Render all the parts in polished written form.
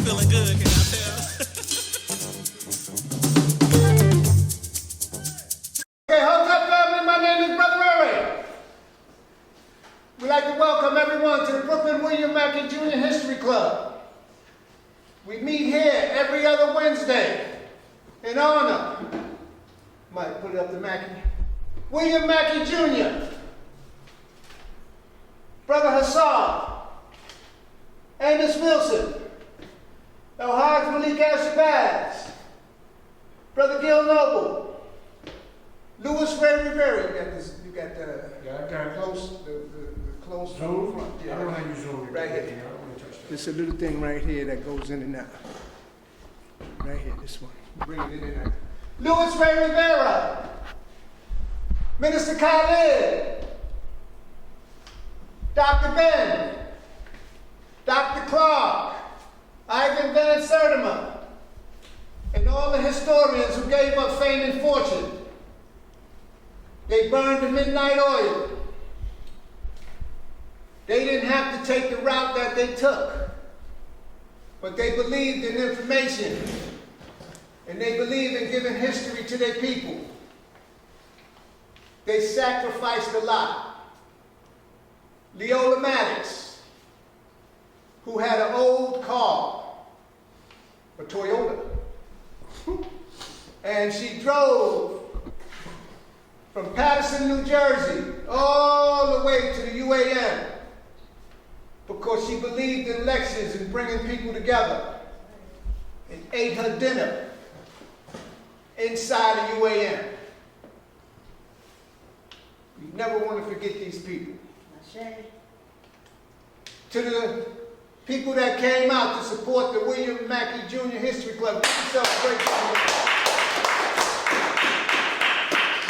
feeling good, can I tell? Okay, hold up, family. My name is Brother Ray. We'd like to welcome everyone to the Brooklyn William Mackey Jr. History Club. We meet here every other Wednesday in honor, might put it up to Mackey, William Mackey Jr., Brother Hassan, Amos Wilson, El-Haj Malik Al-Shabazz, Brother Gil Noble, Louis Ray Rivera. You got the close Zoom? front. I don't know how you zoom it. Right here. I don't want to touch that. There's a little thing right here that goes in and out. Right here, this one. Bring it in and out. Louis Ray Rivera, Minister Khalid, Dr. Ben, Dr. Clark, Ivan Van Sertima, and all the historians who gave up fame and fortune. They burned the midnight oil. They didn't have to take the route that they took, but they believed in information, and they believed in giving history to their people. They sacrificed a lot. Leola Maddox, who had an old car, a Toyota, and she drove from Patterson, New Jersey, all the way to the UAM because she believed in lectures and bringing people together, and ate her dinner inside the UAM. You never want to forget these people. To the people that came out to support the William Mackey Jr. History Club, give yourself a great hand.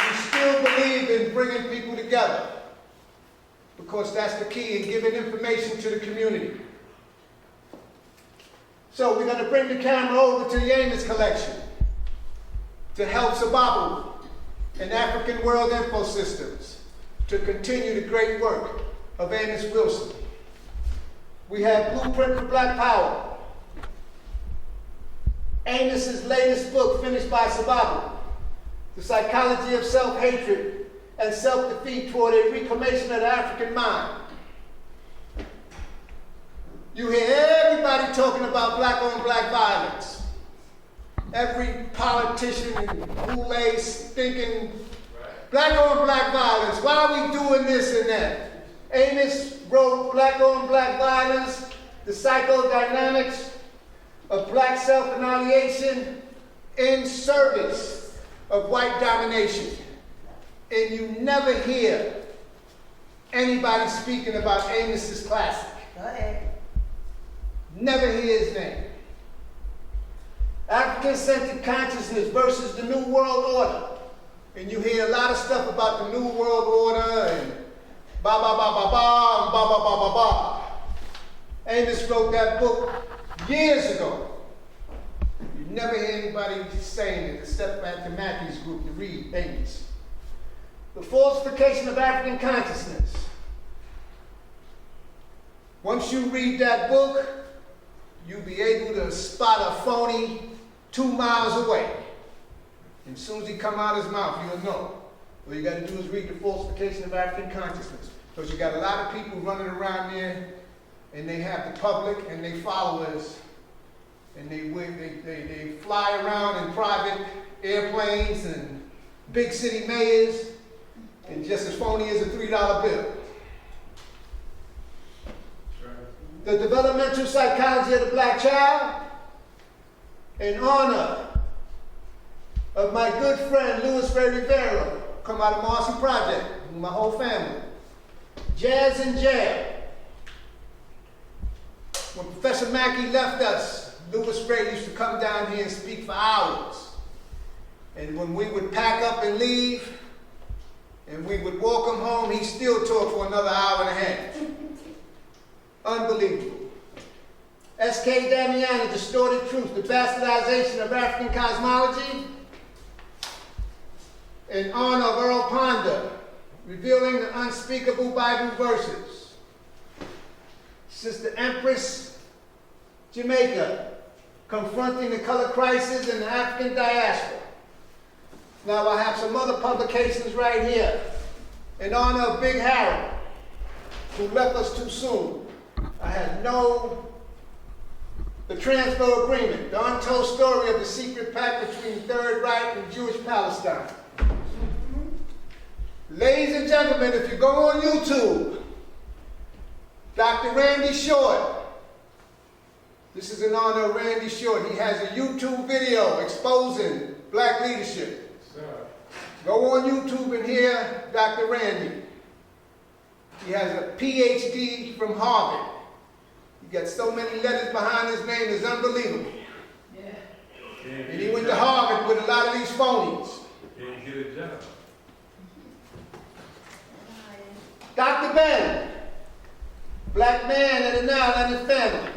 We still believe in bringing people together because that's the key in giving information to the community. So we're going to bring the camera over to the Amos collection to help Sababu and African World Info Systems to continue the great work of Amos Wilson. We have Blueprint for Black Power, Amos's latest book finished by Sababu, The Psychology of Self-Hatred and Self-Defeat Toward a Reclamation of the African Mind. You hear everybody talking about black-on-black violence. Every politician and Kool-Aid's thinking black-on-black violence. Why are we doing this and that? Amos wrote Black-on-Black Violence, the Psychodynamics of Black Self-Annihilation in Service of White Domination. And you never hear anybody speaking about Amos's classic. Go ahead. Never hear his name. African-centered consciousness versus the New World Order. And you hear a lot of stuff about the New World Order and ba ba ba ba ba and ba ba ba ba ba. Amos wrote that book years ago. You never hear anybody saying it except at the Matthews group to read Amos. The falsification of African consciousness. Once you read that book, you'll be able to spot a phony 2 miles away. And as soon as he come out of his mouth, you'll know. All you got to do is read The Falsification of African Consciousness. Because you got a lot of people running around there, and they have the public and they followers, and they fly around in private airplanes and big city mayors, and just as phony as a $3 bill. The developmental psychology of the black child, in honor of my good friend Louis Ray Rivera, come out of Marcy Project, with my whole family. Jazz in jail. When Professor Mackey left us, Louis Ray used to come down here and speak for hours. And when we would pack up and leave, and we would walk him home, he'd still talk for another hour and a half. Unbelievable. S.K. Damiani, Distorted Truth, the bastardization of African cosmology, in honor of Earl Ponder, revealing the unspeakable Bible verses. Sister Empress, Jamaica, Confronting the Color Crisis in the African Diaspora. Now I have some other publications right here in honor of Big Harold, who left us too soon. I had the transfer agreement, the untold story of the secret pact between the Third Reich and Jewish Palestine. Ladies and gentlemen, if you go on YouTube, Dr. Randy Short, this is in honor of Randy Short. He has a YouTube video exposing black leadership. Go on YouTube and hear Dr. Randy. He has a PhD from Harvard. He got so many letters behind his name, it's unbelievable. Yeah. And he went to Harvard with a lot of these phonies. Can't get a job. Dr. Ben, black man and a now and his family.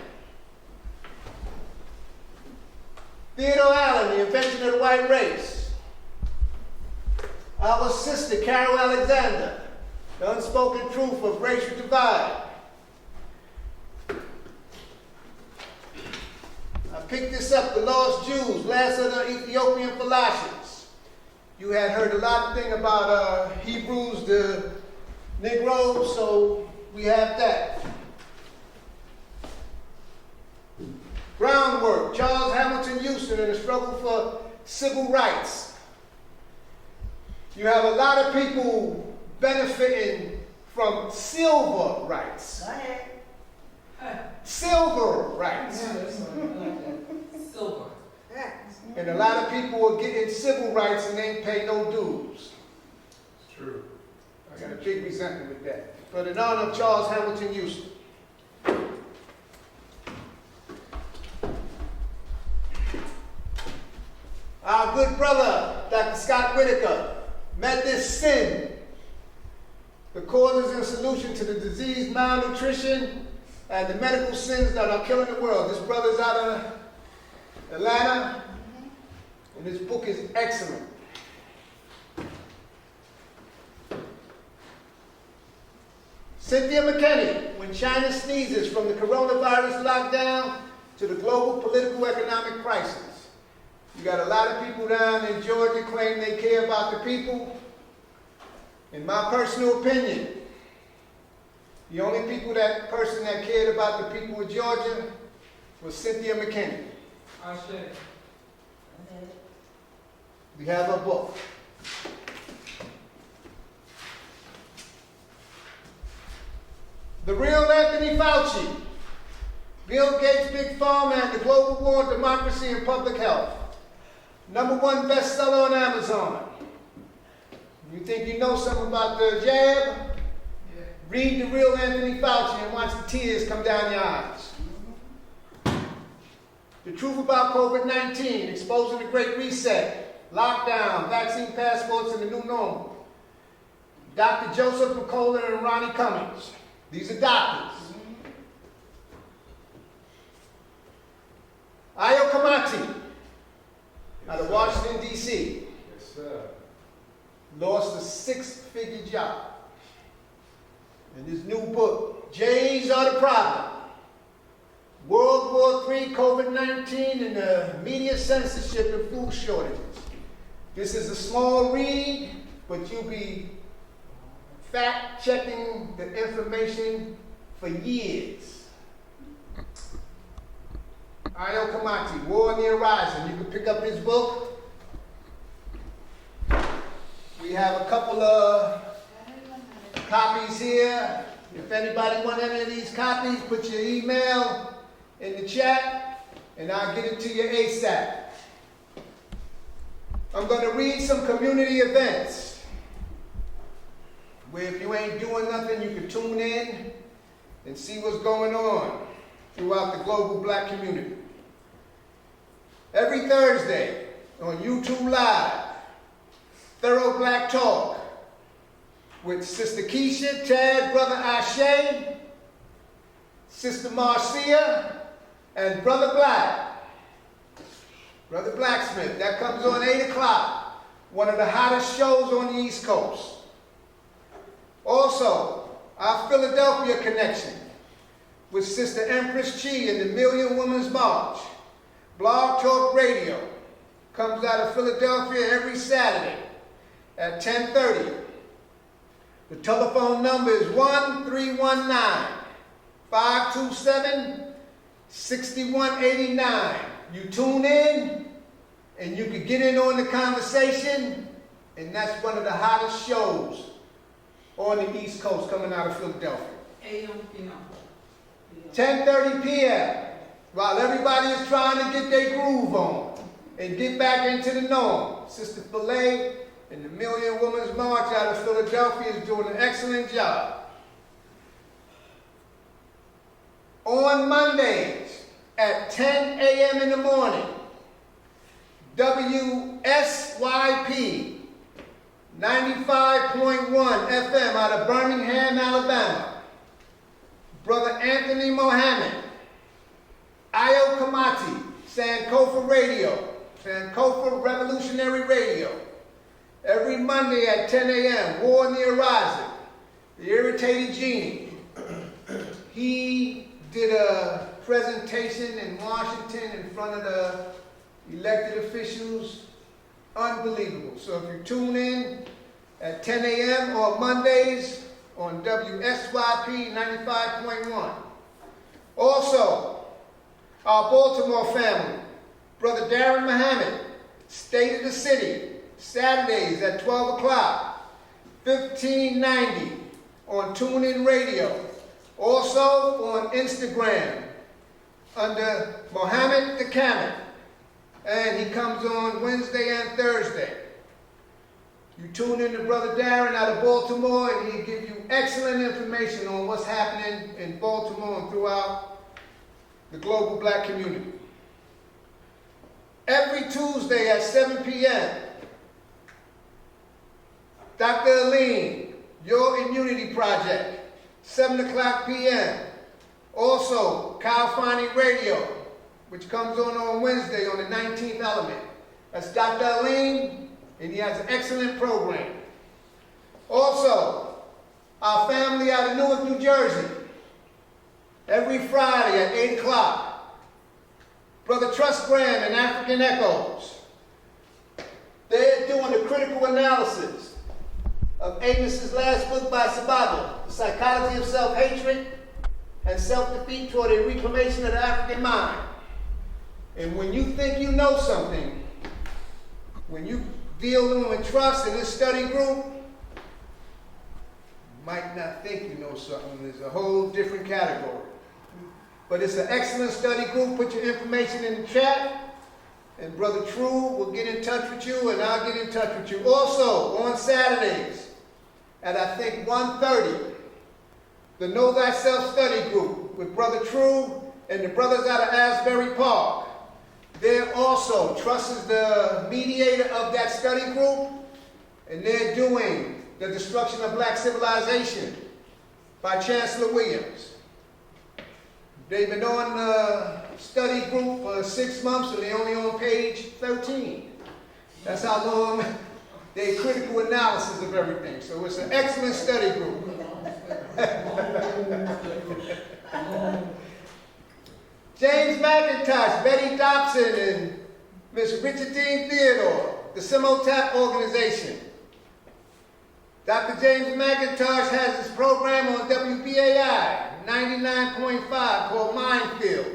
Theodore Allen, the invention of the white race. Our sister, Carol Alexander, the unspoken truth of racial divide. I picked this up, The Lost Jews, Last of the Ethiopian Philosophies. You had heard a lot of things about Hebrews, the Negroes, so we have that. Groundwork, Charles Hamilton Houston and the struggle for civil rights. You have a lot of people benefiting from civil rights. Go ahead. Silver rights. Silver. And a lot of people are getting civil rights and ain't pay no dues. It's true. I got a big resentment with that. But in honor of Charles Hamilton Houston. Our good brother, Dr. Scott Whitaker, met this sin, the causes and solution to the disease, malnutrition, and the medical sins that are killing the world. This brother's out of Atlanta, and this book is excellent. Cynthia McKinney, When China Sneezes, From the Coronavirus Lockdown to the Global Political Economic Crisis. You got a lot of people down in Georgia claim they care about the people. In my personal opinion, the only person that cared about the people of Georgia was Cynthia McKinney. I say. We have a book. The Real Anthony Fauci, Bill Gates, Big Pharma, and the Global War on Democracy and Public Health. #1 bestseller on Amazon. You think you know something about the jab? Yeah. Read The Real Anthony Fauci and watch the tears come down your eyes. The Truth About COVID-19, Exposing the Great Reset, Lockdown, Vaccine Passports, and the New Normal. Dr. Joseph McCullough and Ronnie Cummings. These are doctors. Ayo Kamati, out of Washington, D.C. Yes, sir. Lost a 6-figure job. In his new book, Jays Are the Problem. World War III, COVID-19, and the media censorship and food shortages. This is a small read, but you'll be fact-checking the information for years. Ayo Kamati, War on the Horizon. You can pick up his book. We have a couple of copies here. If anybody wants any of these copies, put your email in the chat, and I'll get it to you ASAP. I'm going to read some community events where if you ain't doing nothing, you can tune in and see what's going on throughout the global black community. Every Thursday on YouTube Live, Thorough Black Talk with Sister Keisha, Tad, Brother Ashe, Sister Marcia, and Brother Black. Brother Blacksmith. That comes on 8 o'clock. One of the hottest shows on the East Coast. Also, our Philadelphia connection with Sister Empress Chi and the Million Women's March. Blog Talk Radio comes out of Philadelphia every Saturday at 10:30. The telephone number is 1-319-527-6189. You tune in and you can get in on the conversation, and that's one of the hottest shows on the East Coast coming out of Philadelphia. AM, PM. 10:30 p.m. while everybody is trying to get their groove on and get back into the norm. Sister Filet and the Million Women's March out of Philadelphia is doing an excellent job. On Mondays at 10 a.m. in the morning, WSYP 95.1 FM out of Birmingham, Alabama. Brother Anthony Mohammed, Ayo Kamati, Sankofa Radio, Sankofa Revolutionary Radio. Every Monday at 10 a.m., War in the Horizon, the Irritated Genie. He did a presentation in Washington in front of the elected officials. Unbelievable. So if you tune in at 10 a.m. on Mondays on WSYP 95.1. Also, our Baltimore family, Brother Darren Muhammad, State of the City, Saturdays at 12 o'clock, 1590 on TuneIn Radio. Also on Instagram under Mohammed the Kamet. And he comes on Wednesday and Thursday. You tune in to Brother Darren out of Baltimore, and he'll give you excellent information on what's happening in Baltimore and throughout the global black community. Every Tuesday at 7 p.m., Dr. Aline, Your Immunity Project, 7 o'clock p.m. Also, Kyle Fani Radio, which comes on Wednesday on the 19th element. That's Dr. Aline, and he has an excellent program. Also, our family out of Newark, New Jersey, every Friday at 8 o'clock. Brother Trust Graham and African Echoes. They're doing a critical analysis of Amos's last book by Sabato, The Psychology of Self-Hatred and Self-Defeat Toward a Reclamation of the African Mind. And when you think you know something, when you deal with trust in this study group, you might not think you know something. There's a whole different category. But it's an excellent study group. Put your information in the chat, and Brother True will get in touch with you, and I'll get in touch with you. Also, on Saturdays, at I think 1:30, the Know Thyself study group with Brother True and the brothers out of Asbury Park. They're also, Trust is the mediator of that study group, and they're doing The Destruction of Black Civilization by Chancellor Williams. They've been on the study group for 6 months, and they're only on page 13. That's how long they critical analysis of everything. So it's an excellent study group. James McIntosh, Betty Dobson, and Miss Richardine Theodore, the Simotap organization. Dr. James McIntosh has his program on WBAI 99.5 called Minefield.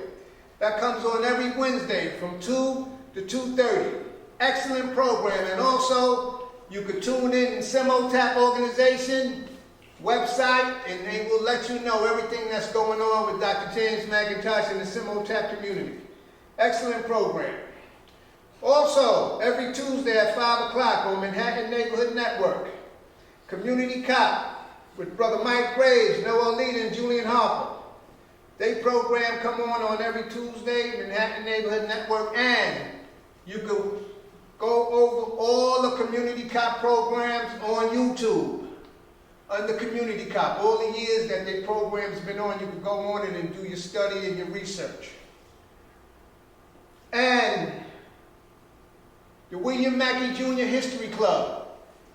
That comes on every Wednesday from 2 to 2:30. Excellent program. And also, you could tune in Simotap organization website, and they will let you know everything that's going on with Dr. James McIntosh and the Simotap community. Excellent program. Also, every Tuesday at 5 o'clock on Manhattan Neighborhood Network, Community Cop with Brother Mike Graves, Noah Lee, and Julian Harper. They program come on every Tuesday, Manhattan Neighborhood Network, and you can go over all the Community Cop programs on YouTube under Community Cop. All the years that their program's been on, you can go on it and do your study and your research. And the William Mackey Jr. History Club.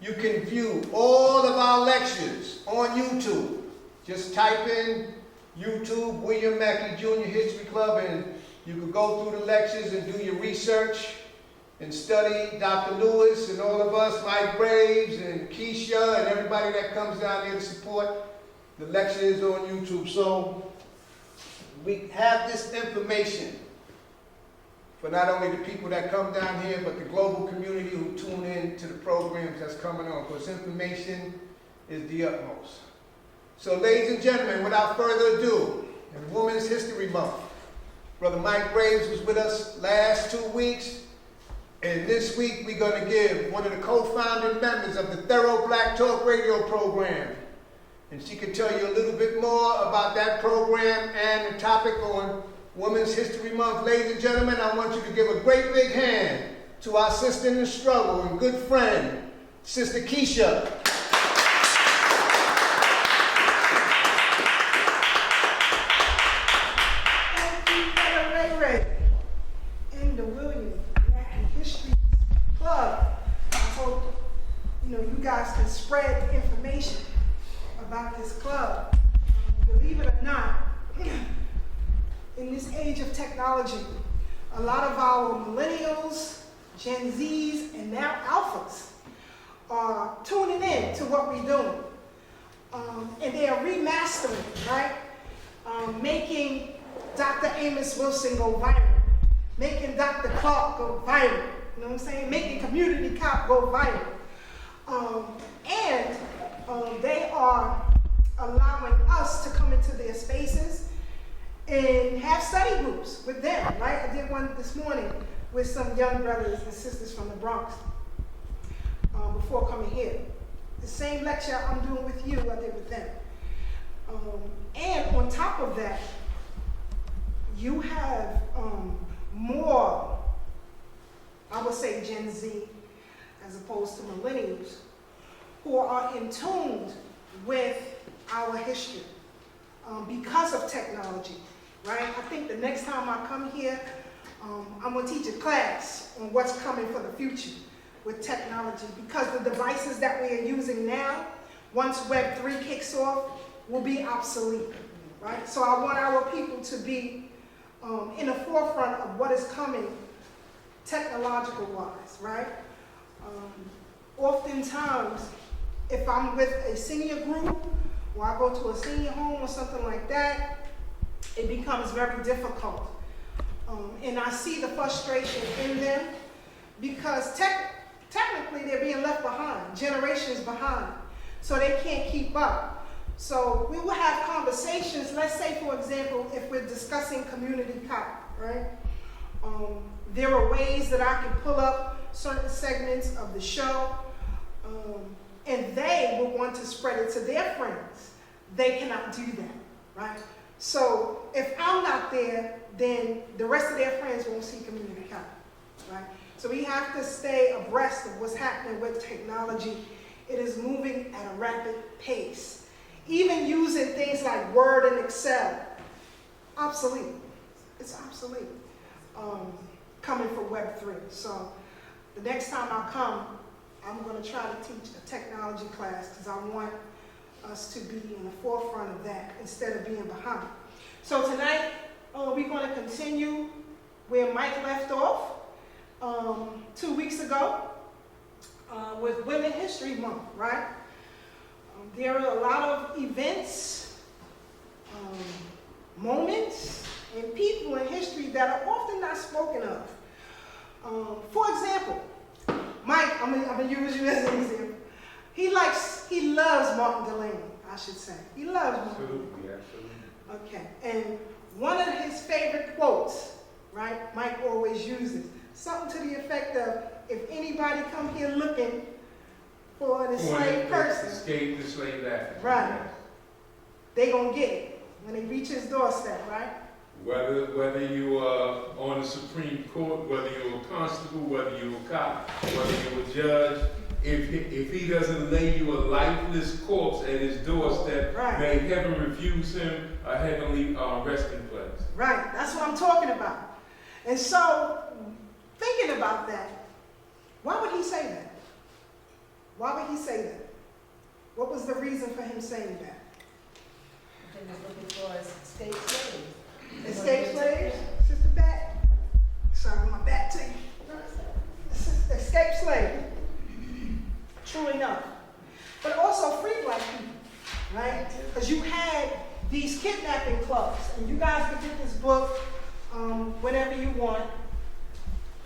You can view all of our lectures on YouTube. Just type in YouTube William Mackey Jr. History Club, and You could go through the lectures and do your research and study Dr. Lewis and all of us, Mike Graves and Keisha and everybody that comes down here to support. The lecture is on YouTube. So we have this information for not only the people that come down here, but the global community who tune in to the programs that's coming on, because information is the utmost. So ladies and gentlemen, without further ado, in Women's History Month, Brother Mike Graves was with us last 2 weeks, and this week we're going to give one of the co-founding members of the Thorough Black Talk Radio program, and she can tell you a little bit more about that program and the topic on Women's History Month. Ladies and gentlemen, I want you to give a great big hand to our sister in the struggle and good friend, Sister Keisha. Thank you, Brother Ray and the William Black History Club. I hope you guys can spread the information about this club. Believe it or not, in this age of technology, a lot of our millennials, Gen Zs, and now alphas are tuning in to what we're doing. And they are remastering, right? Making Dr. Amos Wilson go viral, making Dr. Clark go viral, you know what I'm saying? Making Community Cop go viral. They are allowing us to come into their spaces and have study groups with them, right? I did one this morning with some young brothers and sisters from the Bronx before coming here. The same lecture I'm doing with you, I did with them. And on top of that, you have more, I would say Gen Z, as opposed to millennials, who are in tune with our history because of technology, right? I think the next time I come here, I'm going to teach a class on what's coming for the future with technology, because the devices that we are using now, once Web 3 kicks off, will be obsolete, right? So I want our people to be in the forefront of what is coming technological-wise, right? Oftentimes, if I'm with a senior group, or I go to a senior home or something like that, it becomes very difficult. And I see the frustration in them, because technically they're being left behind, generations behind, so they can't keep up. So we will have conversations, let's say for example, if we're discussing community cop, right? There are ways that I can pull up certain segments of the show, and they will want to spread it to their friends. They cannot do that, right? So if I'm not there, then the rest of their friends won't see community cop, right? So we have to stay abreast of what's happening with technology. It is moving at a rapid pace. Even using things like Word and Excel, obsolete. It's obsolete. Coming from Web 3. So the next time I come, I'm going to try to teach a technology class, because I want us to be in the forefront of that instead of being behind. So tonight, we're going to continue where Mike left off 2 weeks ago with Women's History Month, right? There are a lot of events, moments, and people in history that are often not spoken of. For example, Mike, I'm gonna use you as an example. He loves Martin Delany, I should say. He loves Martin. Absolutely, absolutely. Okay, and one of his favorite quotes, right, Mike always uses, something to the effect of, if anybody come here looking for an enslaved person, Escape the slave act. right, they gonna get it when they reach his doorstep, right? Whether you are on the Supreme Court, whether you're a constable, whether you're a cop, whether you're a judge, if he doesn't lay you a lifeless corpse at his doorstep, Right. may heaven refuse him a heavenly resting place. Right, that's what I'm talking about. And so, thinking about that, why would he say that? Why would he say that? What was the reason for him saying that? I think it's looking for escaped slaves. Escaped slaves, Sister Pat? because you had these kidnapping clubs, and you guys can get this book whenever you want.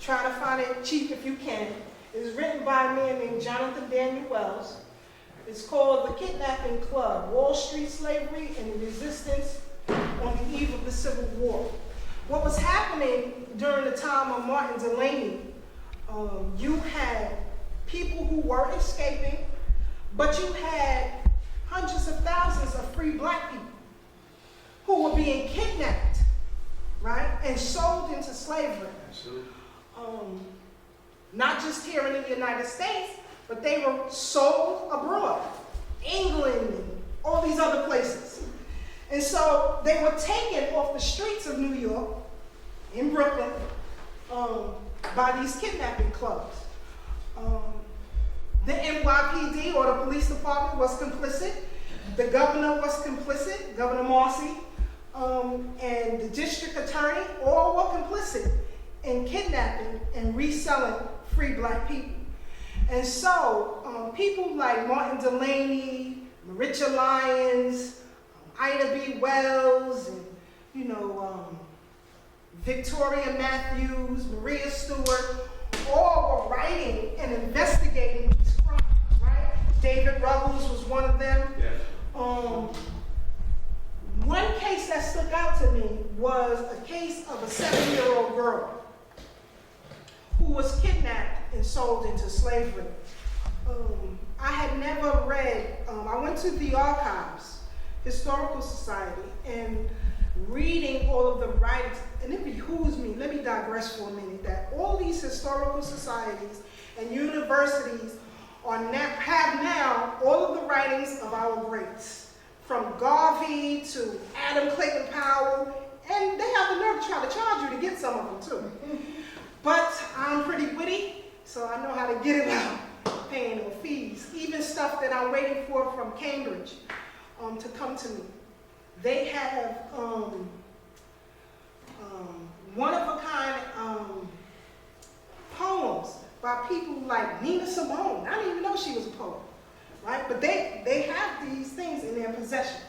Try to find it cheap if you can. It was written by a man named Jonathan Daniel Wells. It's called The Kidnapping Club, Wall Street Slavery and the Resistance on the Eve of the Civil War. What was happening during the time of Martin Delany, you had people who were escaping, but you had hundreds of thousands of free black people who were being kidnapped, right, and sold into slavery. Absolutely. Not just here in the United States, but they were sold abroad, England, and all these other places. And so they were taken off the streets of New York, in Brooklyn, by these kidnapping clubs. The NYPD, or the police department, was complicit. The governor was complicit, Governor Marcy, and the district attorney, all were complicit in kidnapping and reselling free black people. And so people like Martin Delany, Maritcha Lyons, Ida B. Wells, and Victoria Matthews, Maria Stewart, all were writing and investigating these crimes, right? David Ruggles was one of them. Yes. One case that stuck out to me was a case of a 7-year-old girl who was kidnapped and sold into slavery. I had never read, I went to the Archives, Historical Society, and reading all of the writings, and it behooves me, let me digress for a minute, that all these historical societies and universities have now all of the writings of our greats, from Garvey to Adam Clayton Powell, and they have the nerve to try to charge you to get some of them too. But I'm pretty witty, so I know how to get it without paying no fees. Even stuff that I'm waiting for from Cambridge to come to me. They have one-of-a-kind poems by people like Nina Simone. I didn't even know she was a poet, right? But they have these things in their possession.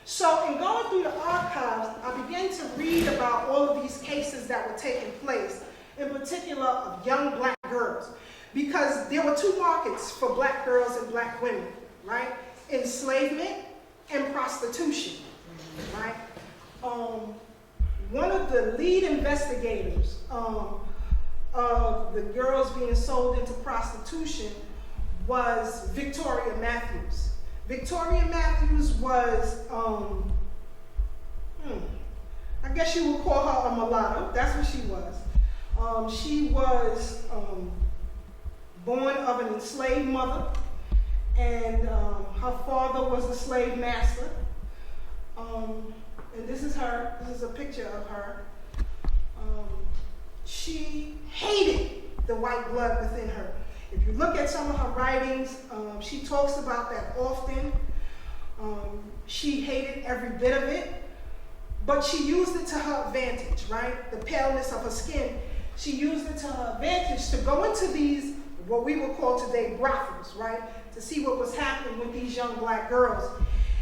So in going through the archives, I began to read about all of these cases that were taking place, in particular of young black girls, because there were two markets for black girls and black women, right? Enslavement and prostitution, right? One of the lead investigators of the girls being sold into prostitution was Victoria Matthews. Victoria Matthews was, I guess you would call her a mulatto. That's what she was. She was born of an enslaved mother, and her father was a slave master. And this is her. This is a picture of her. She hated the white blood within her. If you look at some of her writings, she talks about that often. She hated every bit of it, but she used it to her advantage, right? The paleness of her skin. She used it to her advantage to go into these, what we would call today brothels, right? To see what was happening with these young black girls.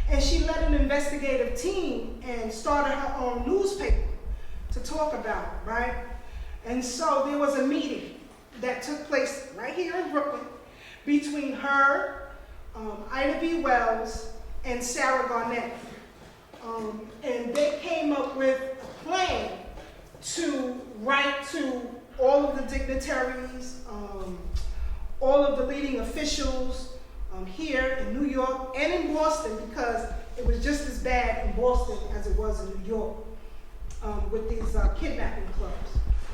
And she led an investigative team and started her own newspaper to talk about it, right? And so there was a meeting that took place right here in Brooklyn between her, Ida B. Wells, and Sarah Garnett. And they came up with a plan to write to all of the dignitaries, all of the leading officials here in New York and in Boston, because it was just as bad in Boston as it was in New York with these kidnapping clubs.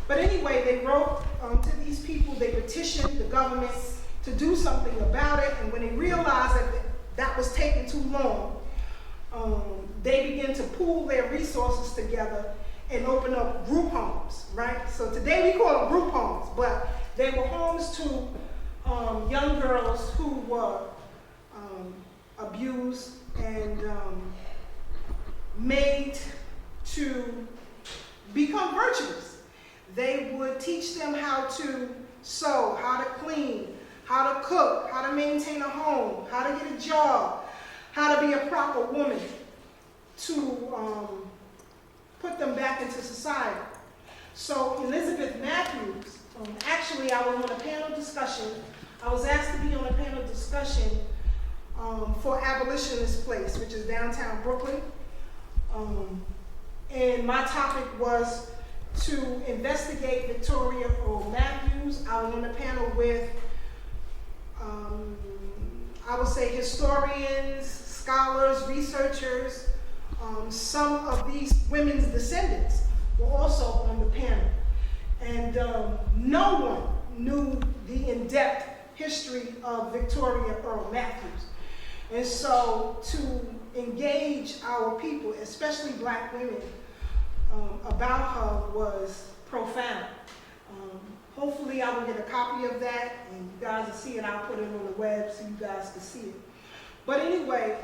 But anyway, they wrote to these people, they petitioned the government to do something about it, and when they realized that that was taking too long, they began to pool their resources together and open up group homes, right? So today we call them group homes, but they were homes to young girls who were abused and made to become virtuous. They would teach them how to sew, how to clean, how to cook, how to maintain a home, how to get a job, how to be a proper woman, to put them back into society. So Elizabeth Matthews, actually I was on a panel discussion. I was asked to be on a panel discussion for Abolitionist Place, which is downtown Brooklyn. And my topic was to investigate Victoria Earl Matthews. I was on a panel with, I would say, historians, scholars, researchers. Some of these women's descendants were also on the panel. And no one knew the in-depth history of Victoria Earl Matthews. And so to engage our people, especially black women, about her was profound. Hopefully I will get a copy of that and you guys will see it. I'll put it on the web so you guys can see it. But anyway,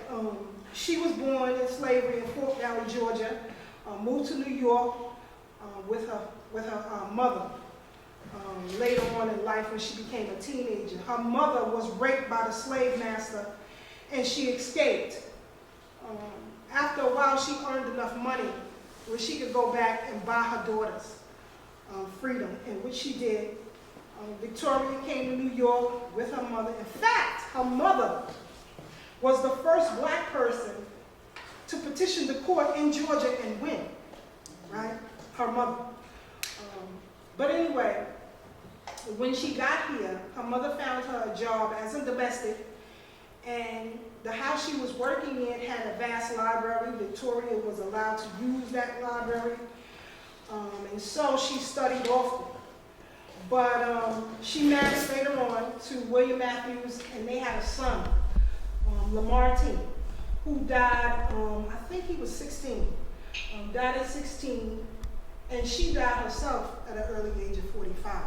she was born in slavery in Fort Valley, Georgia, moved to New York with her mother later on in life when she became a teenager. Her mother was raped by the slave master and she escaped. After a while, she earned enough money where she could go back and buy her daughters freedom, and which she did. Victoria came to New York with her mother. In fact, her mother was the first black person to petition the court in Georgia and win, right? Her mother. But anyway, when she got here, her mother found her a job as a domestic, and the house she was working in had a vast library. Victoria was allowed to use that library, and so she studied often. But she married later on to William Matthews, and they had a son, Lamartine, who died, I think he was 16, died at 16, and she died herself at an early age of 45.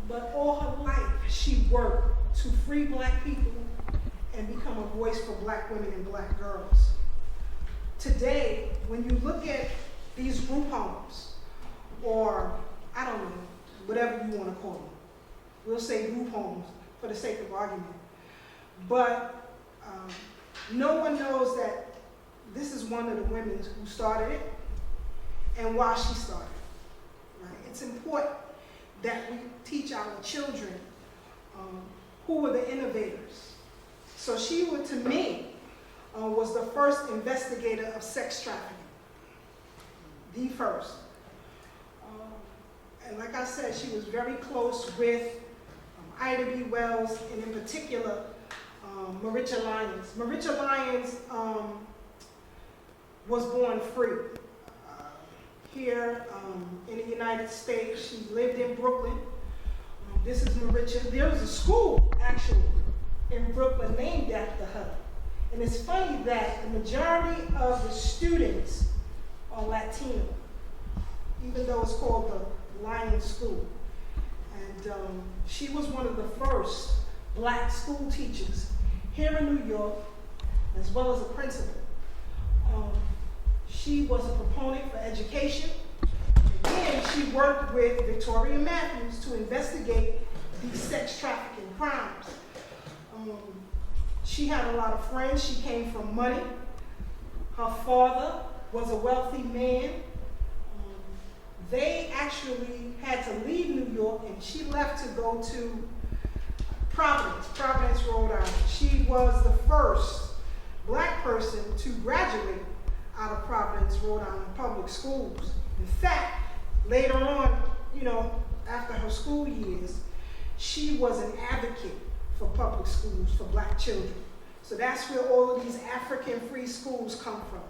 But all her life, she worked to free black people and become a voice for black women and black girls. Today, when you look at these group homes, or I don't know, whatever you want to call them, we'll say group homes for the sake of argument, but no one knows that this is one of the women who started it and why she started it. Right? It's important that we teach our children who were the innovators. So she, to me, was the first investigator of sex trafficking, the first. And like I said, she was very close with Ida B. Wells, and in particular, Maritcha Lyons. Maritcha Lyons was born free. Here in the United States, she lived in Brooklyn. This is Maritcha. There was a school, actually, in Brooklyn named after her. And it's funny that the majority of the students are Latino, even though it's called the Lyons School. And she was one of the first black school teachers here in New York, as well as a principal. She was a proponent for education. Again, she worked with Victoria Matthews to investigate these sex trafficking crimes. She had a lot of friends. She came from money. Her father was a wealthy man. They actually had to leave New York, and she left to go to Providence, Rhode Island. She was the first black person to graduate out of Providence, Rhode Island public schools. In fact, later on, after her school years, she was an advocate for public schools for black children. So that's where all of these African free schools come from,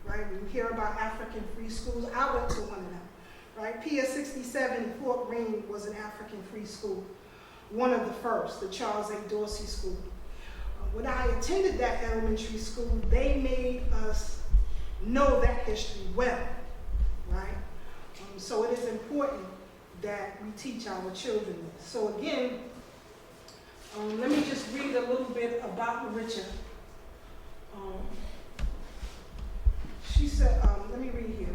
right? When you hear about African free schools, I went to one of them, right? Pier 67 in Fort Greene was an African free school, one of the first, the Charles A. Dorsey School. When I attended that elementary school, they made us know that history well, right? So it is important that we teach our children this. So again, let me just read a little bit about Maritcha. She said, let me read here.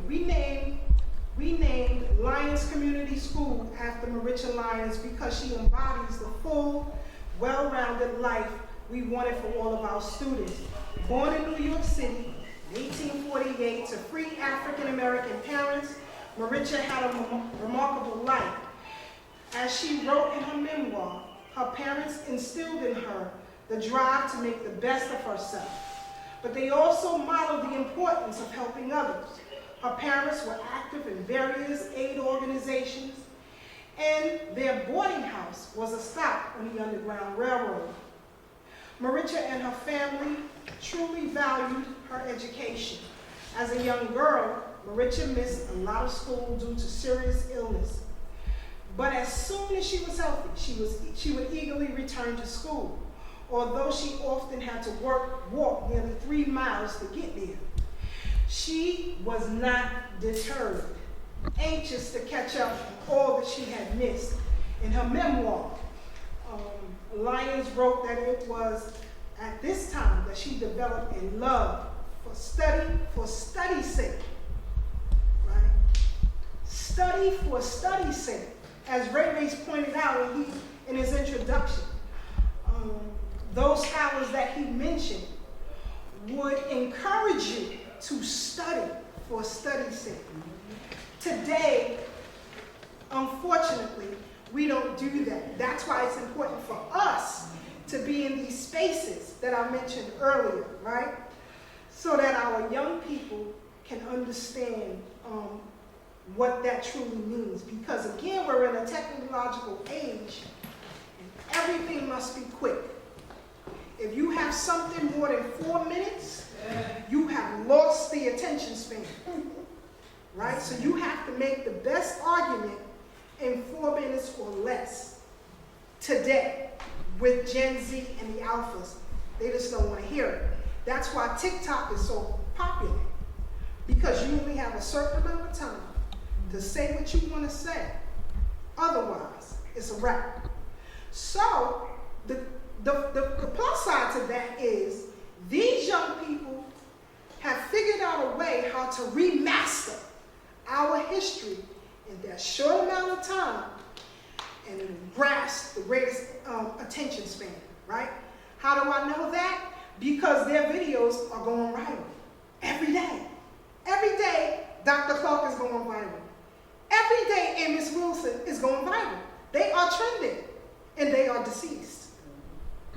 We named Lyons Community School after Maritcha Lyons because she embodies the full, well-rounded life we wanted for all of our students. Born in New York City in 1848 to free African-American parents, Maricha had a remarkable life. As she wrote in her memoir, her parents instilled in her the drive to make the best of herself. But they also modeled the importance of helping others. Her parents were active in various aid organizations, and their boarding house was a stop on the Underground Railroad. Maricha and her family truly valued her education. As a young girl, Maricha missed a lot of school due to serious illness. But as soon as she was healthy, she would eagerly return to school, although she often had to walk nearly 3 miles to get there. She was not deterred, anxious to catch up on all that she had missed. In her memoir, Lyons wrote that it was at this time that she developed a love for study's sake, right? Study for study's sake. As Ray pointed out in his introduction, those hours that he mentioned would encourage you to study for study's sake. Today, unfortunately, we don't do that. That's why it's important for us to be in these spaces that I mentioned earlier, right? So that our young people can understand what that truly means. Because again, we're in a technological age, and everything must be quick. If you have something more than 4 minutes, you have lost the attention span, right? So you have to make the best argument in 4 minutes or less. Today, with Gen Z and the alphas, they just don't want to hear it. That's why TikTok is so popular, because you only have a certain amount of time to say what you want to say. Otherwise, it's a wrap. So the plus side to that is these young people have figured out a way how to remaster our history in that short amount of time and grasp the greatest attention span, right? How do I know that? Because their videos are going viral every day. Every day, Dr. Clark is going viral. Every day, Amos Wilson is going viral. They are trending, and they are deceased,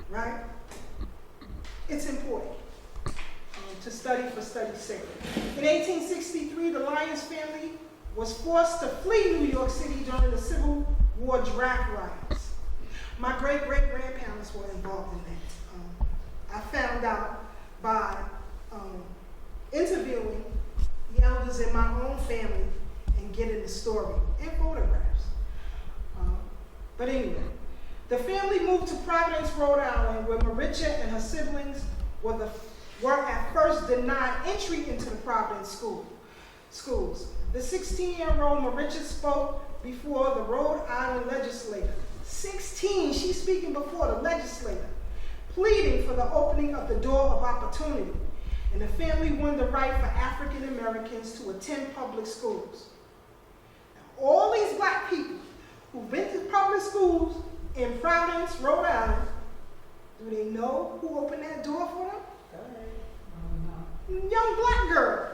right? It's important to study for study's sake. In 1863, the Lyons family was forced to flee New York City during the Civil War draft riots. My great-great-grandparents were involved in that. I found out by interviewing the elders in my own family and getting the story and photographs. But anyway, the family moved to Providence, Rhode Island, where Maricha and her siblings were at first denied entry into the Providence schools. The 16-year-old Maricha spoke before the Rhode Island legislature. 16, she's speaking before the legislature, pleading for the opening of the door of opportunity. And the family won the right for African Americans to attend public schools. Now, all these black people who've been to public schools in Providence, Rhode Island, do they know who opened that door for them? Young black girl,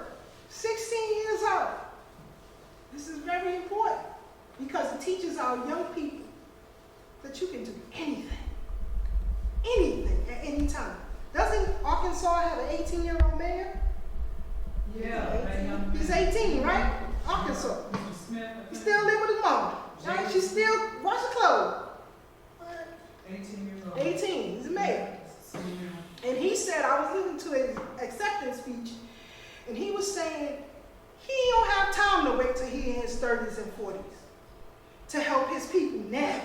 16 years old. This is very important because it teaches our young people that you can do anything at any time. Doesn't Arkansas have an 18-year-old mayor? Yeah. He's 18, right? Arkansas. He still live with his mom, right? She still wash her clothes. 18-year-old. 18, he's a mayor. And he said, I was listening to his acceptance speech, and he was saying he don't have time to wait till he in his 30s and 40s to help his people now.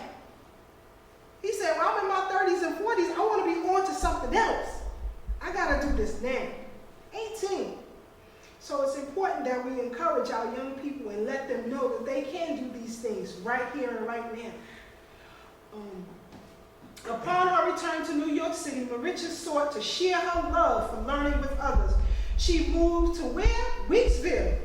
He said, well, I'm in my 30s and 40s. I want to be on to something else. I got to do this now. 18. So it's important that we encourage our young people and let them know that they can do these things right here and right now. Upon her return to New York City, Maricha sought to share her love for learning with others. She moved to where? Weeksville,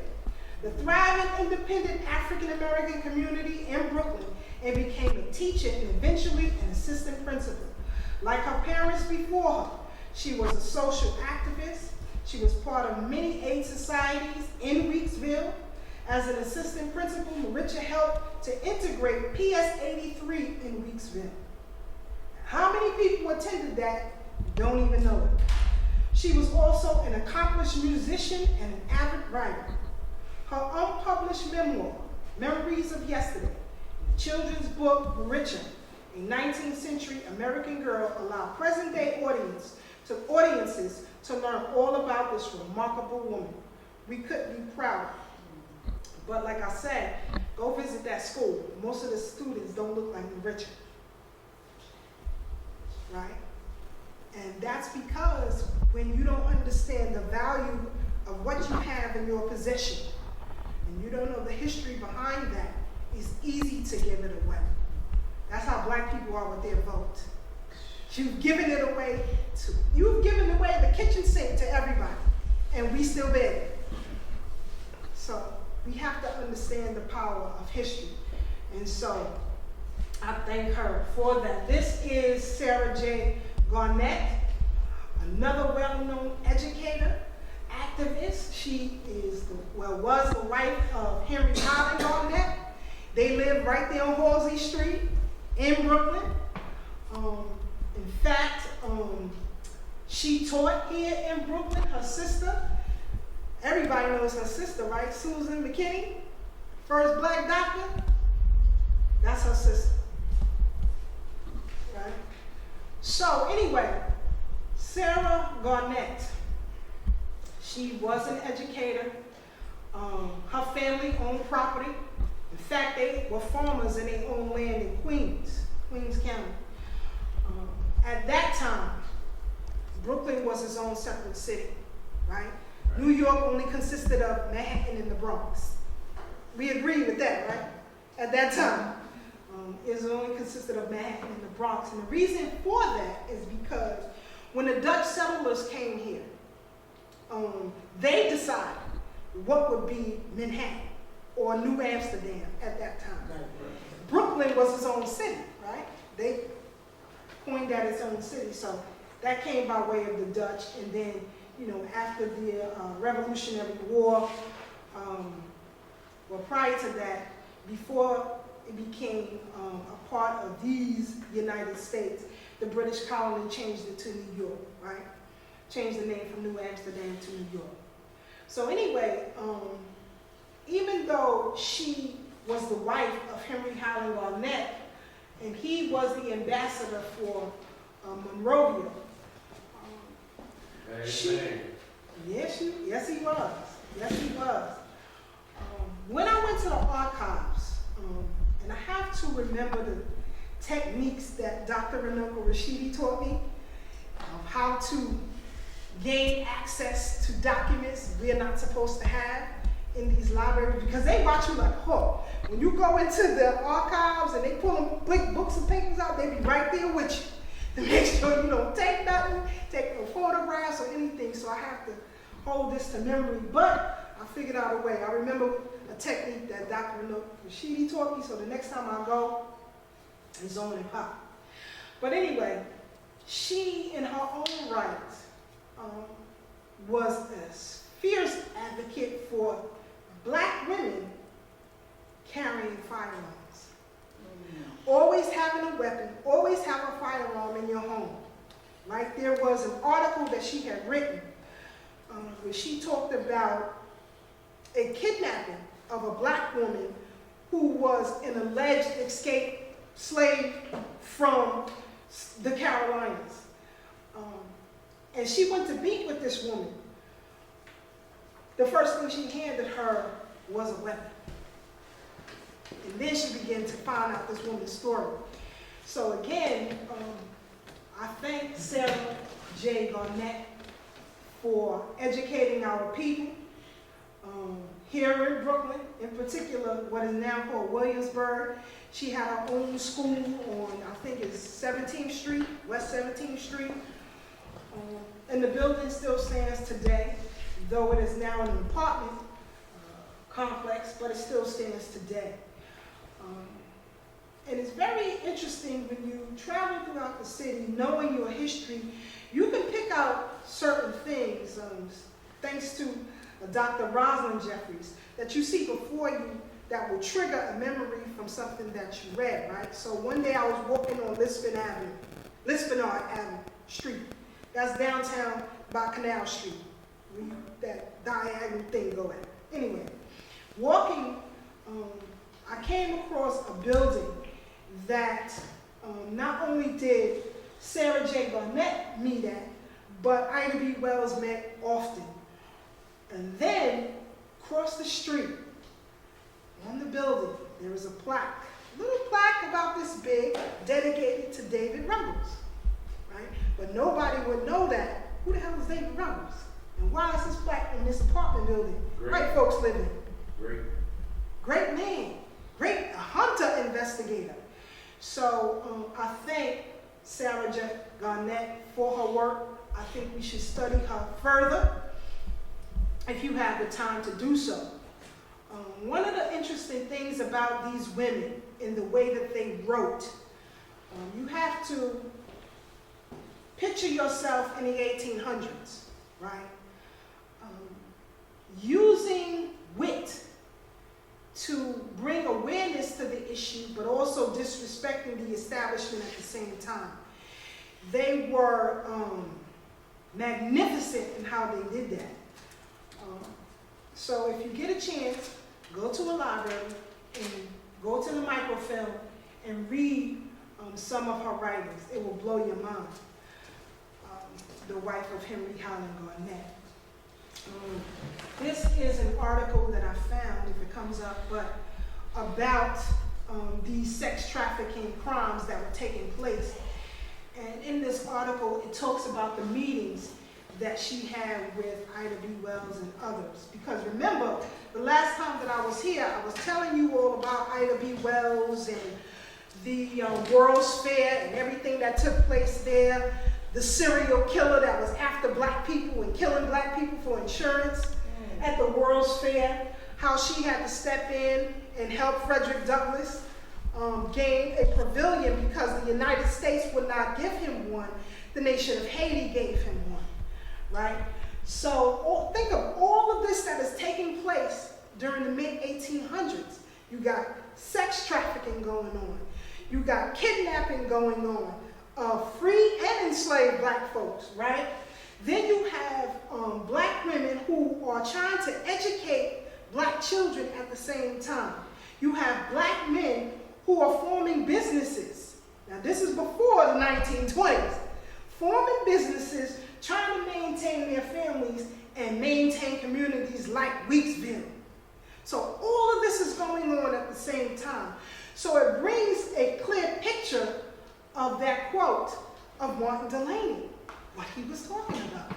the thriving independent African-American community in Brooklyn, and became a teacher and eventually an assistant principal. Like her parents before her, she was a social activist. She was part of many aid societies in Weeksville. As an assistant principal, Maricha helped to integrate PS 83 in Weeksville. How many people attended that? Don't even know it. She was also an accomplished musician and an avid writer. Her unpublished memoir, Memories of Yesterday, the children's book, Maricha, a 19th century American girl, allowed present-day audiences to learn all about this remarkable woman. We couldn't be prouder. But like I said, go visit that school. Most of the students don't look like Maricha. Right? And that's because when you don't understand the value of what you have in your possession, and you don't know the history behind that, it's easy to give it away. That's how black people are with their vote. You've given it away the kitchen sink to everybody, and we still beg. So we have to understand the power of history. And so I thank her for that. This is Sarah J. Garnett, another well-known educator, activist. She was the wife of Henry Highland Garnett. They live right there on Halsey Street in Brooklyn. In fact, she taught here in Brooklyn. Her sister, everybody knows her sister, right? Susan McKinney, first black doctor. That's her sister, right? So anyway, Sarah Garnett, she was an educator. Her family owned property. In fact, they were farmers and they owned land in Queens County. At that time, Brooklyn was its own separate city, right? New York only consisted of Manhattan and the Bronx. We agree with that, right? At that time, it only consisted of Manhattan and the Bronx. And the reason for that is because when the Dutch settlers came here, they decided what would be Manhattan or New Amsterdam at that time. Brooklyn was its own city, right? They coined that its own city. So that came by way of the Dutch. And then, after the Revolutionary War, prior to that, before it became a part of these United States, the British colony changed it to New York, right? Changed the name from New Amsterdam to New York. So anyway, even though she was the wife of Henry Highland Garnett, and he was the ambassador for Monrovia. Yes, he was. Yes, he was. When I went to the archives, and I have to remember the techniques that Dr. Runoko Rashidi taught me of how to gain access to documents we're not supposed to have in these libraries, because they watch you like a hawk. When you go into the archives and they pull them big books and papers out, they be right there with you to make sure you don't take nothing, take no photographs or anything. So I have to hold this to memory, but I figured out a way. I remember a technique that Dr. Rashidi taught me, so the next time I go, it's on and pop. But anyway, she, in her own right, was a fierce advocate for black women carrying firearms. Always having a weapon, always have a firearm in your home. Right? There was an article that she had written where she talked about a kidnapping of a black woman who was an alleged escaped slave from the Carolinas. And she went to meet with this woman. The first thing she handed her was a weapon. And then she began to find out this woman's story. So again, I thank Sarah J. Garnett for educating our people here in Brooklyn, in particular what is now called Williamsburg. She had her own school on, I think it's 17th Street, West 17th Street. And the building still stands today, though it is now an apartment complex, but it still stands today. And it's very interesting when you travel throughout the city, knowing your history, you can pick out certain things, thanks to Dr. Rosalind Jeffries, that you see before you that will trigger a memory from something that you read, right? So one day I was walking on Lispinard Avenue Street. That's downtown by Canal Street, where that diagonal thing go at. Anyway, walking, I came across a building that not only did Sarah J. Barnett meet at, but Ida B. Wells met often. And then, across the street, on the building, there was a plaque, a little plaque about this big, dedicated to David Ruggles, right? But nobody would know that. Who the hell is David Ruggles? And why is this plaque in this apartment building? White folks living. Great man, great hunter investigator. So I thank Sarah J. Garnett for her work. I think we should study her further if you have the time to do so. One of the interesting things about these women in the way that they wrote, you have to picture yourself in the 1800s, right? Using wit to bring awareness to the issue, but also disrespecting the establishment at the same time. They were magnificent in how they did that. So if you get a chance, go to a library and go to the microfilm and read some of her writings. It will blow your mind. The wife of Henry Highland Garnett. This is an article that I found, if it comes up, but about these sex trafficking crimes that were taking place. And in this article, it talks about the meetings that she had with Ida B. Wells and others. Because remember, the last time that I was here, I was telling you all about Ida B. Wells and the World's Fair and everything that took place there. The serial killer that was after black people and killing black people for insurance at the World's Fair. How she had to step in and help Frederick Douglass gain a pavilion because the United States would not give him one. The nation of Haiti gave him one. Right? So think of all of this that is taking place during the mid-1800s. You got sex trafficking going on. You got kidnapping going on. Free and enslaved black folks, right? Then you have black women who are trying to educate black children at the same time. You have black men who are forming businesses. Now this is before the 1920s. Forming businesses, trying to maintain their families and maintain communities like Weeksville. So all of this is going on at the same time. So it brings a clear picture of that quote of Martin Delany, what he was talking about.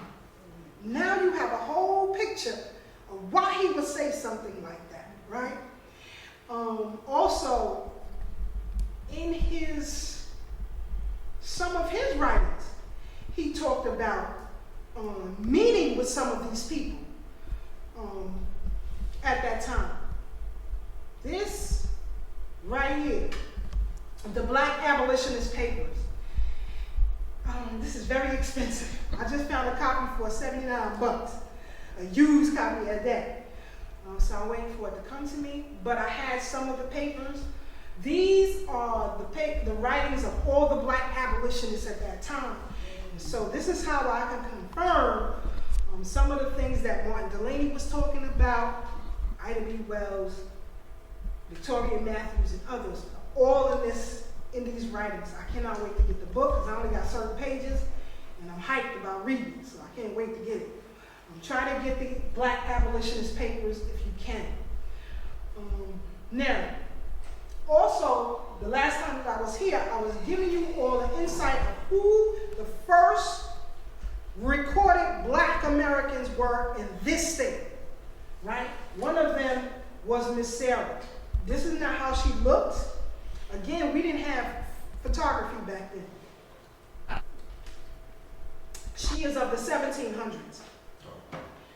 Now you have a whole picture of why he would say something like that, right? Also, in some of his writings, he talked about meeting with some of these people at that time. This right here, the Black Abolitionist Papers. This is very expensive. I just found a copy for $79, a used copy at that. So I'm waiting for it to come to me, but I had some of the papers. These are the writings of all the black abolitionists at that time. So this is how I can confirm some of the things that Martin Delany was talking about, Ida B. Wells, Victoria Matthews, and others. All of this in these writings. I cannot wait to get the book because I only got certain pages, and I'm hyped about reading it, so I can't wait to get it. Try to get the Black Abolitionist Papers if you can. Now, also, the last time that I was here, I was giving you all the insight of who the first recorded black Americans were in this state, right? One of them was Miss Sarah. This is not how she looked. Again, we didn't have photography back then. She is of the 1700s.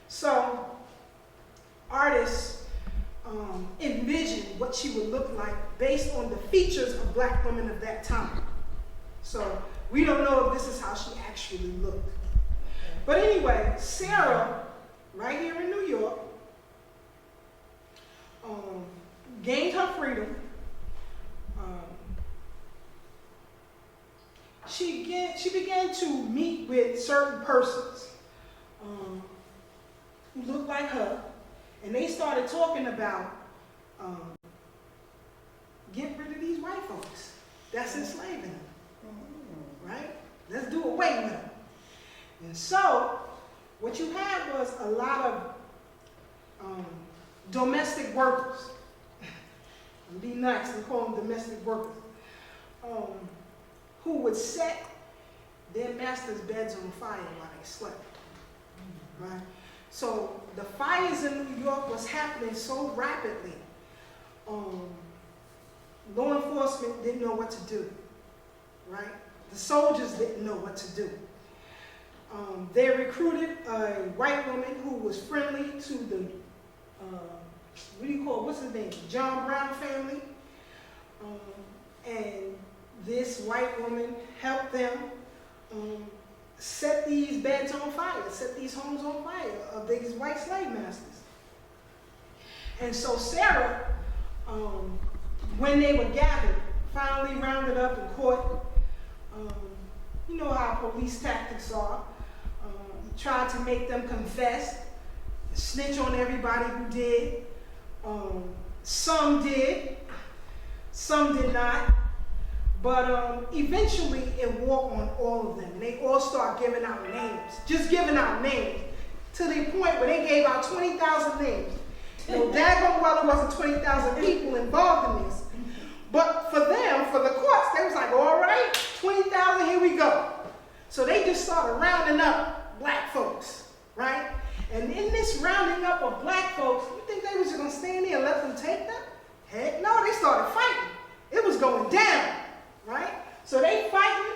So, artists envisioned what she would look like based on the features of black women of that time. So we don't know if this is how she actually looked. But anyway, Sarah, right here in New York, gained her freedom. She began to meet with certain persons who looked like her, and they started talking about get rid of these white folks that's enslaving them, right? Let's do away with them. And so, what you had was a lot of domestic workers. Be nice and call them domestic workers, who would set their masters' beds on fire while they slept, right? So the fires in New York was happening so rapidly. Law enforcement didn't know what to do, right? The soldiers didn't know what to do. They recruited a white woman who was friendly to the, what's his name? John Brown family. And this white woman helped them set these beds on fire, set these homes on fire of these white slave masters. And so Sarah, when they were gathered, finally rounded up in court. You know how police tactics are. Tried to make them confess, snitch on everybody who did. Some did, some did not. But eventually it wore on all of them. And they all start giving out names, just giving out names, to the point where they gave out 20,000 names. Well, daggone well, it wasn't 20,000 people involved in this. But for them, for the courts, they was like, all right, 20,000, here we go. So they just started rounding up black folks, right? And in this rounding up of black folks, you think they was just gonna stand there and let them take them? Heck no, they started fighting. It was going down, right? So they fighting,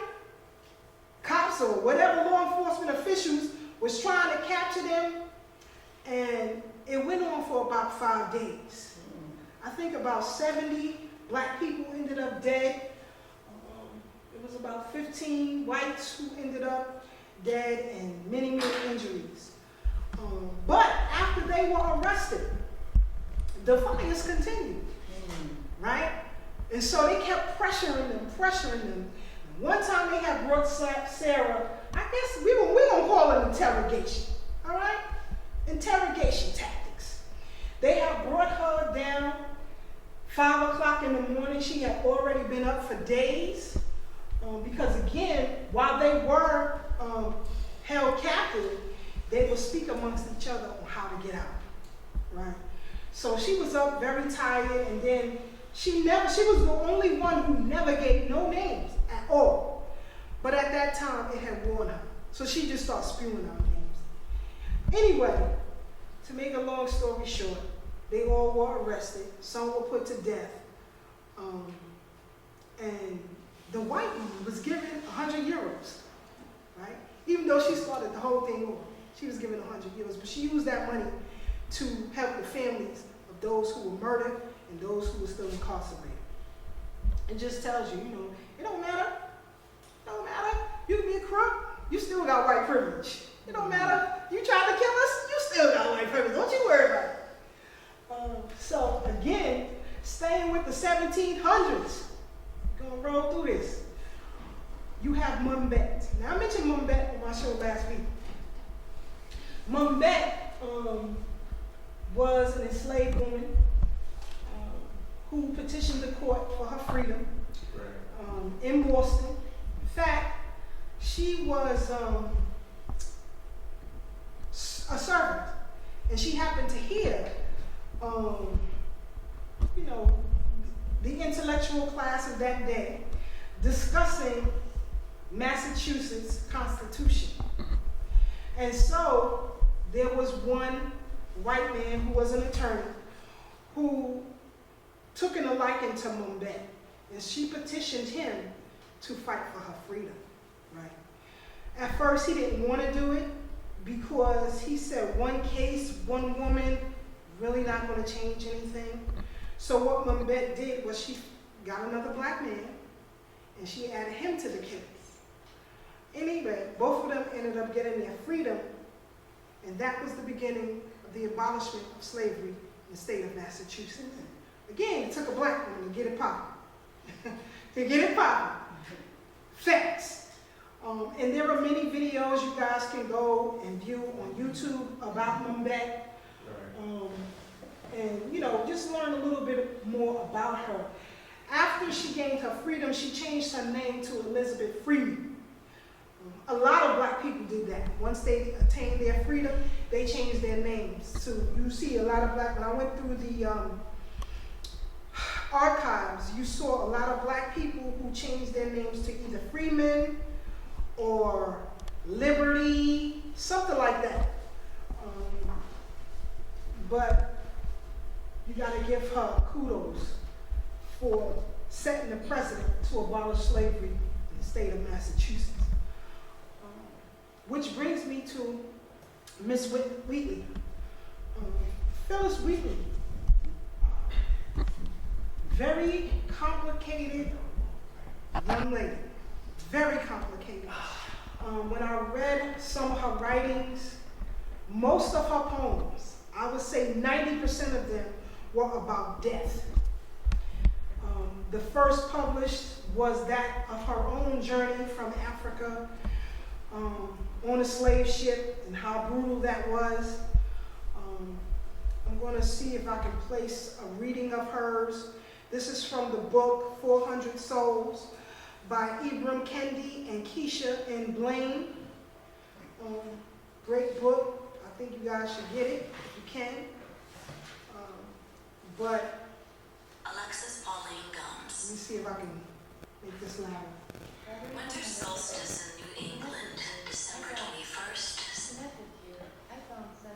cops or whatever law enforcement officials was trying to capture them, and it went on for about 5 days. I think about 70 black people ended up dead. It was about 15 whites who ended up dead and many, many injuries. But after they were arrested, the fires continued, right? And so they kept pressuring them. One time they had brought Sarah, I guess we're gonna call it interrogation, all right? Interrogation tactics. They had brought her down 5 o'clock in the morning. She had already been up for days because again, while they were held captive, they would speak amongst each other on how to get out, right? So she was up very tired, and then she was the only one who never gave no names at all. But at that time, it had worn her. So she just started spewing out names. Anyway, to make a long story short, they all were arrested. Some were put to death. And the white woman was given 100 euros, right? Even though she started the whole thing over, she was given 100 euros. But she used that money to help the families of those who were murdered and those who were still incarcerated. It just tells you, it don't matter. It don't matter. You can be a crook, you still got white privilege. It don't matter. You tried to kill us, you still got white privilege. Don't you worry about it. So again, staying with the 1700s, gonna roll through this. You have Mumbet. Now I mentioned Mumbet on my show last week. Mumbet was an enslaved woman who petitioned the court for her freedom in Boston. In fact, she was a servant, and she happened to hear, the intellectual class of that day discussing Massachusetts Constitution. And so there was one white man who was an attorney who took a liking to Mumbet, and she petitioned him to fight for her freedom, right? At first, he didn't want to do it because he said one case, one woman, really not going to change anything. So what Mambet did was she got another black man and she added him to the case. Anyway, both of them ended up getting their freedom, and that was the beginning of the abolishment of slavery in the state of Massachusetts. Again, it took a black woman to get it popping. To get it popping. Facts. And there are many videos you guys can go and view on YouTube about Mambet. And, you know, just learn a little bit more about her. After she gained her freedom, she changed her name to Elizabeth Freeman. A lot of black people did that. Once they attained their freedom, they changed their names. So you see a lot of black, when I went through the archives, you saw a lot of black people who changed their names to either Freeman or Liberty, something like that. But you gotta give her kudos for setting the precedent to abolish slavery in the state of Massachusetts. Which brings me to Miss Wheatley. Phyllis Wheatley, very complicated young lady, very complicated. When I read some of her writings, most of her poems, I would say 90% of them were about death. The first published was that of her own journey from Africa on a slave ship and how brutal that was. I'm going to see if I can place a reading of hers. This is from the book 400 Souls by Ibram Kendi and Keisha and Blaine. Great book. I think you guys should get it if you can. But Alexis Pauline Gums. let me see if I can make this louder. Winter solstice in New England, December 21st. I found 7.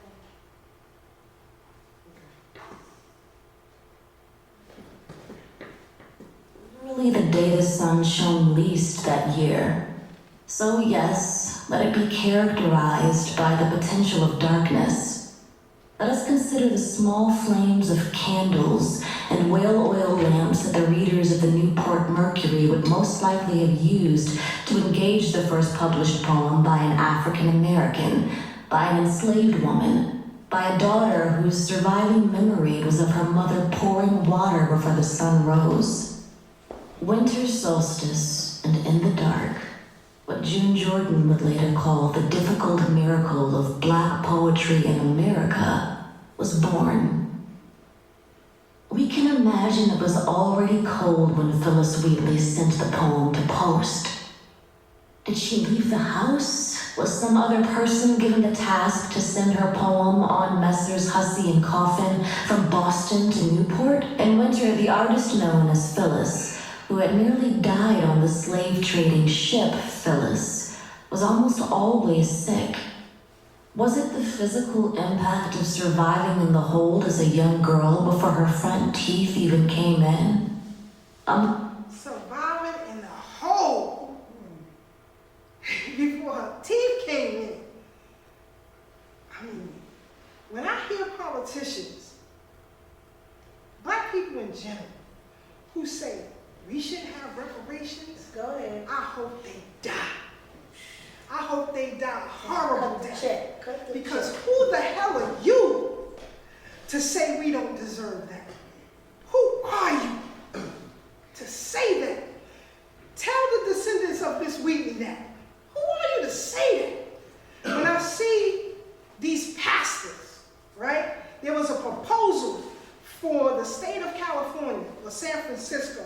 Literally the day the sun shone least that year. So yes, let it be characterized by the potential of darkness. Let us consider the small flames of candles and whale oil lamps that the readers of the Newport Mercury would most likely have used to engage the first published poem by an African American, by an enslaved woman, by a daughter whose surviving memory was of her mother pouring water before the sun rose. Winter solstice and in the dark, what June Jordan would later call the difficult miracle of black poetry in America, was born. We can imagine it was already cold when Phyllis Wheatley sent the poem to post. Did she leave the house? Was some other person given the task to send her poem on Messrs. Hussey and Coffin from Boston to Newport? In winter, the artist known as Phyllis, who had nearly died on the slave-trading ship Phyllis, was almost always sick. Was it the physical impact of surviving in the hold as a young girl before her front teeth even came in? Surviving in the hole before her teeth came in. I mean, when I hear politicians, black people in general, who say we should have reparations, Go ahead. I hope they die. I hope they die horrible death. Because who the hell are you to say we don't deserve that? Who are you to say that? Tell the descendants of Miss Wheatley that. Who are you to say that? When I see these pastors, right? There was a proposal for the state of California or San Francisco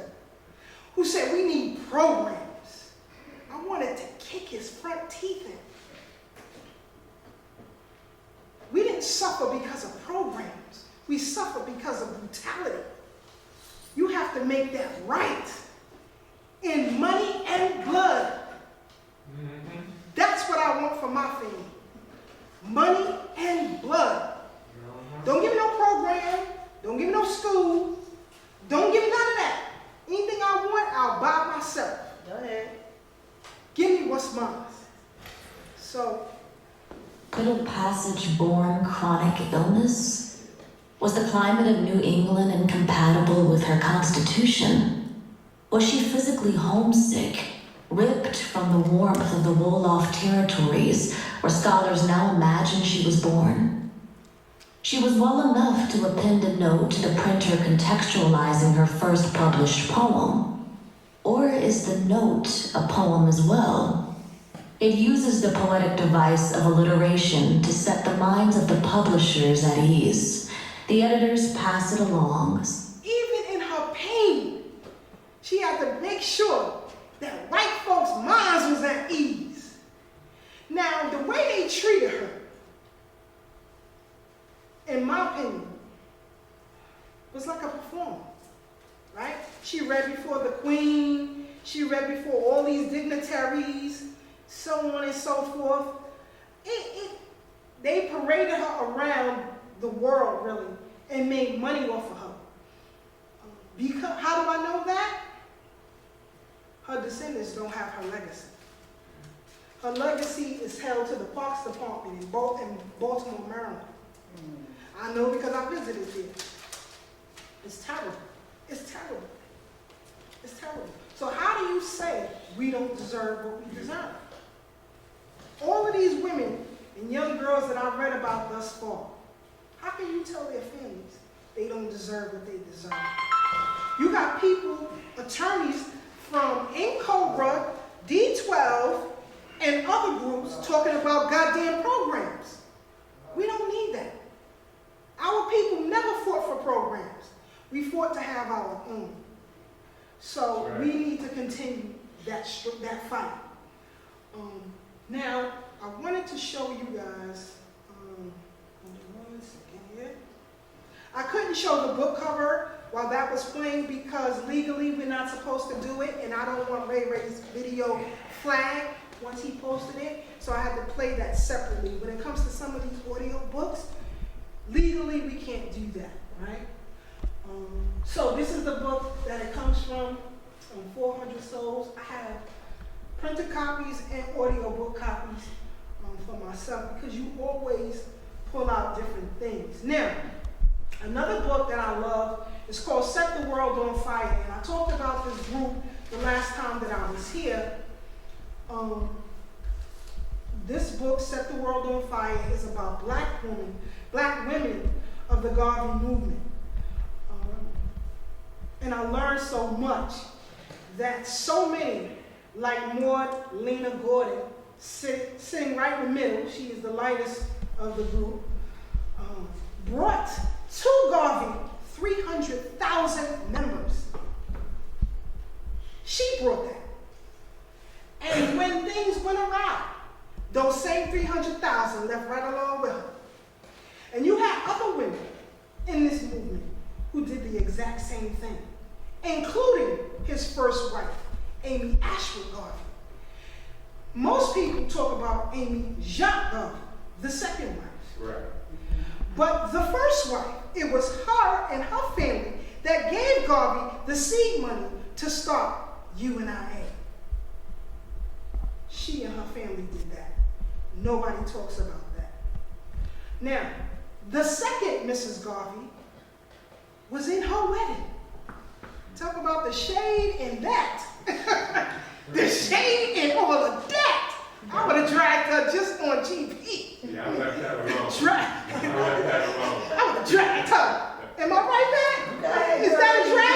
who said we need programs. I wanted to kick his front teeth in. We didn't suffer because of programs. We suffer because of brutality. You have to make that right in money and blood. Mm-hmm. That's what I want for my family. Money and blood. Don't give me no program. Don't give me no school. Don't give me none of that. Anything I want, I'll buy myself. Go ahead. Give me what's mine. So, Middle passage born chronic illness? Was the climate of New England incompatible with her constitution? Was she physically homesick, ripped from the warmth of the Wolof territories where scholars now imagine she was born? She was well enough to append a note to the printer contextualizing her first published poem. Or is the note a poem as well? It uses the poetic device of alliteration to set the minds of the publishers at ease. The editors pass it along. Even in her pain, she had to make sure that white folks' minds was at ease. Now, the way they treated her, in my opinion, was like a performance, right? She read before the queen, she read before all these dignitaries, so on and so forth. They paraded her around the world, really, and made money off of her. Because, how do I know that? Her descendants don't have her legacy. Her legacy is held to the Parks Department in Baltimore, Maryland. I know because I visited there. It's terrible. It's terrible. It's terrible. So how do you say we don't deserve what we deserve? All of these women and young girls that I've read about thus far, how can you tell their families they don't deserve what they deserve? You got people, attorneys from Cobra, D12, and other groups talking about goddamn programs. We don't need that. Our people never fought for programs. We fought to have our own. So we need to continue that fight. Now, I wanted to show you guys, hold on one second here. I couldn't show the book cover while that was playing because legally we're not supposed to do it, and I don't want Ray Ray's video flagged once he posted it, so I had to play that separately. When it comes to some of these audio books, legally we can't do that, right? So this is the book that it comes from, 400 Souls. I have printed copies and audio book copies for myself because you always pull out different things. Now, another book that I love is called Set the World on Fire, and I talked about this group the last time that I was here. This book, Set the World on Fire, is about black women of the Garvey movement. And I learned so much that so many, like Maud Lena Gordon, sitting right in the middle, she is the lightest of the group, brought to Garvey 300,000 members. She brought that. And when things went awry, those same 300,000 left right along with her. And you had other women in this movement who did the exact same thing, including his first wife, Amy Ashwood Garvey. Most people talk about Amy Jacques Garvey, the second wife. Right. But the first wife, it was her and her family that gave Garvey the seed money to start UNIA. She and her family did that. Nobody talks about that. Now, the second Mrs. Garvey was in her wedding. Talk about the shade in that. The shade in all of that. I would have dragged her just on GP. Yeah, I left that alone. I left that alone. I would have dragged her. Am I right, man? Is that a drag?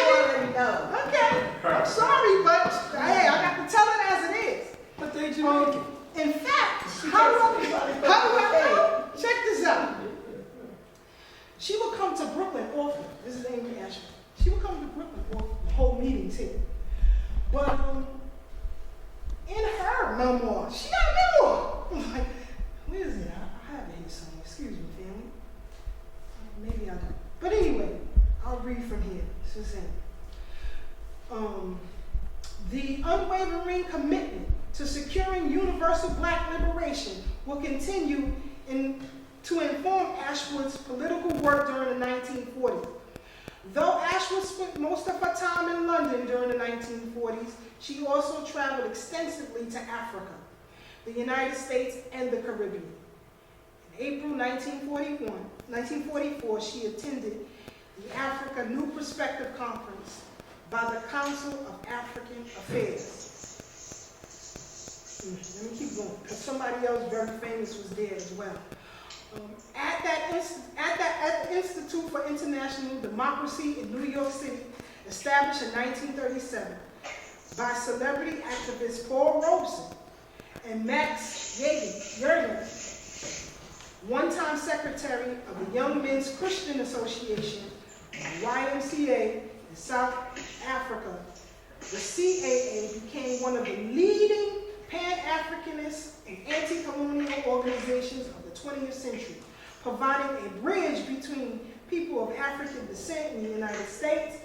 Okay. I'm sorry, but hey, I got to tell it as it is. What they do? In fact, how do I know? Check this out. She would come to Brooklyn often. This is Amy Ashwood. She would come to Brooklyn for whole meetings here. But in her memoir, she got a memoir. I'm like, where is it? I have it here somewhere. Excuse me, family. Maybe I do. But anyway, I'll read from here. This is it. The unwavering commitment to securing universal black liberation will continue to inform Ashwood's political work during the 1940s. Though Ashwood spent most of her time in London during the 1940s, she also traveled extensively to Africa, the United States, and the Caribbean. April 1944, she attended the Africa New Perspective Conference by the Council of African Affairs. Let me keep going, because somebody else very famous was there as well. At the Institute for International Democracy in New York City, established in 1937 by celebrity activists Paul Robeson and Max Yergin, one-time secretary of the Young Men's Christian Association, YMCA, in South Africa, the CAA became one of the leading Pan-Africanist and anti-colonial organizations of the 20th century, providing a bridge between people of African descent in the United States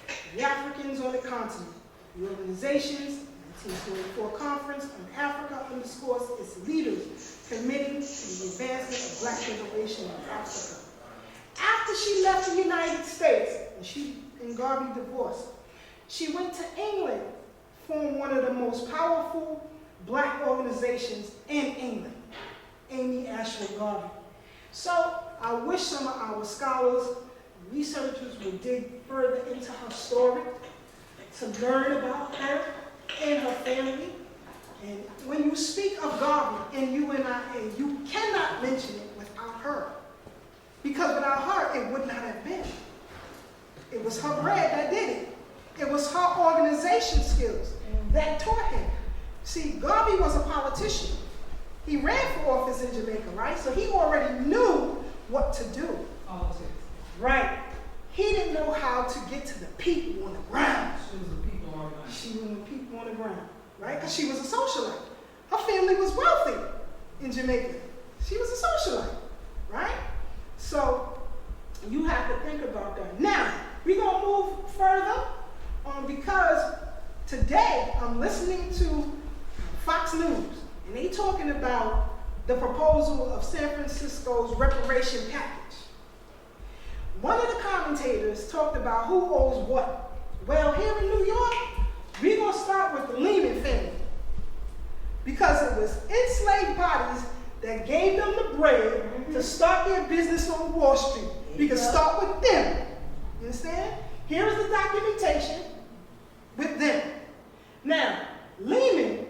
and the Africans on the continent. The organization's 1944 Conference on Africa underscores its leaders committing to the advancement of Black liberation in Africa. After she left the United States, and she and Garvey divorced, she went to England, formed one of the most powerful Black organizations in England, Amy Ashford Garvey. So I wish some of our scholars and researchers would dig further into her story to learn about her and her family. And when you speak of Garvey and UNIA, you cannot mention it without her. Because without her, it would not have been. It was her bread that did it. It was her organization skills that taught him. See, Garvey was a politician. He ran for office in Jamaica, right? So he already knew what to do. Politics. Right. He didn't know how to get to the people on the ground. She was the people organized. She was the people on the ground, right? Because she was a socialite. Her family was wealthy in Jamaica. She was a socialite, right? So you have to think about that. Now, we're going to move further because today I'm listening to Fox News, and they talking about the proposal of San Francisco's reparation package. One of the commentators talked about who owes what. Well, here in New York, we're going to start with the Lehman family, because it was enslaved bodies that gave them the bread to start their business on Wall Street. We can start with them. You understand? Here's the documentation with them. Now, Lehman,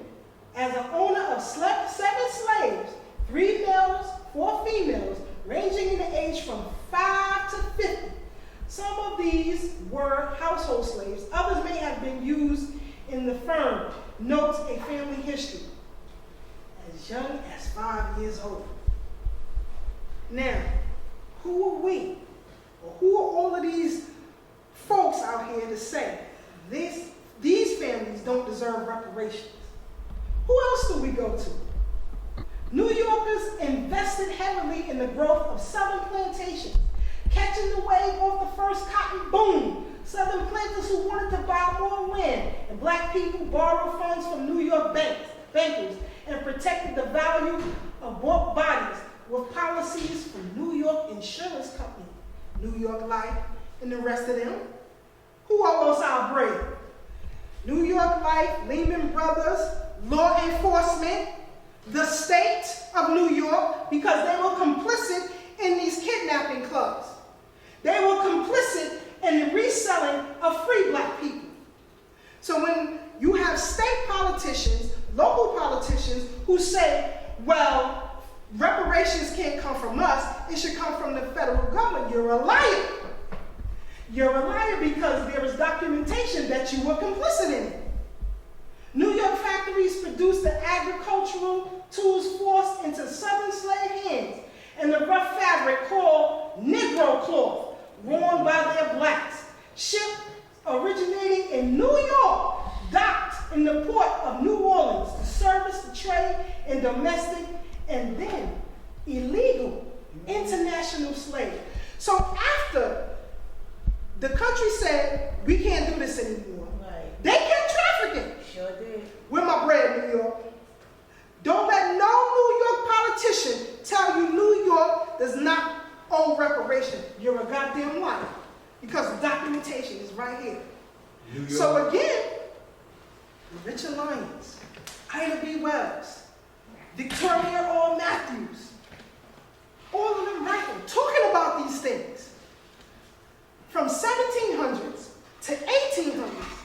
as an owner of 7 slaves, 3 males, 4 females, ranging in the age from 5 to 50. Some of these were household slaves. Others may have been used in the firm, notes a family history. As young as 5 years old. Now, who are we? Or who are all of these folks out here to say these families don't deserve reparations? Who else do we go to? New Yorkers invested heavily in the growth of southern plantations, catching the wave off the first cotton boom. Southern planters who wanted to buy more land, and Black people borrowed funds from New York bankers and protected the value of both bodies with policies from New York Insurance Company, New York Life, and the rest of them. Who owes our bread? New York Life, Lehman Brothers, law enforcement, the state of New York, because they were complicit in these kidnapping clubs. They were complicit in the reselling of free Black people. So when you have state politicians, local politicians who say, well, reparations can't come from us, it should come from the federal government, you're a liar. You're a liar because there is documentation that you were complicit in it. New York factories produced the agricultural tools forced into southern slave hands and the rough fabric called Negro cloth, worn by their Blacks. Ships originating in New York docked in the port of New Orleans to service the trade in domestic and then illegal international slaves. So after the country said, we can't do this anymore, Right. they kept trafficking. Sure did. With my bread, New York. Don't let no New York politician tell you New York does not owe reparations. You're a goddamn liar. Because the documentation is right here. New York. So again, Richard Lyons, Ida B. Wells, Victoria R. Matthews, all of them writing, talking about these things. From 1700s to 1800s.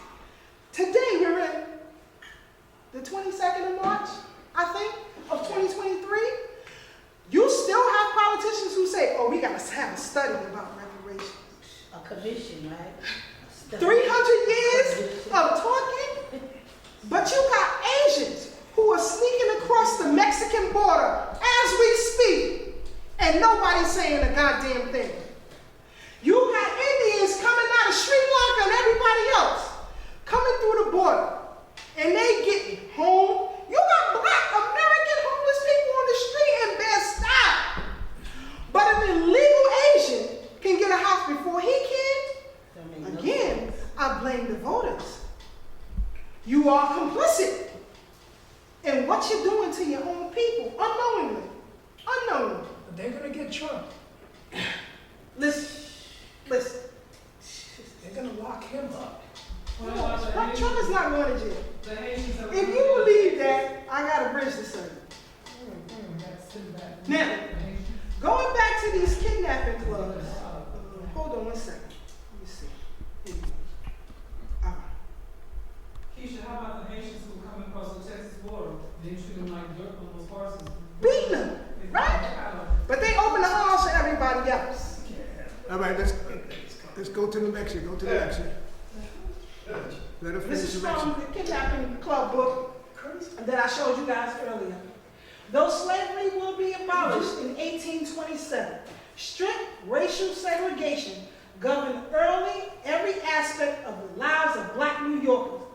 Today we're in the 22nd of March, I think, of 2023. You still have politicians who say, oh, we got to have a study about reparations. A commission, right? 300 years of talking, but you got Asians who are sneaking across the Mexican border as we speak, and nobody's saying a goddamn thing. You got Indians coming out of Sri Lanka and everybody else coming through the border, and they getting home. You got black American homeless people on the street in Bed-Stuy, but an illegal Asian can get a house before he can. Again, I blame the voters. You are complicit in what you're doing to your own people, unknowingly. Unknowingly. But they're gonna get Trump. Listen. They're gonna lock him up. Trump is not going to jail. If you believe that, I got a bridge to say. Now, going back to these kidnapping clubs, hold on one second. Let me see. Here we go. All right. Keisha, how about the Haitians who come across the Texas border? They treat them like dirt on those parcels. Beating them, right? But they open the arms for everybody else. All right, let's go to the lecture. Go to the lecture. Let her finish This is the lecture. from the kidnapping club book that I showed you guys earlier. Though slavery will be abolished in 1827, strict racial segregation governed every aspect of the lives of black New Yorkers.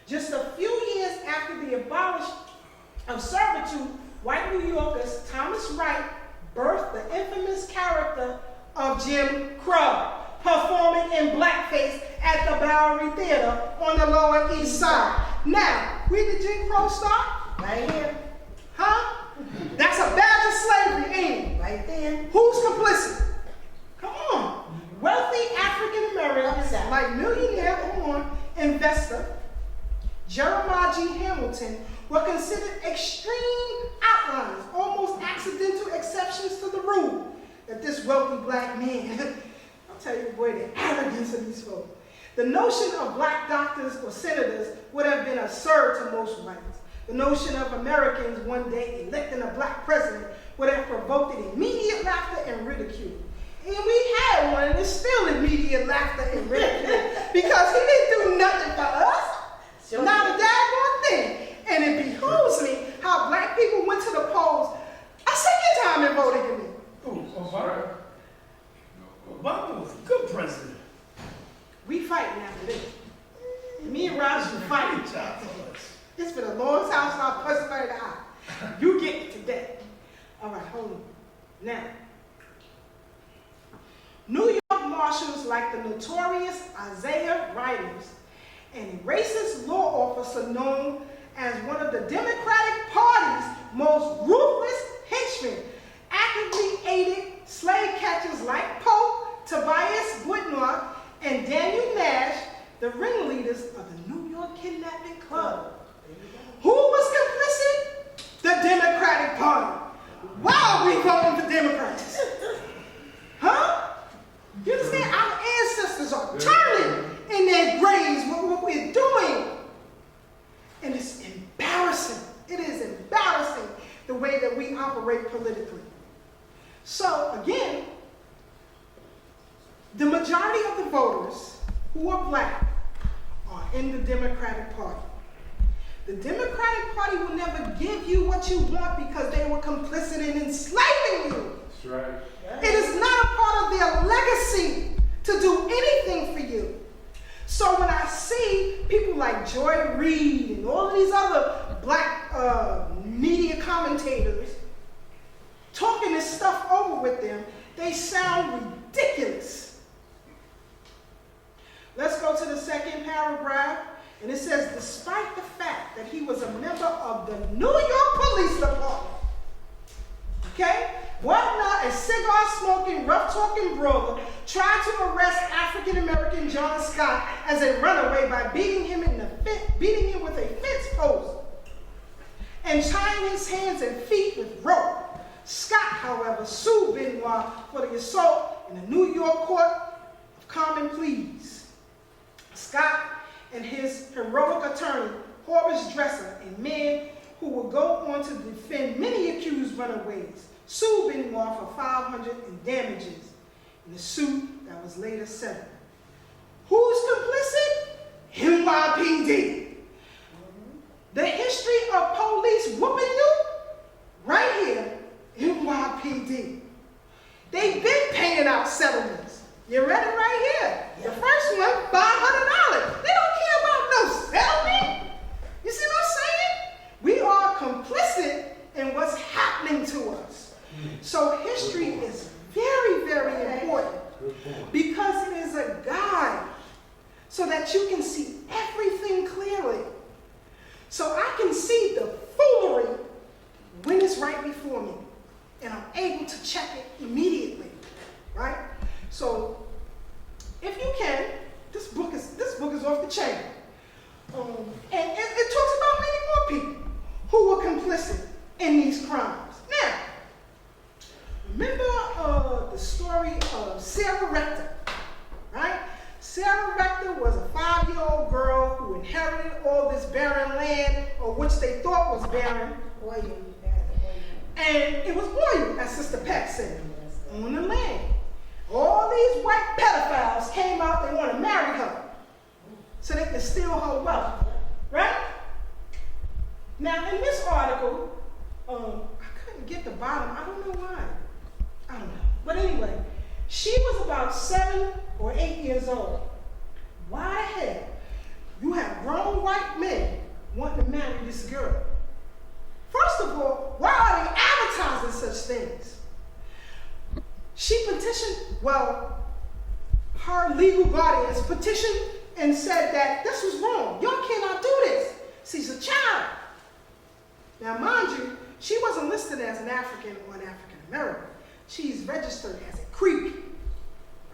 Just a few years after the abolition of servitude, white New Yorkers, Thomas Wright, birthed the infamous character of Jim Crow, performing in blackface at the Bowery Theater on the Lower East Side. Now, where did Jim Crow start? Right here, Huh? That's a badge of slavery, ain't it? right there. Who's complicit? Come on. Wealthy African Americans like millionaire investor Jeremiah G. Hamilton were considered extreme outliers, almost accidental exceptions to the rule that this wealthy black man, I'll tell you, boy, the arrogance of these folks. The notion of black doctors or senators would have been absurd to most whites. The notion of Americans one day electing a black president would have provoked immediate laughter and ridicule. And we had one, and it's still immediate laughter and ridicule because he didn't do nothing for us. Not a daggone thing. And it behooves me how black people went to the polls a second time and voted for me. Obama? Obama was a good president. We fighting after this. Me and Raj are fighting. It's been a long time since I pushed her in the eye. You get it today. All right, hold on. Now, New York marshals like the notorious Isaiah Riders and a racist law officer known as one of the Democratic Party's most ruthless henchmen actively aided slave catchers like Pope, Tobias Whitnor, and Daniel Nash, the ringleaders of the New York Kidnapping Club. Who was complicit? The Democratic Party. Why are we voting for Democrats? Huh? You understand? Our ancestors are turning in their graves with what we're doing. And it's embarrassing. It is embarrassing the way that we operate politically. So, again, the majority of the voters who are black are in the Democratic Party. The Democratic Party will never give you what you want because they were complicit in enslaving you. That's right. It is not a part of their legacy to do anything for you. So when I see people like Joy Reid and all of these other black media commentators talking this stuff over with them, they sound ridiculous. Let's go to the second paragraph. And it says, despite the fact that he was a member of the New York Police Department, okay, Whatnot, a cigar-smoking, rough-talking brawler, tried to arrest African-American John Scott as a runaway by beating him with a fence post and tying his hands and feet with rope. Scott, however, sued Benoit for the assault in the New York Court of Common Pleas. Scott and his heroic attorney, Horace Dresser, and men who would go on to defend many accused runaways, sued Benoit for $500 in damages in a suit that was later settled. Who's complicit? NYPD. The history of police whooping you? Right here, NYPD. They've been paying out settlements. You read it right here. The first one, $500. They don't care about no settlement. You see what I'm saying? We are complicit in what's happening to us. So history is very, very important because it is a guide so that you can see everything clearly. So I can see the foolery when it's right before me, and I'm able to check it immediately, right? So if you can, this book is off the chain. And it talks about many more people who were complicit in these crimes. Now, remember the story of Sarah Rector, right? Sarah Rector was a 5-year-old girl who inherited all this barren land, or which they thought was barren. And it was oil, as Sister Pat said, on the land. All these white pedophiles came out, they want to marry her so they can steal her wealth, right? Now, in this article, I couldn't get the bottom. I don't know why. I don't know. But anyway, she was about 7 or 8 years old. Why the hell you have grown white men wanting to marry this girl? First of all, why are they advertising such things? She petitioned, well, her legal guardians petitioned and said that this was wrong. Y'all cannot do this. She's a child. Now, mind you, she wasn't listed as an African or an African American. She's registered as a Creek,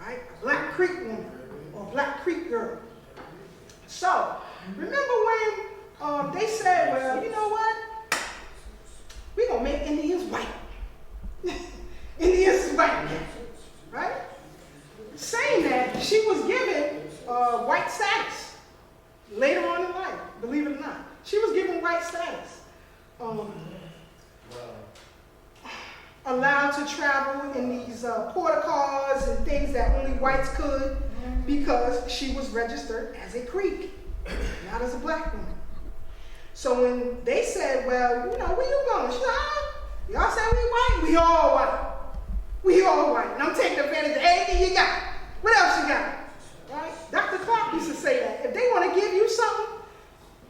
right? A Black Creek woman or Black Creek girl. So, remember when they said, well, you know what? We're going to make Indians white. Indians is white, right? Saying that, she was given white status later on in life, believe it or not. She was given white status. Allowed to travel in these porter cars and things that only whites could because she was registered as a Creek, not as a black woman. So when they said, well, you know, where you going? She said, y'all say we white? We all white. We all white. And I'm taking advantage of anything you got. What else you got? Right? Dr. Clark used to say that. If they want to give you something,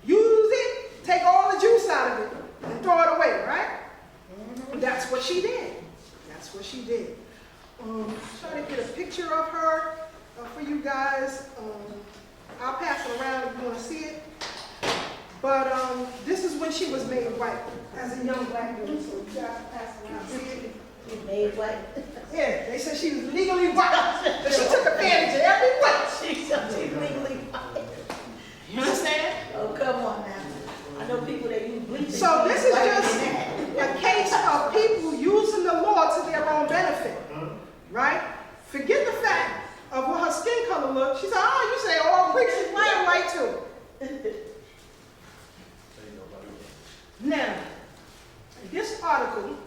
use it, take all the juice out of it, and throw it away, right? That's what she did. That's what she did. Try to get a picture of her for you guys. I'll pass it around if you want to see it. But this is when she was made white as a young black girl. So you guys can pass it around. See it? Made white. Yeah, they said she was legally white. But she took advantage of every white. She's legally white. You understand? Oh, come on now. I know people that use bleach. So this is just a case of people using the law to their own benefit, right? Forget the fact of what her skin color looks. She said, oh, you say all Greeks is white too. Now, this article,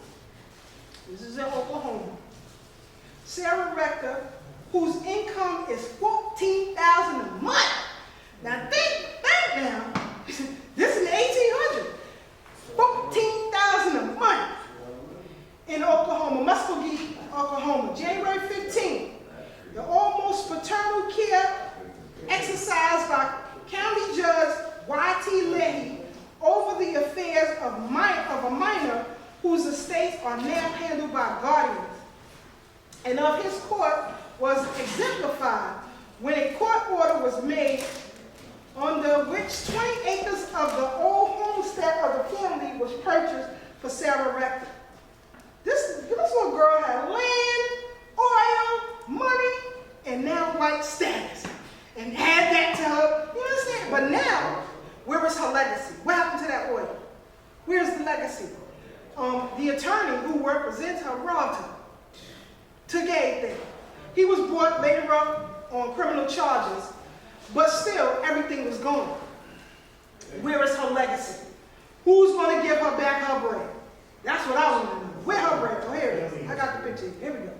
this is in Oklahoma. Sarah Rector, whose income is $14,000 a month. Now think now. This is in 1800. $14,000 a month in Oklahoma, Muskogee, Oklahoma, January 15th. The almost paternal care exercised by County Judge Y.T. Leahy over the affairs of a minor whose estates are now handled by guardians, and of his court was exemplified when a court order was made under which 20 acres of the old homestead of the family was purchased for Sarah Rector. This little girl had land, oil, money, and now white status. And add that to her, you understand? But now, where is her legacy? What happened to that oil? Where's the legacy? the attorney who represents her robbed her. Took everything. He was brought later up on criminal charges, but still everything was gone. Where is her legacy? Who's going to give her back her bread? That's what I want to know. Where her bread? Oh, here it is. I got the picture. Here we go.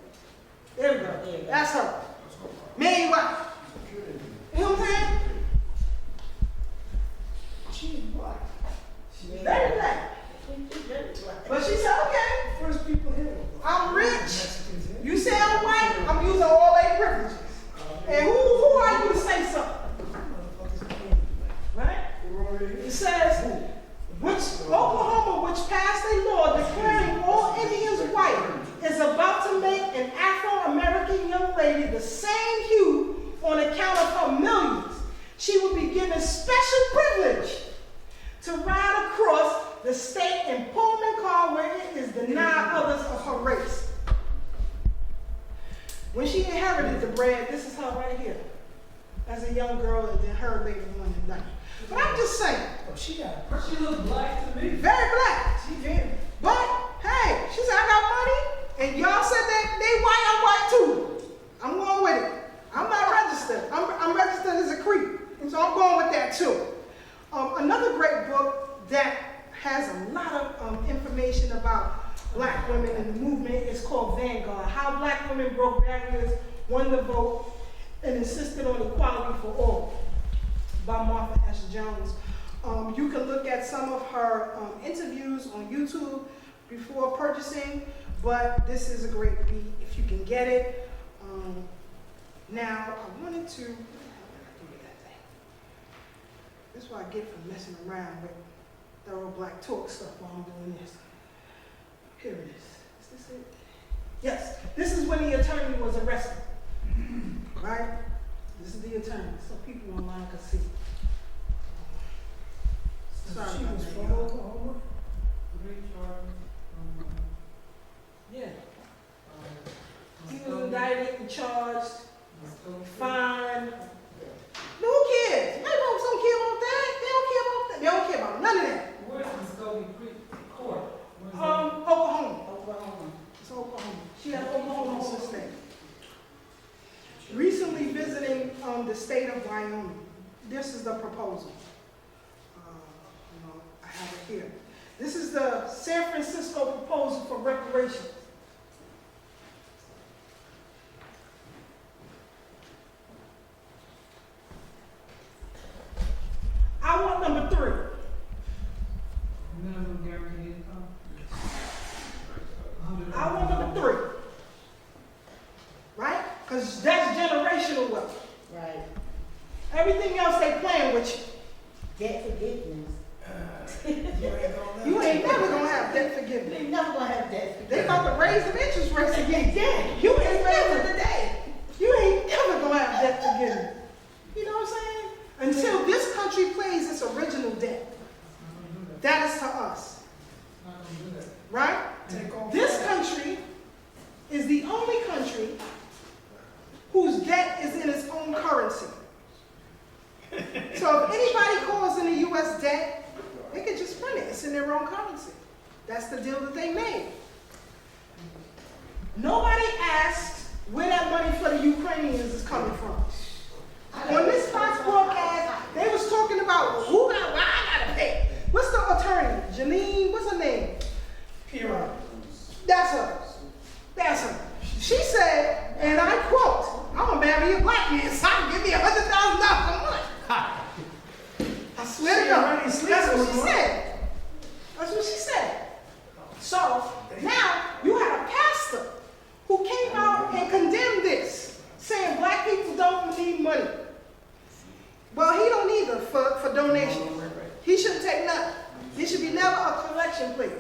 There we go. That's her. Main wife. You know what I'm saying? She's black. Very black. But she said, okay, First people here. I'm rich. You say I'm white, I'm using all their privileges. And who are you to say something? Right? It says, Oklahoma, which passed a law declaring all Indians white, is about to make an Afro-American young lady the same hue on account of her millions. She will be given special privilege to ride across the state in Pullman car where it is denied others of her race. When she inherited the bread, this is her right here, as a young girl, and then her later on in life. But I'm just saying. Oh, she looks black to me. Very black. She did. But, hey, she said, I got money, and y'all said that they white, I'm white too. I'm going with it. I'm not registered. I'm registered as a creep. And so I'm going with that too. Another great book that has a lot of information about black women in the movement is called Vanguard, How Black Women Broke Barriers, Won the Vote, and Insisted on Equality for All, by Martha S. Jones. You can look at some of her interviews on YouTube before purchasing, but this is a great read if you can get it. Now, I wanted to, how did I do that thing? This is what I get for messing around with thorough black talk stuff while I'm doing this. Here it is. Is this it? Yes. This is when the attorney was arrested. Right? This is the attorney, so people online can see. Sorry She about was that, from y'all. Oklahoma? Yeah. He was indicted and charged, fined. No, who cares? White folks don't care about that. They don't care about that. They don't care about none of that. Where's the Muskogee Creek Court? Oklahoma. Oklahoma. It's Oklahoma. She had Oklahoma on the state. Recently visiting the state of Wyoming. This is the proposal. I have it here. This is the San Francisco proposal for recreation. I want number 3. Minimum guaranteed income? I want number 3. Right? Because that's generational wealth. Right. Everything else they playing with you. Debt forgiveness. You ain't never gonna have debt forgiveness. They never gonna have debt forgiveness. They about to raise the interest rates again. Yeah. You ain't never today. You ain't ever gonna have debt forgiveness. You know what I'm saying? Until this country pays its original debt. That is to us. Right? This country is the only country whose debt is in its own currency. So if anybody calls in the U.S. debt, they can just print it. It's in their own currency. That's the deal that they made. Nobody asked where that money for the Ukrainians is coming from. On this Fox broadcast, they was talking about why I gotta pay. What's the attorney? Janine, what's her name? Kira. That's her. That's her. She said, and I quote, I'm gonna marry a black man, so I can give me $100,000 a month. I swear to God, that's what she said. That's what she said. So now you had a pastor who came out and condemned this, saying black people don't need money. Well, he don't need it for donation. He shouldn't take nothing. He should be never a collection plate.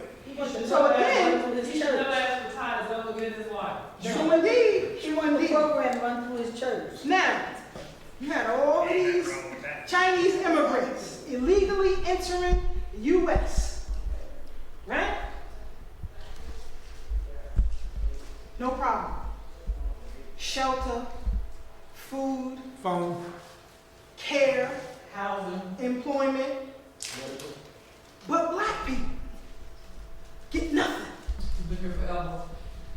So again, He should never ask for tithes ever again in his life. true indeed, true The indeed. program run through his church. Now, you had all these Chinese immigrants illegally entering the U.S., right? No problem. Shelter, food, Phone. care, Housing. employment. But black people get nothing. here forever.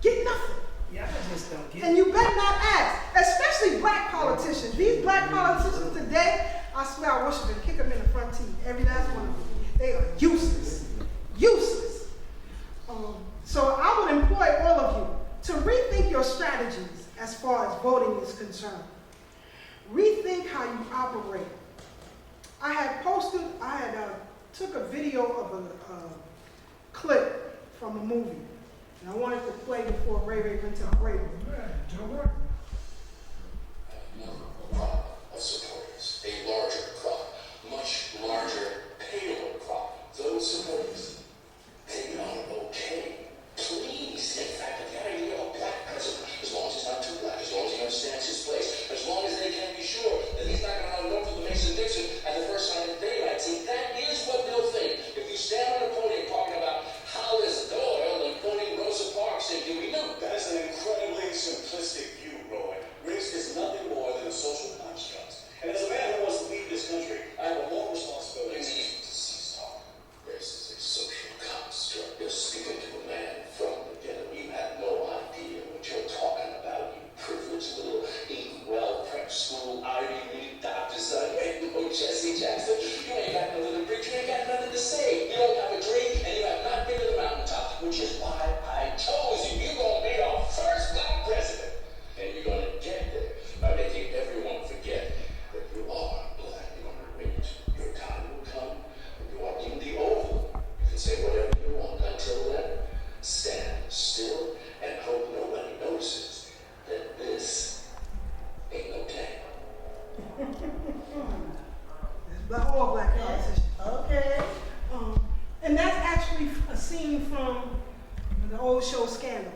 Get nothing. Yeah, I just don't get And you better not ask, especially black politicians. These black politicians today, I swear I wish I could kick them in the front teeth, every last one of them. They are useless. Useless. So I would employ all of you to rethink your strategies as far as voting is concerned. Rethink how you operate. I had took a video of a clip from a movie, and I wanted to play before Ray went to the break. Crop of supporters, a larger crop, much larger payroll crop. Those supporters, they are okay. Please, in fact, if the idea of a black president, as long as he's not too black, as long as he understands his place, as long as they can be sure that he's not going to run for the Mason-Dixon at the first sign of daylight. See, that is what they'll think. If you stand on a podium talking about Hollis Doyle and quoting Rosa Parks, and do we know? That is an incredibly simplistic view, Roy. Race is nothing more than a social construct. And as a man who wants to lead this country, I have a moral responsibility. It's easy to see talk. Race is a social construct. You're speaking to a man from the ghetto. You have no idea what you're talking about, you privileged little well-prepped school, Ivy League doctor son. You ain't no Jesse Jackson. You ain't got no little bridge. You ain't got nothing to say. You don't have a dream, and you have not been to the mountaintop, which is why I chose you. You're going to be our first black president. And you're going to get there by making everyone forget that you are black. You're going to admit it. Your time will come when you are in the Oval. You can say whatever you want. Until then, stand still and hope nobody notices that this ain't no tank. That's all black politicians. Okay. And that's actually a scene from the old show Scandal.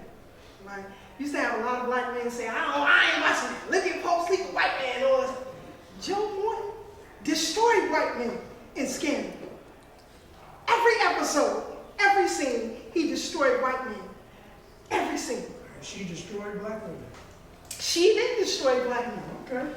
Right? Used to have a lot of black men say, I ain't watching that. Olivia Pope sleep with white man and all this. Joe Morton destroyed white men in Scandal. Every episode, every scene, he destroyed white men. Every scene. She destroyed black women. She didn't destroy black men. Okay.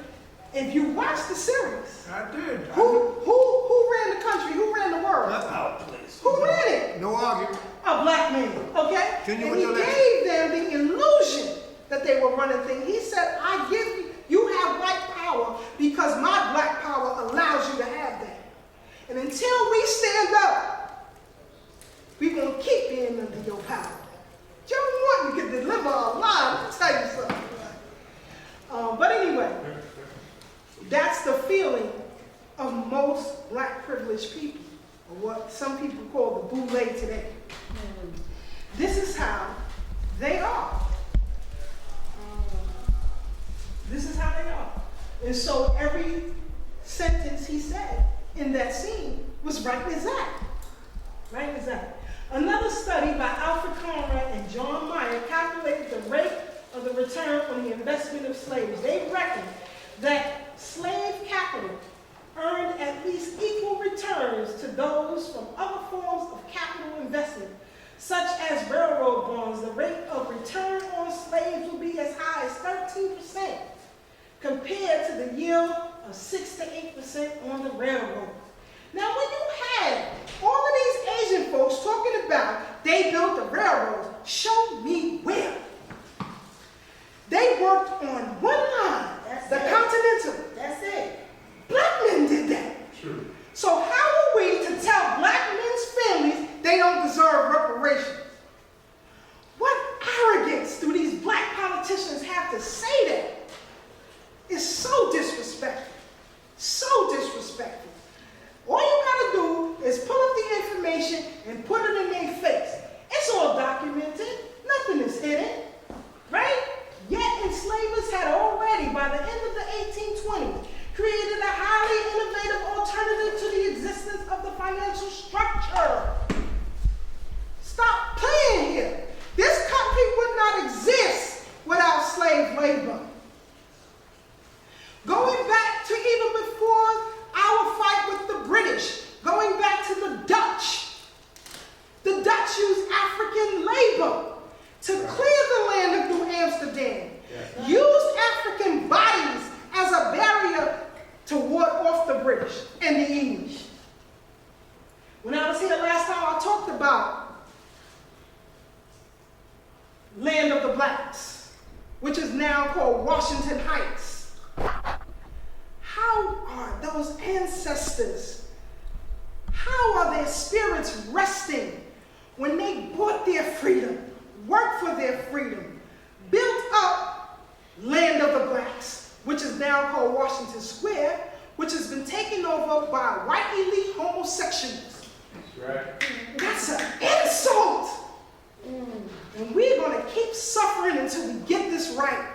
If you watch the series, I did. who ran the country? Who ran the world? Oh, please. Who ran it? No argument. A black man, okay? Can you And put he your legs- gave them the illusion that they were running things. He said, I give you, you have white power because my black power allows you to have that. And until we stand up, we're going to keep being under your power. Joe Morton can deliver a line, I'll tell you something. But anyway, that's the feeling of most black privileged people, or what some people call the boule today. This is how they are. This is how they are. And so every sentence he said in that scene was right as that. Right as that. Another study by Alfred Conrad and John Meyer calculated the rate of the return on the investment of slaves. They reckoned that slave capital earned at least equal returns to those from other forms of capital investment, such as railroad bonds. The rate of return on slaves will be as high as 13% compared to the yield of 6 to 8% on the railroad. Now, when you had all of these Asian folks talking about they built the railroads, show me where. They worked on one line, the Continental. That's it. Black men did that. True. So how are we to tell black men's families they don't deserve reparations? What arrogance do these black politicians have to say that? It's so disrespectful. So disrespectful. All you gotta do is pull up the information and put it in their face. It's all documented. Nothing is hidden. Right? Yet enslavers had already, by the end of the 1820s, created a highly innovative alternative to the existence of the financial structure. Stop playing here. This country would not exist without slave labor. Going back to even before our fight with the British, going back to the Dutch used African labor to clear the land of New Amsterdam, used African bodies as a barrier to ward off the British and the English. When I was here last time, I talked about called Washington Heights. How are those ancestors, how are their spirits resting when they bought their freedom, worked for their freedom, built up land of the blacks, which is now called Washington Square, which has been taken over by white elite homosexuals? That's right. That's an insult. And we're going to keep suffering until we get this right.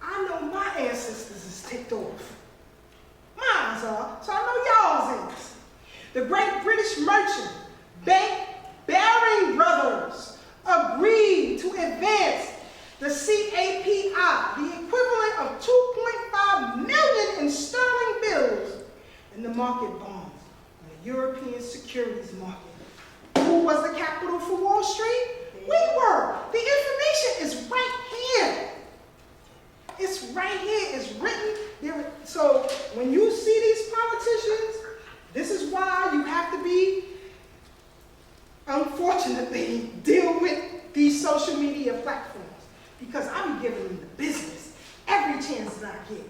I know my ancestors is ticked off. Mine's are, so I know y'all's is. The great British merchant, bank Baring Brothers, agreed to advance the CAPI, the equivalent of 2.5 million in sterling bills, in the market bonds, in the European securities market. Who was the capital for Wall Street? We were. The information is right here. It's right here. It's written there. So when you see these politicians, this is why you have to be, unfortunately, deal with these social media platforms. Because I be giving them the business every chance that I get.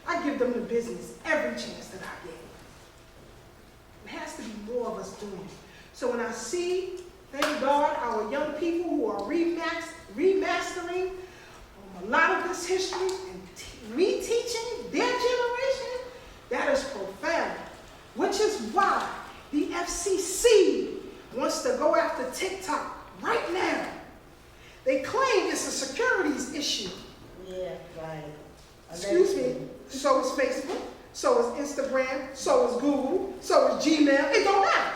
I give them the business every chance that I get. There has to be more of us doing it. So when I see, thank God, our young people who are remastering a lot of this history and reteaching their generation, that is profound. Which is why the FCC wants to go after TikTok right now. They claim it's a securities issue. Yeah, right. Excuse me. So is Facebook, so is Instagram, so is Google, so is Gmail. It don't matter.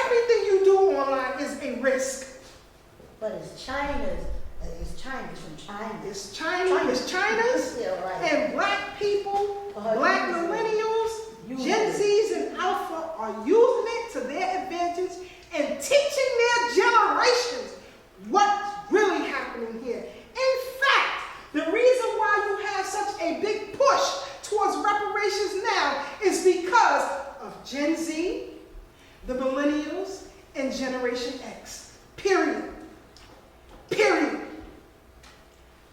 Everything you do online is a risk. But it's China's from China. It's China's, Yeah, right. and black people, black millennials, Gen Zs and Alpha are using it to their advantage and teaching their generations what's really happening here. In fact, the reason why you have such a big push towards reparations now is because of Gen Z, the millennials, and Generation X. Period. Period.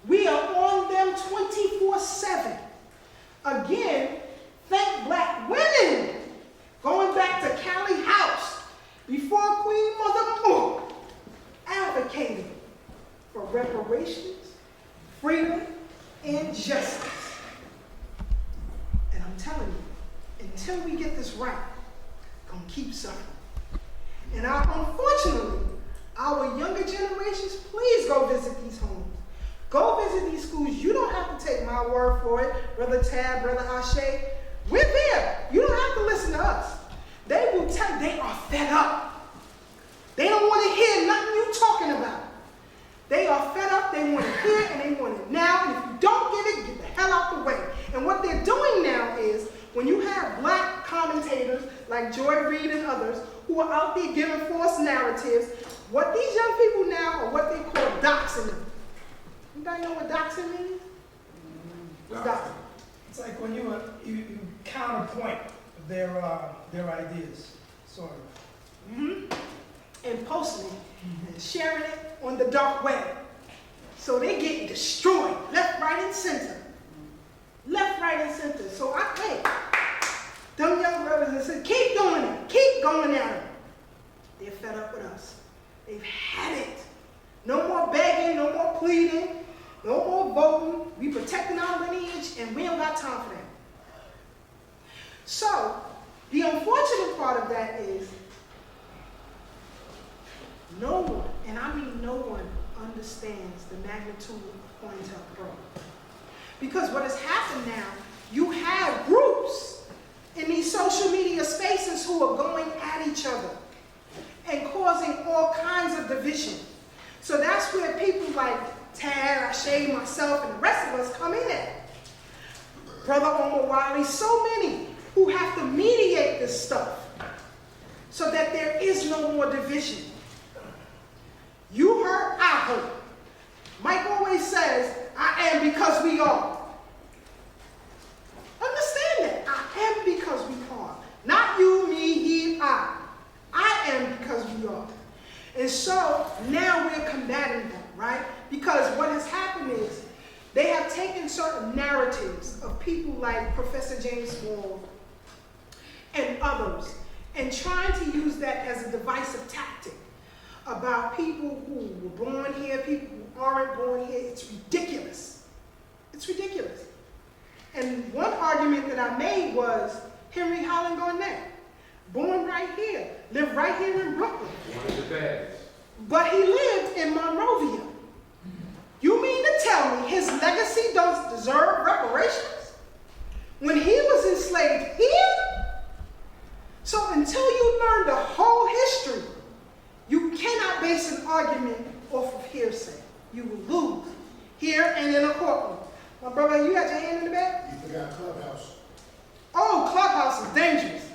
We are on them 24/7. Again, thank black women. Going back to Callie House, before Queen Mother Moore, advocating for reparations, freedom, and justice. And I'm telling you, until we get this right, we're going to keep suffering. And unfortunately, our younger generations, please go visit these homes. Go visit these schools. You don't have to take my word for it, Brother Tab, Brother Ashe. We're there. You don't have to listen to us. They will tell you they are fed up. They don't want to hear nothing you're talking about. They are fed up. They want to hear it, and they want it now. And if you don't get it, get the hell out the way. And what they're doing now is, when you have black commentators like Joy Reid and others who are out there giving false narratives, what these young people now are what they call doxing. Anybody know what doxing means? What's doxing? It's like when you counterpoint their ideas, sort of. And posting it and sharing it on the dark web. So they get destroyed, left, right, and center. Left, right, and center. So I think them young brothers and said, keep doing it, keep going at them. They're fed up with us. They've had it. No more begging, no more pleading, no more voting. We protecting our lineage, and we don't got time for that. So, the unfortunate part of that is no one, and I mean no one, understands the magnitude of COINTELPRO. Because what has happened now, you have groups in these social media spaces who are going at each other and causing all kinds of division. So that's where people like Tad, Ashe, myself, and the rest of us come in at. Brother Omar Wiley, so many who have to mediate this stuff so that there is no more division. You hurt, I hurt. Mike always says, I am because we are. Understand that. I am because we are. Not you, me, he, I. I am because we are. And so now we're combating that, right? Because what has happened is they have taken like Professor James Small and others, and trying to use that as a divisive tactic about people who were born here, people who aren't born here. It's ridiculous. It's ridiculous. And one argument that I made was Henry Highland Garnett, born right here, lived right here in Brooklyn. One of the baddest. But he lived in Monrovia. You mean to tell me his legacy don't deserve reparations? When he was enslaved here? So until you learn the whole history, you cannot base an argument off of hearsay. You will lose here and in a courtroom. My brother, you got your hand in the back? You forgot Clubhouse. Oh, Clubhouse is dangerous.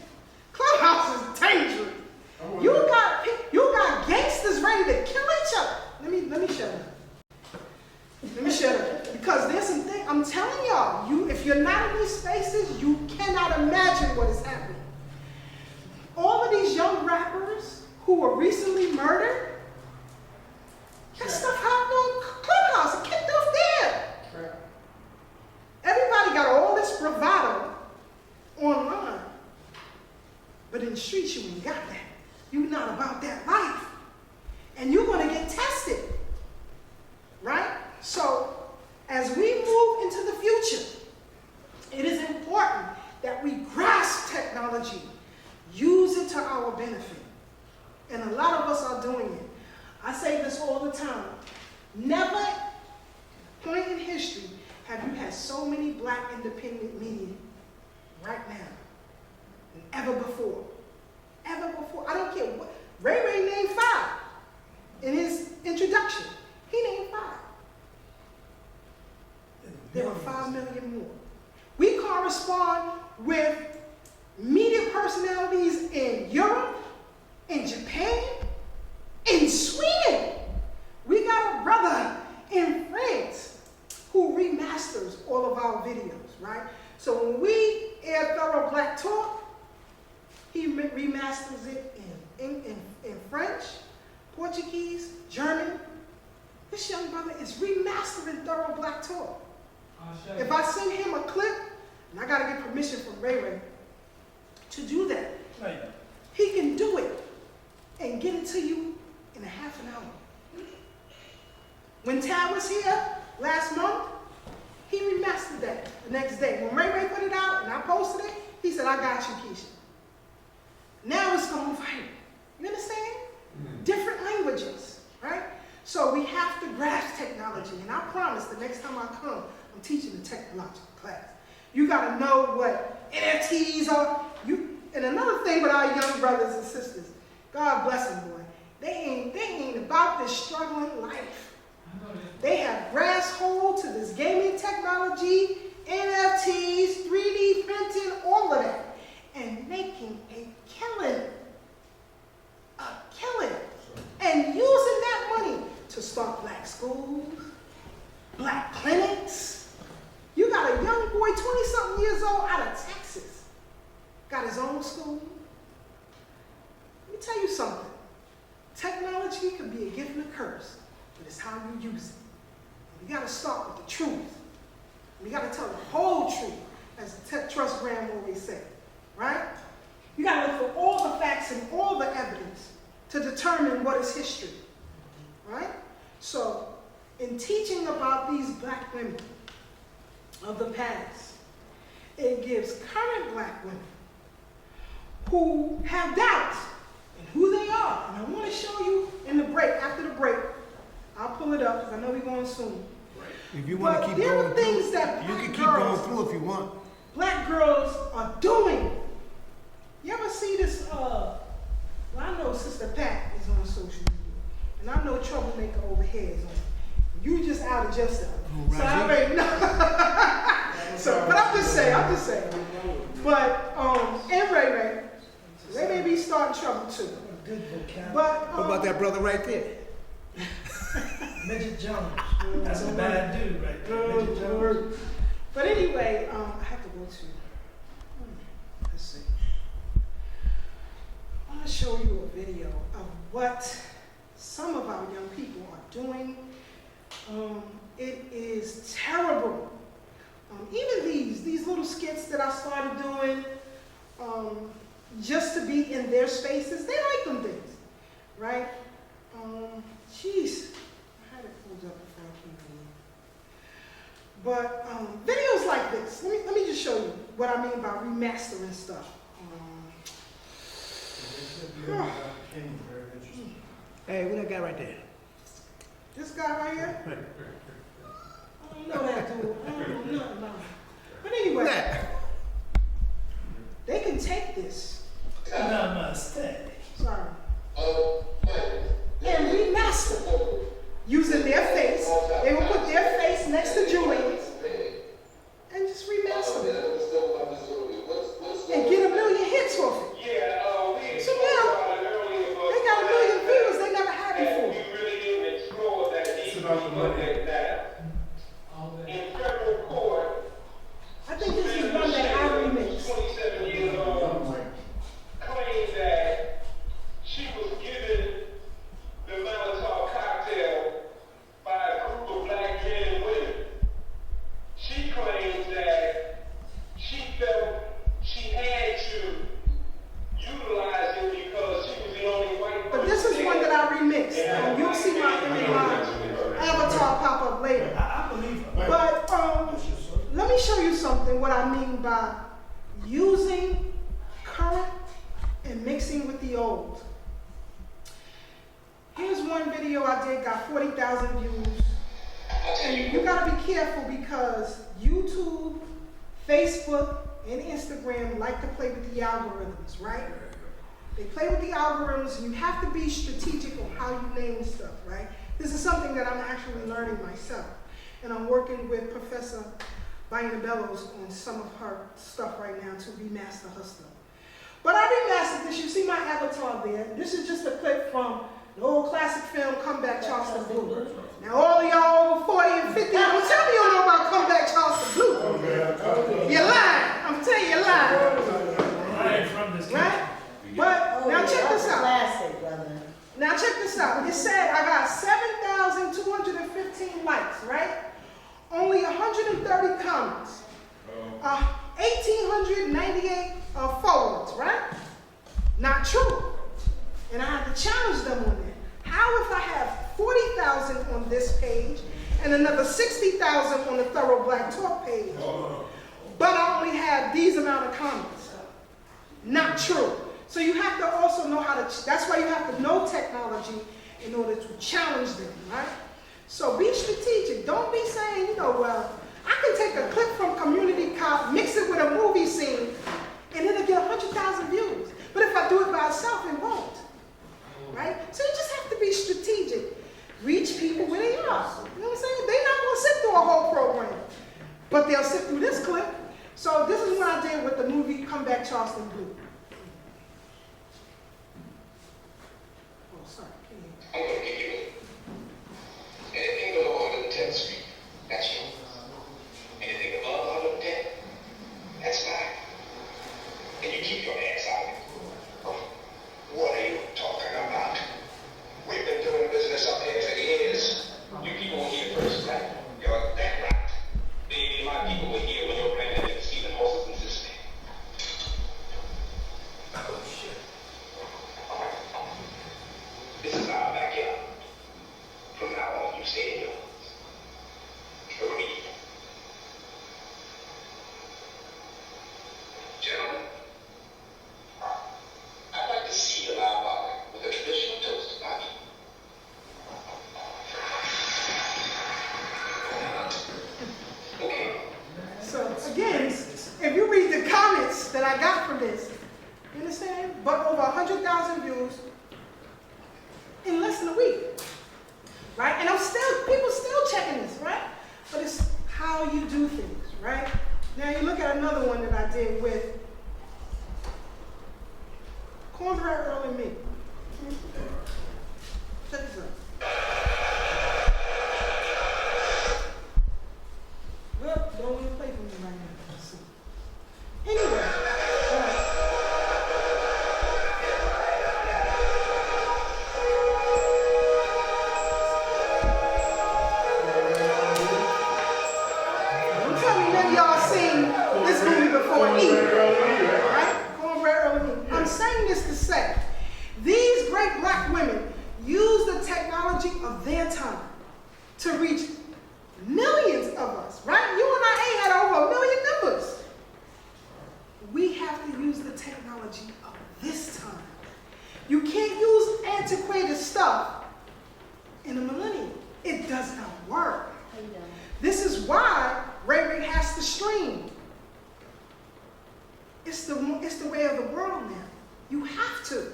Clubhouse is dangerous. You got gangsters ready to kill each other. Let me shut up. Let me shut up. Because there's some things, I'm telling y'all, if you're not in these spaces, you cannot imagine what is happening. All of these young rappers who were recently murdered, that stuff happened on Clubhouse. It kicked off there. Everybody got all this bravado online. But in the streets, you ain't got that. You're not about that life. And you're going to get tested. Right? So, as we move into the future, it is important that we grasp technology, use it to our benefit. And a lot of us are doing it. I say this all the time. Never point in history have you had so many black independent media right now than ever before. Ever before. I don't care what. Ray Ray named 5 in his introduction. He named 5. There were 5 million more. We correspond with media personalities in Europe, in Japan, in Sweden. We got a brother in France who remasters all of our videos, right? So when we air Thorough Black Talk, he remasters it in French, Portuguese, German. This young brother is remastering Thorough Black Talk. If I send him a clip, and I got to get permission from Ray Ray to do that, he can do it and get it to you in a half an hour. When Tad was here last month, he remastered that the next day. When Ray Ray put it out and I posted it, he said, I got you, Keisha. Now it's going viral. You understand? Different languages, right? So we have to grasp technology. And I promise the next time I come, I'm teaching a technological class. You got to know what NFTs are. And another thing with our young brothers and sisters, God bless them, boy. They ain't about this struggling life. They have grasped hold to this gaming technology, NFTs, 3D printing, all of that, and making a killing. And using that money to start black schools, black clinics. You got a young boy, 20-something years old, out of Texas, got his own school. Let me tell you something. Technology can be a gift and a curse, but it's how you use it. You got to start with the truth. We got to tell the whole truth, as the Trust Graham always said, right? You got to look for all the facts and all the evidence to determine what is history, right? So, in teaching about these black women of the past, it gives current black women who have doubts in who they are. And I want to show you in the break, after the break, I'll pull it up because I know we're going soon. If you want to keep there going are things through, that you can black keep going girls, through if you want. black girls are doing. You ever see this, well, I know Sister Pat is on social media, and I know Troublemaker over here is on. You just outed yourself. So I already know. But I'm just saying. But, and Ray may be starting trouble too. Good vocabulary. But, What about that brother right there? Midget Jones. That's a bad dude right there. Midget Jones. But anyway, I have to go to, let's see. I want to show you a video of what some of our young people are doing. It is terrible. even these little skits that I started doing, just to be in their spaces, they like them things, right? Jeez, I had it pulled up before I came in. But videos like this, let me just show you what I mean by remastering stuff. Hey, what that guy right there? This guy right here, I don't know that dude, I don't know nothing about him. But anyway, they can take this, Namaste. sorry, and remaster it using their face. They will put their face next to Julian's and just remaster it and get 1 million hits off it. So now they got 1 million views they never had before. It's about the money. I think this is one that I remixed. 27 years old, claimed that she was given the Molotov cocktail by a group of black men and women. She claims that she felt she had to utilize it because she was the only white person. But this is one that I remixed. You'll see my avatar pop up later. I believe her. But let me show you something, what I mean by using current and mixing with the old. Here's one video I did, got 40,000 views. And you gotta be careful because YouTube, Facebook, and Instagram like to play with the algorithms, right? They play with the algorithms, and you have to be strategic on how you name stuff, right? This is something that I'm actually learning myself. And I'm working with Professor Baina Bellows on some of her stuff right now to remaster her stuff. But I remastered this. You see my avatar there. This is just a clip from the old classic film, Comeback Charleston Blue. Now all of y'all over 40 and 50, don't tell me you don't know about Comeback Charleston Blue. You're lying. I'm telling you, you're lying. I ain't from this Right? But now check this out. Classic, brother. Now check this out. It said I got 7,215 likes, right? Only 130 comments. 1,898 followers, right? Not true. And I had to challenge them on that. How if I have 40,000 on this page and another 60,000 on the Thorough Black Talk page, but I only have these amount of comments? Not true. So you have to also know how to, that's why you have to know technology in order to challenge them, right? So be strategic. Don't be saying, well, I can take a clip from Community Cop, mix it with a movie scene, and it'll get 100,000 views. But if I do it by itself, it won't, right? So you just have to be strategic. Reach people where they are. You know what I'm saying? They're not going to sit through a whole program, but they'll sit through this clip. So this is what I did with the movie Comeback Charleston Blue. I'm going to give you anything below 110th Street, that's you. Anything above 110, that's mine. And you keep your ass out of it. What are you talking about? We've been doing business up here for years. You people were here first, right? You're that right. Maybe my people were here when your granddad was stealing horses and sisters. Oh, shit. This is our backyard. From now on, you stay in yours. Agreed. Gentlemen, I'd like to see you allow Bobby with a traditional toast, Bobby. Okay. So again, if you read the comments that I got from this, you understand? But over 100,000 views in less than a week, right? And people still checking this, right? But it's how you do things, right? Now you look at another one that I did with Cornbread Earl and me. Check this out. Well, don't want to play for me right now. Let's see. Anyway, don't tell me none of y'all technology of this time. You can't use antiquated stuff in a millennium. It does not work. How you doing? This is why Ray Ray has to stream. It's the way of the world now. You have to.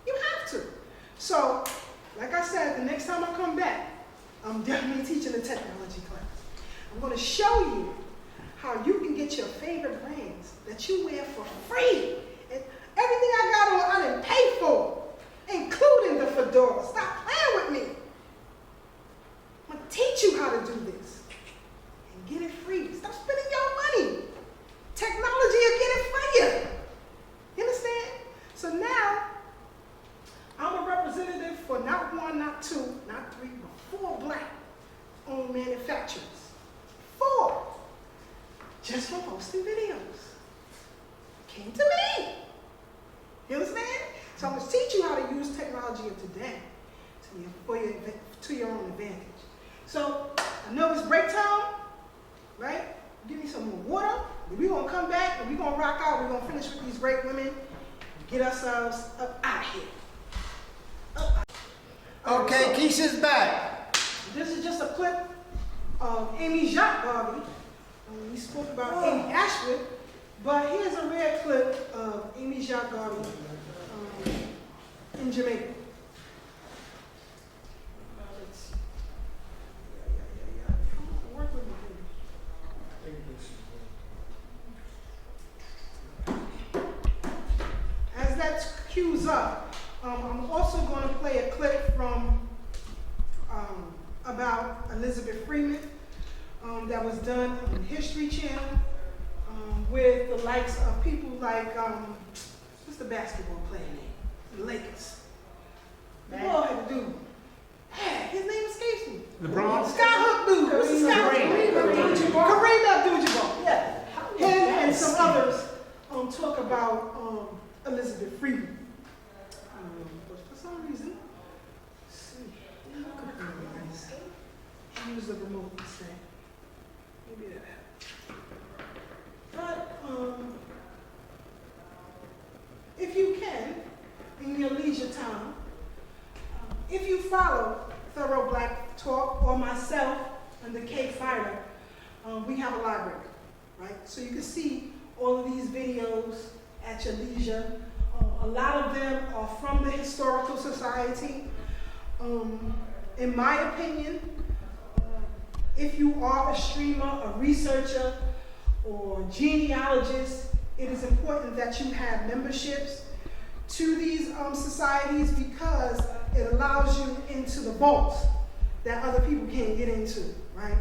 You have to. So, like I said, the next time I come back, I'm definitely teaching a technology class. I'm going to show you how you can get your favorite brands that you wear for free. And everything I got on, I didn't pay for, including the fedora. Stop playing with me. I'm going to teach you how to do this and get it free. Stop spending your money. Technology will get it for you. You understand? So now, I'm a representative for not one, not two, not three, but 4 black-owned manufacturers. 4. Just for posting videos. Came to me. You understand? So I'm going to teach you how to use technology of today to your own advantage. So I know it's break time, right? Give me some more water. We're going to come back and we're going to rock out. We're going to finish with these great women and get ourselves up out of here. Okay, Keisha's back. This is just a clip of Amy Jacques Garvey. We spoke about Amy Ashwood, but here's a rare clip of Amy Jacques Garvey in Jamaica. Let's see. Come on, work with me, baby. As that cues up, I'm also going to play a clip from about Elizabeth Freeman that was done on the History Channel with the likes of people like, what's the basketball player name? The Lakers. The boy had to do. His name escapes me. LeBron? Skyhook dude. What's the Skyhook? Kareem Abdul-Jabbar. Yeah. Him and some others talk about Elizabeth Freeman. But for some reason, let's see. Use the remote instead. Maybe that happens. But if you can, in your leisure time, if you follow Thorough Black Talk or myself and the K Fighter, we have a library, right? So you can see all of these videos at your leisure. A lot of them are from the Historical Society. In my opinion, if you are a streamer, a researcher, or genealogist, it is important that you have memberships to these societies because it allows you into the vaults that other people can't get into, right?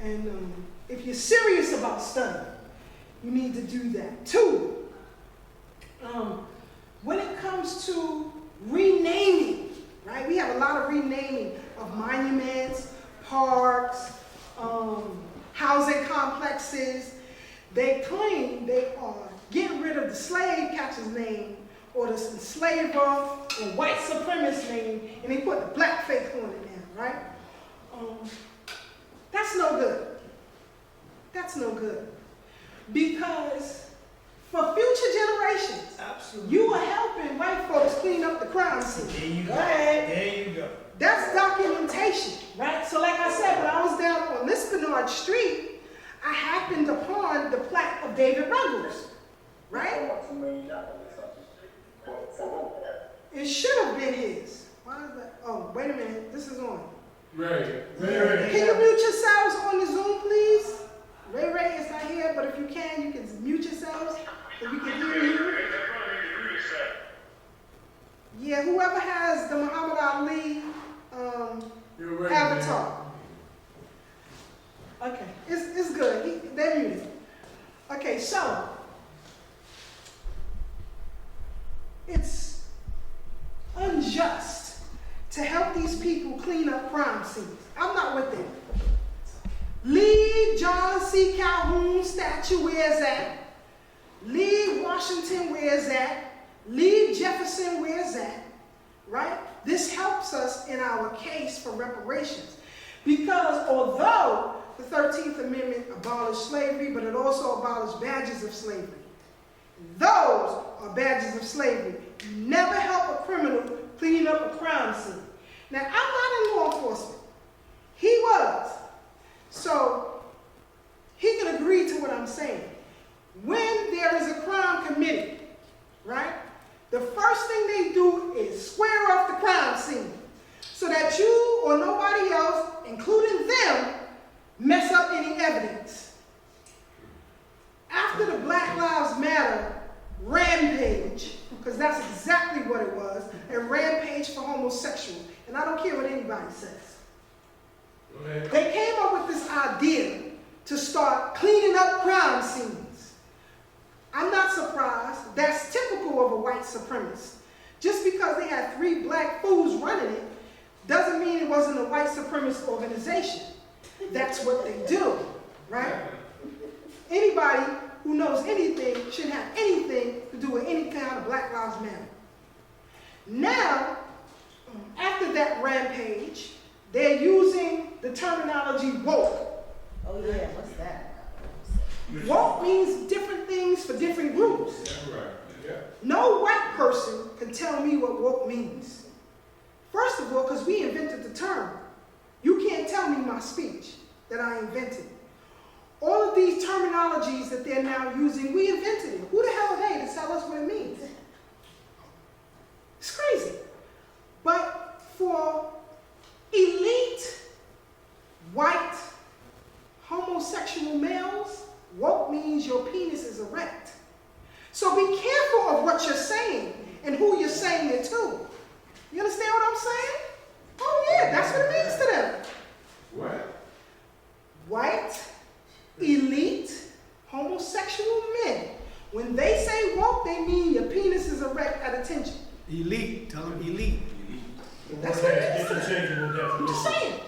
And if you're serious about studying, you need to do that. 2, when it comes to renaming, right? We have a lot of renaming of monuments, parks, housing complexes. They claim they are getting rid of the slave catcher's name or the enslaver or white supremacist name, and they put the black face on it now, right? That's no good. That's no good. Because for future generations, Absolutely. you are helping white folks clean up the crime scene. There you go. Right? There you go. That's documentation, right? So like I said, when I was down on Lispinard Street, I happened upon the plaque of David Ruggles, right? It should have been his. Why is that? Oh, wait a minute. This is on. Right. Can you mute yourselves on the Zoom, please? Ray Ray is not here, but if you can mute yourselves so we can hear you. Yeah, whoever has the Muhammad Ali You're right, avatar. Okay, it's good. They're muted. Okay, so it's unjust to help these people clean up crime scenes. I'm not with them. Leave John C. Calhoun statue where it's at. Leave Washington where it's at. Leave Jefferson where it's at. Right? This helps us in our case for reparations. Because although the 13th Amendment abolished slavery, but it also abolished badges of slavery. Those are badges of slavery. You never help a criminal clean up a crime scene. Now, I'm not in law enforcement. He was. So, he can agree to what I'm saying. When there is a crime committed, right, the first thing they do is square off the crime scene so that you or nobody else, including them, mess up any evidence. After the Black Lives Matter rampage, because that's exactly what it was, a rampage for homosexuals, and I don't care what anybody says. They came up with this idea to start cleaning up crime scenes. I'm not surprised. That's typical of a white supremacist. Just because they had 3 black fools running it doesn't mean it wasn't a white supremacist organization. That's what they do, right? Anybody who knows anything shouldn't have anything to do with any kind of Black Lives Matter. Now, after that rampage, they're using the terminology woke. Oh yeah, what's that? Woke means different things for different groups. No white person can tell me what woke means. First of all, because we invented the term. You can't tell me my speech that I invented. All of these terminologies that they're now using, we invented it. Who the hell are they to tell us what it means? It's crazy. But for elite, white, homosexual males, woke means your penis is erect. So be careful of what you're saying and who you're saying it to. You understand what I'm saying? Oh yeah, that's what it means to them. What? White, elite, homosexual men. When they say woke, they mean your penis is erect at attention. Elite, tell them elite. That's what it means to them. I'm just saying.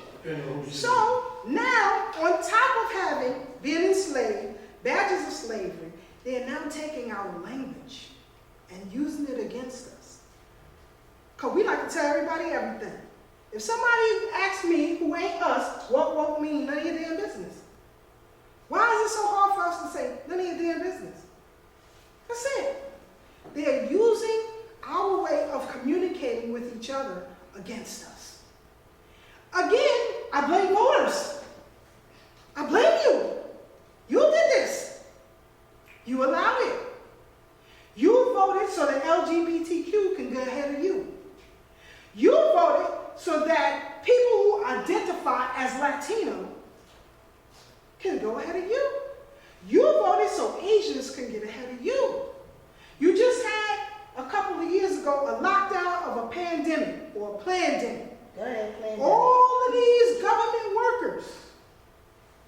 So now, on top of having been enslaved, badges of slavery, they are now taking our language and using it against us. Because we like to tell everybody everything. If somebody asks me, who ain't us, what woke mean, none of your damn business. Why is it so hard for us to say, none of your damn business? That's it. They're using our way of communicating with each other against us. Again, I blame voters. I blame you. You did this. You allowed it. You voted so that LGBTQ can go ahead of you. You voted so that people who identify as Latino can go ahead of you. You voted so Asians can get ahead of you. You just had, a couple of years ago, a lockdown of a pandemic or a plandemic. Go ahead, play that. All of these government workers,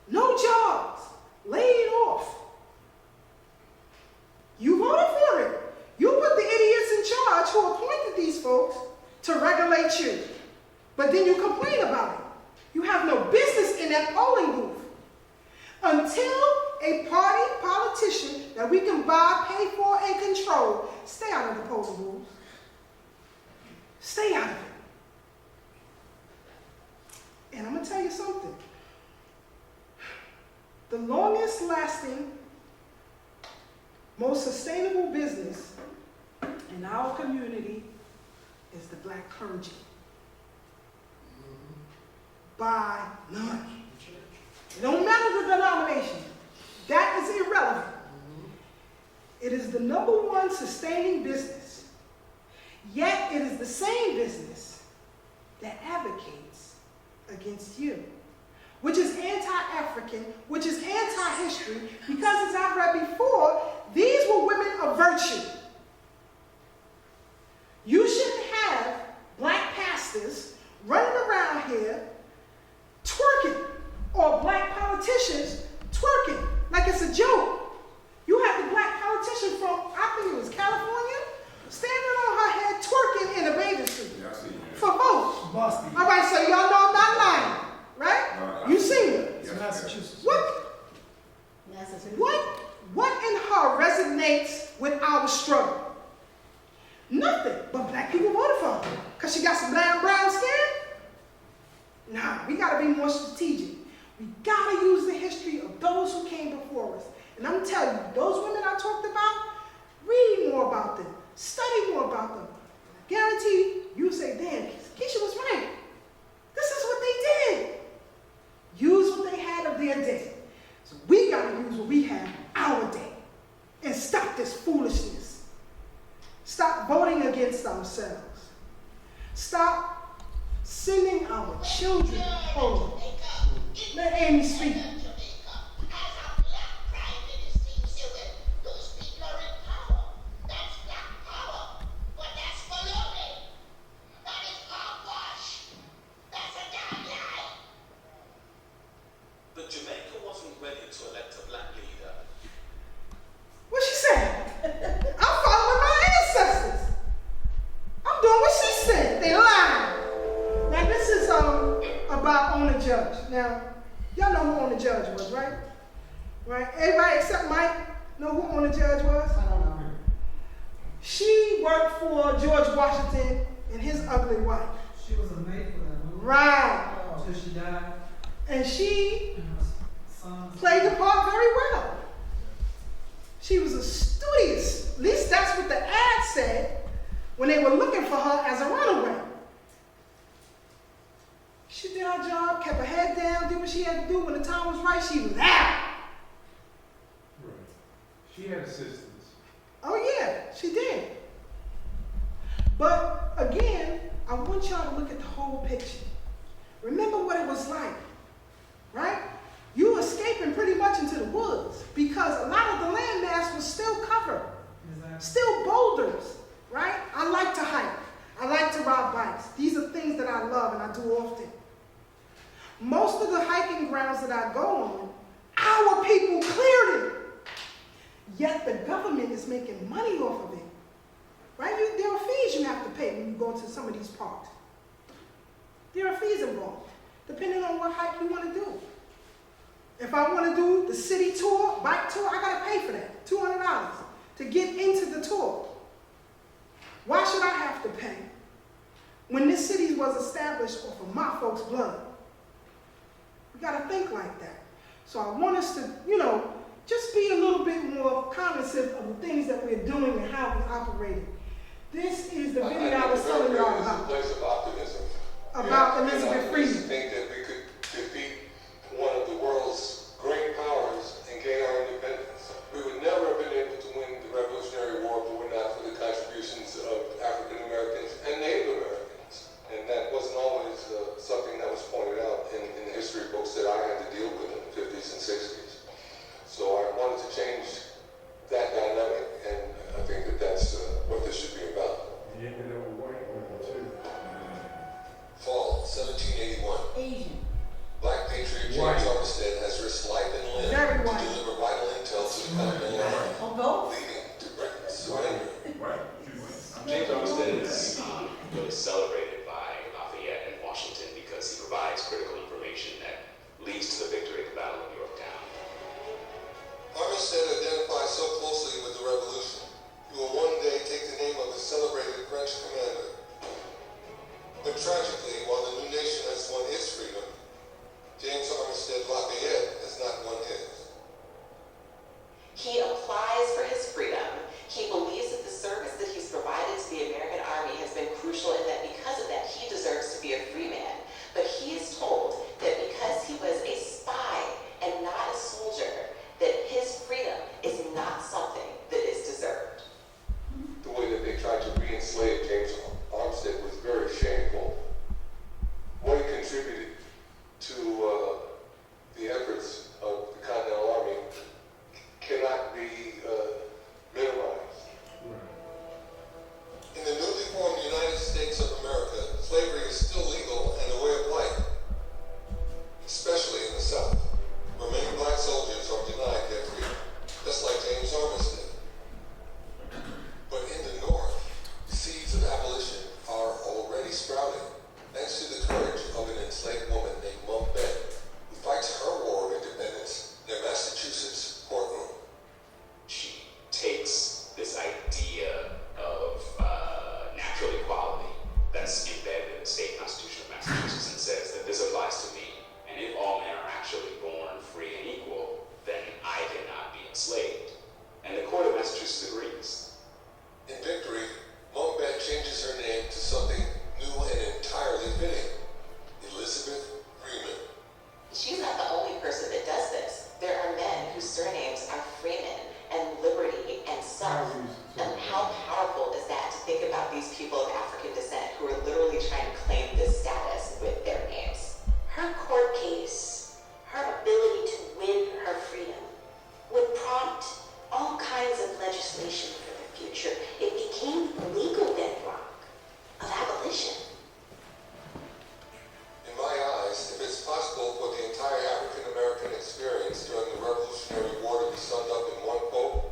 no jobs, laid off. You voted for it. You put the idiots in charge who appointed these folks to regulate you. But then you complain about it. You have no business in that polling booth. Until a party politician that we can buy, pay for, and control, stay out of the polling booth. Stay out of it. And I'm going to tell you something. The longest lasting, most sustainable business in our community is the black clergy. By none. It don't matter the denomination. That is irrelevant. It is the #1 sustaining business. Yet it is the same business that advocates against you, which is anti-African, which is anti-history, because as I've read before, these were women of virtue. You shouldn't have black pastors running around here twerking, or black politicians twerking like it's a joke. You have the black politician from, I think it was California, standing on her head twerking in a bathing suit for votes. Boston. All right, so y'all know I'm not lying, right? You seen her. It's Massachusetts. Massachusetts. What in her resonates with our struggle? Nothing, but black people voted for her. Because she got some brown skin? Nah, we got to be more strategic. We got to use the history of those who came before us. And I'm telling you, those women I talked about, about them. Study more about them. I guarantee you say, damn, Keisha was right. This is what they did. Use what they had of their day. So we got to use what we have our day. And stop this foolishness. Stop voting against ourselves. Stop sending our children home. Let Amy speak. But Jamaica wasn't ready to elect a black leader. What she said? I'm following my ancestors. I'm doing what she said. They lied. Now this is about Ona Judge. Now, y'all know who Ona Judge was, right? Right? Everybody except Mike know who Ona Judge was? I don't know. She worked for George Washington and his ugly wife. She was a maid for them. Right. Until she died. And she And her sons. played the part very well. She was a studious, at least that's what the ad said when they were looking for her as a runaway. She did her job, kept her head down, did what she had to do. When the time was right, she was out. Right. She had assistance. Oh yeah, she did. But again, I want y'all to look at the whole picture. Remember what it was like, right? You escaping pretty much into the woods because a lot of the landmass was still covered, Exactly. still boulders, right? I like to hike. I like to ride bikes. These are things that I love and I do often. Most of the hiking grounds that I go on, our people cleared it. Yet the government is making money off of it, right? There are fees you have to pay when you go to some of these parks. There are fees involved, depending on what hike you want to do. If I want to do the city tour, bike tour, I got to pay for that, $200 to get into the tour. Why should I have to pay when this city was established off of my folks' blood? We got to think like that. So I want us to, just be a little bit more cognizant of the things that we're doing and how we're operating. This is the video I was telling y'all It's a about. place of optimism. About Elizabeth I Freeman. think that we could defeat one of the world's great powers and gain our independence. We would never have been able to win the Revolutionary War if it were not for the contributions of African Americans and Native Americans. And that wasn't always something that was pointed out in the history books that I had to deal with in the 50s and 60s. So I wanted to change that dynamic, and I think that that's what this should be about. Yeah, but there were white women too. Fall 1781. Asian. legislation for the future, it became the legal bedrock of abolition. In my eyes, if it's possible for the entire African American experience during the Revolutionary War to be summed up in one quote,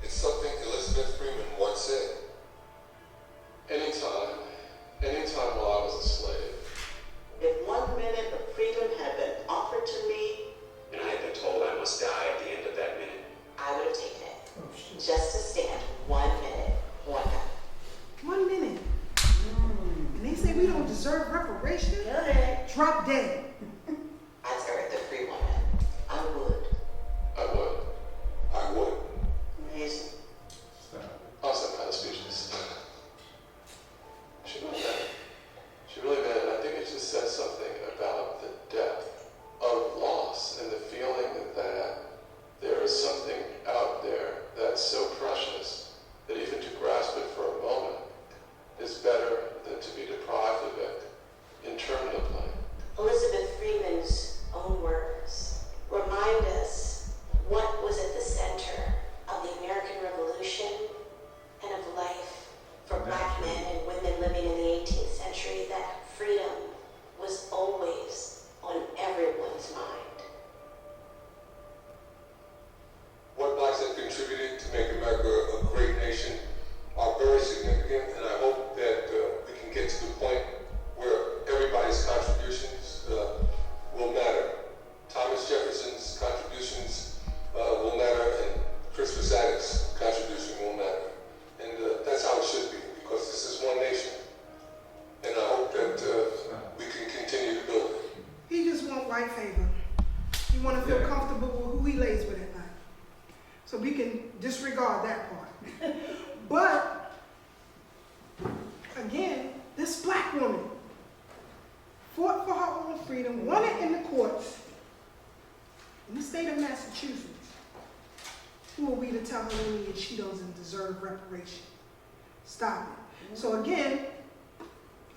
it's something Elizabeth Freeman once said. Anytime while I was a slave, If 1 minute of freedom had been offered to me, and I had been told I must die at the end of that minute, I would have taken it. Just to stand 1 minute, one night. 1 minute. And they say we don't deserve reparation? Go ahead. Drop dead. I'd serve the free woman. I would. I would. Amazing. Also kind of speechless. She really meant it. She really meant it. I think it just says something about the depth of loss and the feeling that there is something out there that's so precious that even to grasp it for a moment is better than to be deprived of it interminably. Elizabeth Freeman's own words remind us what was at the center of the American Revolution and of life for Black men and women living in the 18th century, that freedom was always on everyone's mind. What blacks have contributed to make America a great nation are very significant, and I hope that we can get to the point where everybody's contributions will matter. Thomas Jefferson's contributions will matter, and Christopher Adams' contribution will matter. And that's how it should be, because this is one nation. And I hope that we can continue to build it. He just want white favor. He want to feel comfortable with who he lays with at night. So we can disregard that part. But, again, this black woman fought for her own freedom, won it in the courts in the state of Massachusetts. Who are we to tell her that she doesn't deserve reparation? Stop it. So again,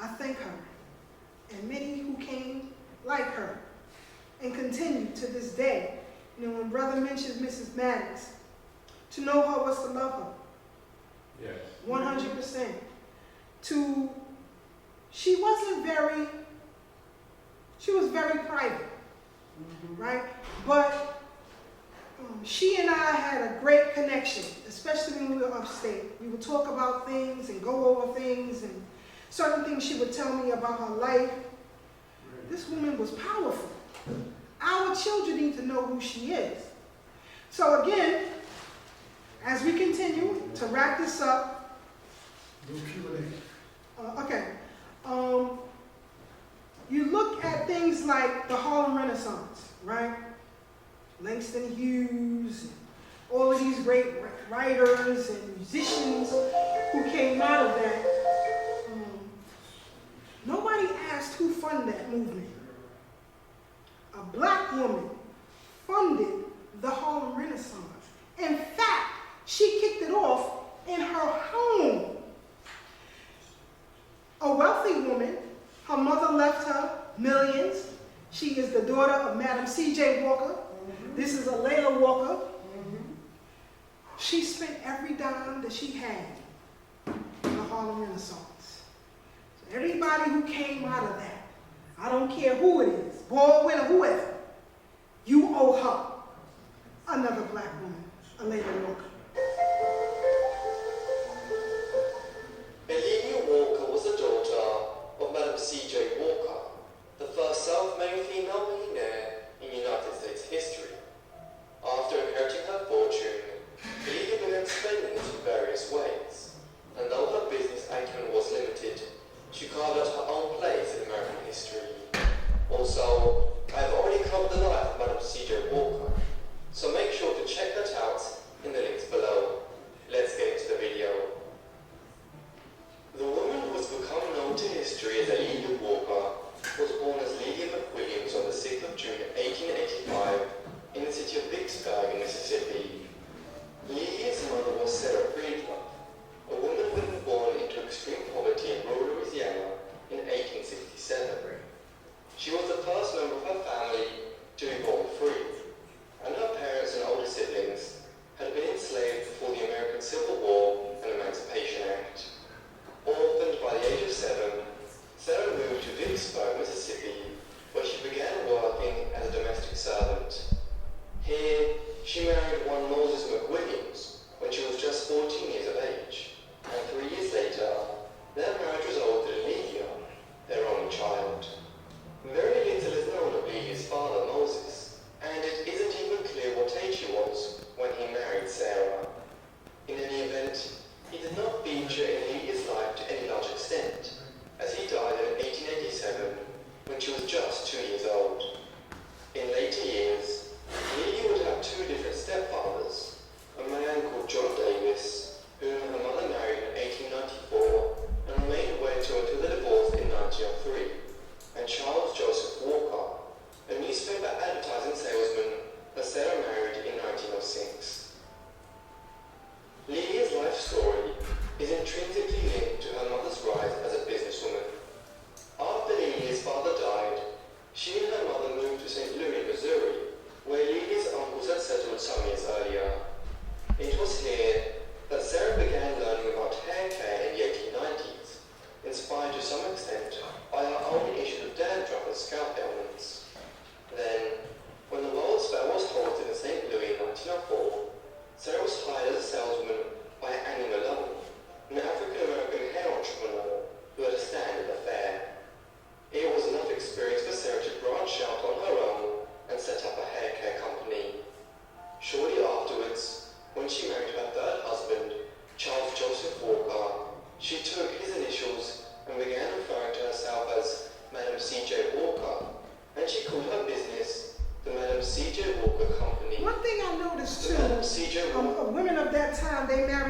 I thank her and many who came like her and continue to this day. You know, when brother mentions Mrs. Maddox, to know her was to love her. Yes. 100%. She was very private, right? But she and I had a great connection, especially when we were upstate. We would talk about things and go over things, and certain things she would tell me about her life. This woman was powerful. Our children need to know who she is. So again, as we continue to wrap this up, No Q&A. okay. You look at things like the Harlem Renaissance, right? Langston Hughes, and all of these great writers and musicians who came out of that. Nobody asked who funded that movement. A black woman funded the Harlem Renaissance. In fact, she kicked it off in her home. A wealthy woman, her mother left her millions. She is the daughter of Madam C.J. Walker. This is Alayla Walker. She spent every dime that she had in the Harlem Renaissance. So everybody who came out of that, I don't care who it is, Baldwin or whoever, you owe her another black woman, Alayla Walker. Amelia Walker was the daughter of Madam C.J. Walker, the first self-made female millionaire in United States history. After inheriting her fortune, Amelia began spending it in various ways, and though her business acumen was limited, she carved out her own place in American history. Also, I have already covered the life of Madam C.J. Walker, so make sure to check that out in the links below. Let's get into the video. The woman who has become known to history as Amelia Walker was born as Lydia McWilliams on the 6th of June 1885 in the city of Vicksburg in Mississippi. Lydia's mother was Sarah Breedlove, a woman who had been born into extreme poverty in rural Louisiana in 1867. She was the first member of her family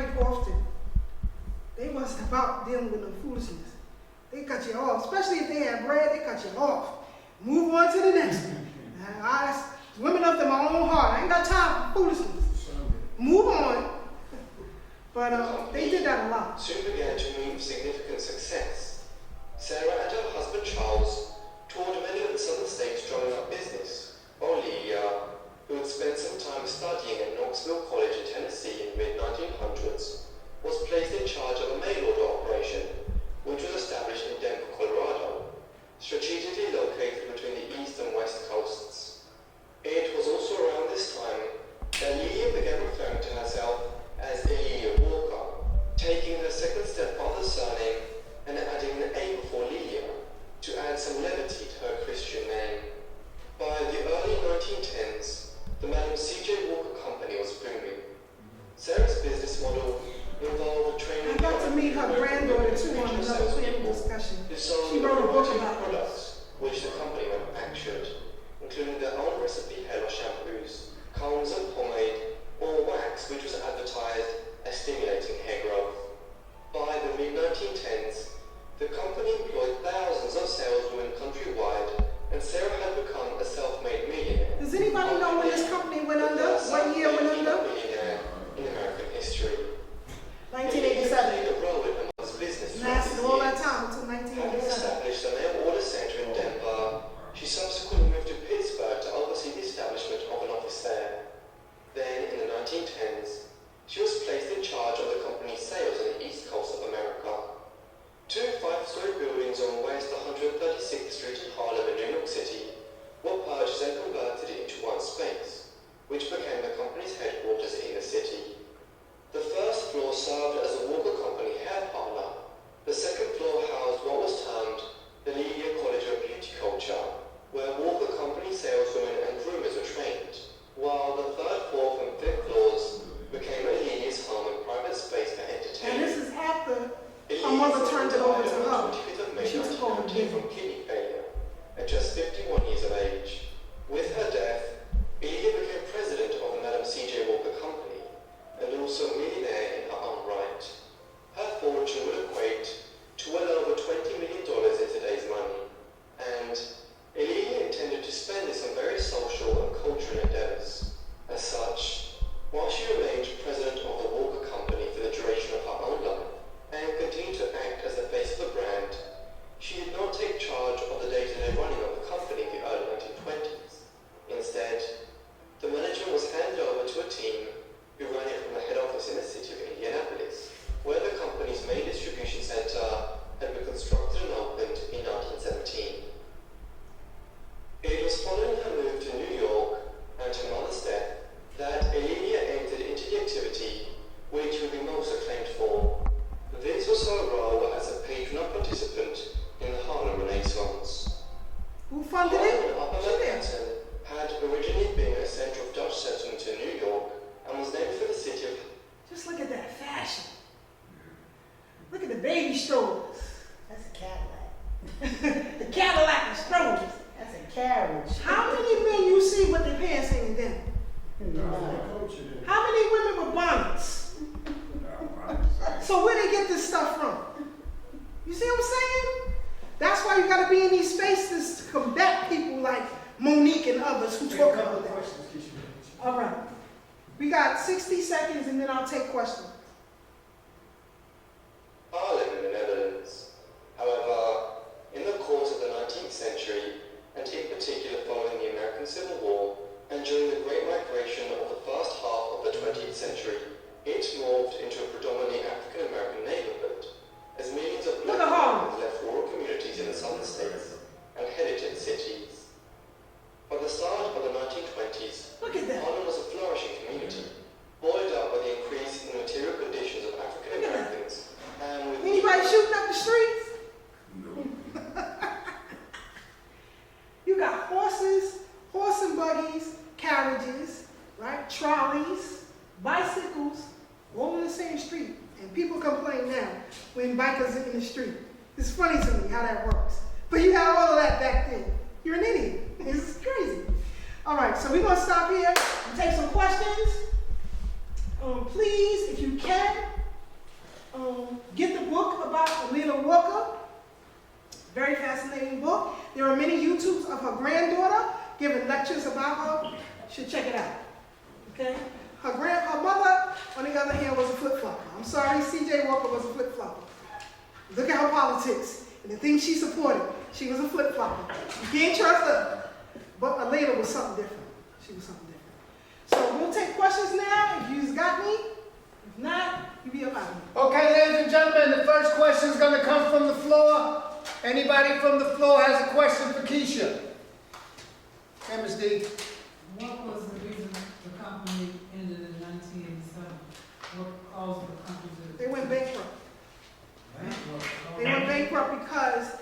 very often. They wasn't about dealing with no foolishness. They cut you off, especially if they had bread. They cut you off. Move on to the next one. Women up to my own heart. I ain't got time for foolishness. Move on. But they did that a lot. Soon began to meet significant success. Sarah and her husband Charles toured many of the southern states drumming up business, while Lelia, who had spent some time studying at Knoxville College in Tennessee in the mid-1900s, was placed in charge of a mail order operation, which was established in Denver, Colorado, strategically located between the east and west coasts. It was also around this time that Lelia began referring to herself as Lelia Walker, taking her second stepfather's surname and adding an A before Lelia to add some levity to her Christian name. By the early 1910s, the Madam C.J. Walker Company was booming. Sarah's business model involved training. I got to meet her granddaughter too on another panel discussion. She wrote a book about products which the company manufactured, including their own recipe hair or shampoos, combs and pomade, or wax, which was advertised as stimulating hair growth. By the mid-1910s, the company employed thousands of saleswomen countrywide, and Sarah had become a self-made millionaire. Does anybody know when this company went under? What year went under? Millionaire in American history. 1987. Played a role in her mother's business. Lasted all that time until Having 1987. established a mail order center in Denver, she subsequently moved to Pittsburgh to oversee the establishment of an office there. Then, in the 1910s, she was placed in charge of the company's sales on the east coast of America. 2 5-story buildings on West 136th Street in Harlem in New York City were purchased and converted into one space, which became the company's headquarters in the city. The first floor served as a Walker Company hair parlor. The second floor housed what was termed the Lelia College of Beauty Culture, where Walker Company saleswomen and groomers were trained, while the third, fourth, and fifth floors became Lelia's home and private space for And entertainment. this is after her mother turned it over to her. She took over the business. From kidney failure at just 51 years of age. With her death, Lelia became president of the Madam C.J. Walker Company and also a millionaire in her own right. Her fortune would equate to well over $20 million in today's money, and Lelia intended to spend this on very social and cultural endeavors. As such, while she remained president of the Walker Company for the duration of her own life and continued to act as the face of the brand, she did not take charge of the day-to-day running of the company in the early 1920s. Instead, the management was handed over to a team who ran it from the head office in the city of Indianapolis, where the company's main distribution center had been constructed and opened in 1917. It was following her move to New York and her mother's death that Lelia entered into the activity which would be most acclaimed for. This was her role as a patron or participant in the Harlem Renaissance. Who funded Harlem it? in Upper She did. Manhattan had originally been a center of Dutch settlement in New York and was named for the city of. Just look at that fashion. Look at the baby strollers. That's a Cadillac. The Cadillac strollers. That's a carriage. How many men you see with their pants hanging down? How many women with bonnets? So where they get this stuff from? You see what I'm saying? That's why you gotta be in these spaces to combat people like Monique and others who talk about that. All right. We got 60 seconds and then I'll take questions. Harlem in the Netherlands. However, in the course of the 19th century, and in particular following the American Civil War, and during the Great Migration of the first half of the 20th century, it morphed into a predominantly African-American neighborhood, as millions of black Americans left rural communities in the southern states and headed to the cities. By the start of the 1920s, Look at that. Harlem was a flourishing community, buoyed up by the increase in the material conditions of African Americans, and with Anybody shooting up the streets? You got horses, horse and buggies, carriages, right? Trolleys, bicycles, all in the same street. And people complain now when bikers are in the street. It's funny to me how that works. But you had all of that back then. You're an idiot. It's crazy. All right, so we're going to stop here and take some questions. Please, if you can, Very fascinating book. There are many YouTubes of her granddaughter giving lectures about her. You should check it out. Okay? Her mother, on the other hand, was a flip-flopper. I'm sorry, C.J. Walker was a flip-flopper. Look at her politics and the things she supported. She was a flip-flopper. You can't trust her. But Alayla was something different. She was something different. So we'll take questions now. If you've got me, if not, you be allowed me. Okay, ladies and gentlemen, the first question is going to come from the floor. Anybody from the floor has a question for Keisha? Okay, Ms. D. What was the reason the company ended in 1987? What caused the company to? They went bankrupt. They went bankrupt because,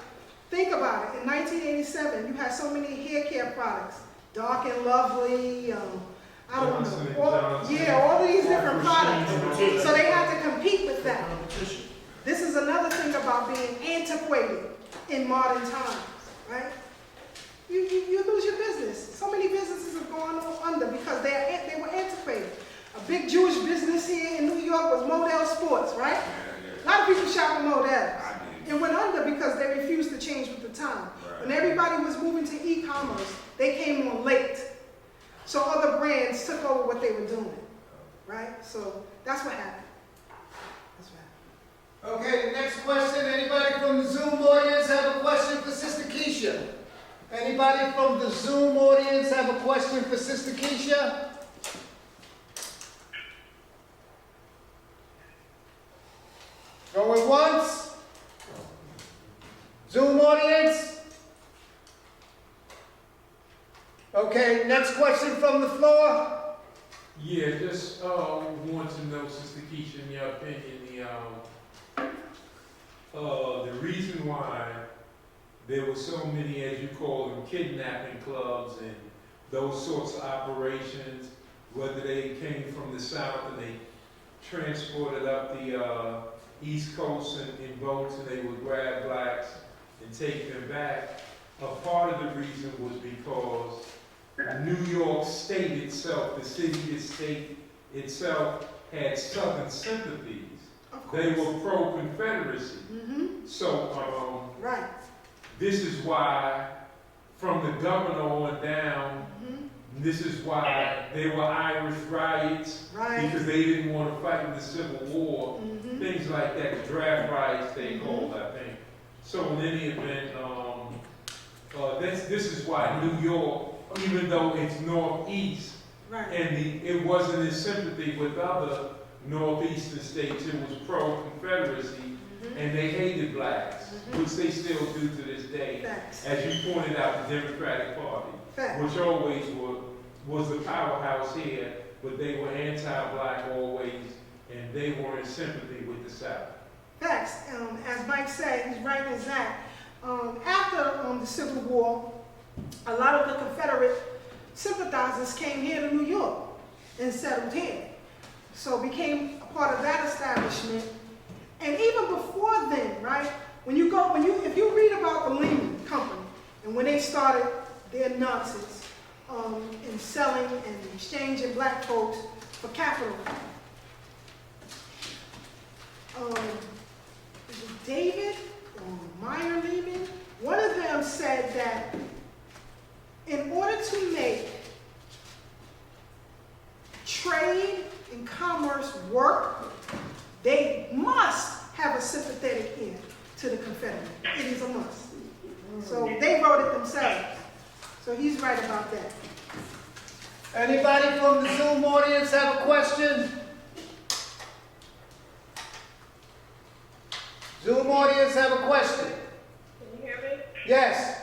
think about it, in 1987, you had so many hair care products. Dark and Lovely, I don't know. All these different products. So they had to compete with that. This is another thing about being antiquated in modern times, right? You lose your business. So many businesses have gone under because they were antiquated. A big Jewish business here in New York was Model Sports, right? A lot of people shop at Models. It went under because they refused to change with the time. When everybody was moving to e-commerce, they came on late. So other brands took over what they were doing, right? So that's what happened. That's what happened. Okay, the next question. Anybody from the Zoom audience have a question for Sister Keisha? Anybody from the Zoom audience have a question for Sister Keisha? Going once? Zoom audience? Okay, next question from the floor. Yeah, just want to know, Sister Keisha, in your opinion, the reason why there were so many, as you call them, kidnapping clubs and those sorts of operations, whether they came from the South and they transported up the East Coast in boats and they would grab blacks and take them back. A part of the reason was because New York State itself, the city, the state itself, had Southern sympathies. They were pro-Confederacy. So, right. This is why, from the governor on down, this is why there were Irish riots, because they didn't want to fight in the Civil War, things like that, the draft riots they called, I think. So in any event, this is why New York, even though it's northeast, and it wasn't in sympathy with other northeastern states, it was pro-Confederacy, and they hated blacks, which they still do to this day. As you pointed out, the Democratic Party, which always was the powerhouse here, but they were anti-black always, and they were in sympathy with the South. Facts. As Mike said, he's right as that. After the Civil War, a lot of the Confederate sympathizers came here to New York and settled here. So became a part of that establishment. And even before then, right, if you read about the Lehman Company and when they started their nonsense in selling and exchanging black folks for capital, David or Meyer Lehman, one of them said that in order to make trade and commerce work, they must have a sympathetic end to the Confederate. It is a must. So they wrote it themselves. So he's right about that. Anybody from the Zoom audience have a question? Zoom audience have a question? Can you hear me? Yes.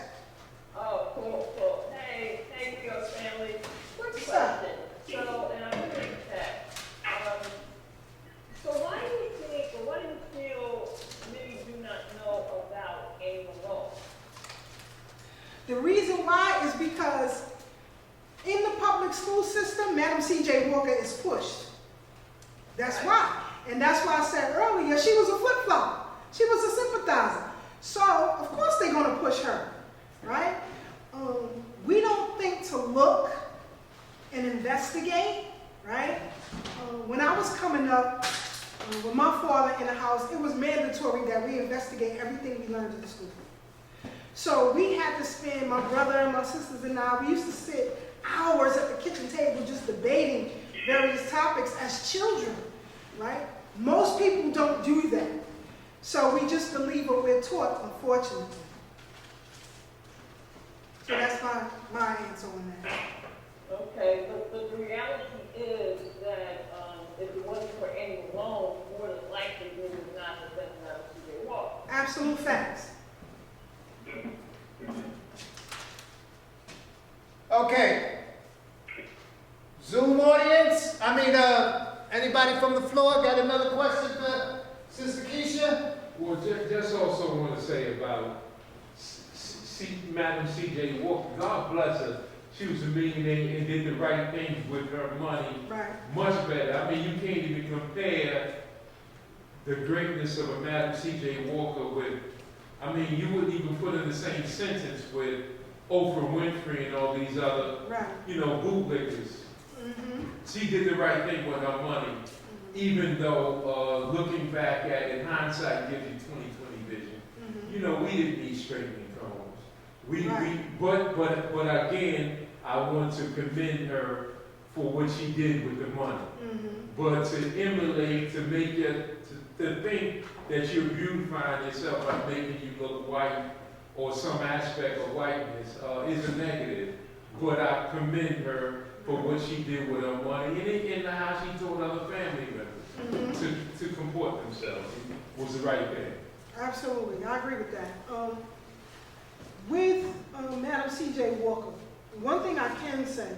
Oh, cool. Hey, thank you, family. Quick question. So, and I'm going to check. So why do you think, or what do you feel many do not know about Ava Rowe? The reason why is because in the public school system, Madam C.J. Walker is pushed. That's why. And that's why I said earlier, she was a flip-flop. She was a sympathizer. So, of course they're going to push her, right? We don't think to look and investigate, right? When I was coming up, with my father in the house, it was mandatory that we investigate everything we learned in the school. So we had to spend, my brother and my sisters and I, we used to sit hours at the kitchen table just debating various topics as children, right? Most people don't do that. So we just believe what we're taught, unfortunately. So that's my answer on that. Okay, but the reality is that if it wasn't for any loan, more than likely we would not have been able to get walk. Absolute facts. Okay. Zoom audience, anybody from the floor got another question for Sister Keisha? Well, just also want to say about Madam C.J. Walker, God bless her. She was a millionaire and did the right things with her money. Right. Much better. I mean, you can't even compare the greatness of a Madam C.J. Walker with, you wouldn't even put in the same sentence with Oprah Winfrey and all these other, bootlickers. Mm-hmm. She did the right thing with her money, even though looking back at it, hindsight gives you 20/20 vision. Mm-hmm. We didn't need straightening combs. Right. But again, I want to commend her for what she did with the money. Mm-hmm. But to emulate, to make it, to think that you're beautifying yourself by making you look white or some aspect of whiteness is a negative. But I commend her for what she did with her money and how she taught other family members to comport themselves. It was the right thing. Absolutely, I agree with that. With Madam C.J. Walker, one thing I can say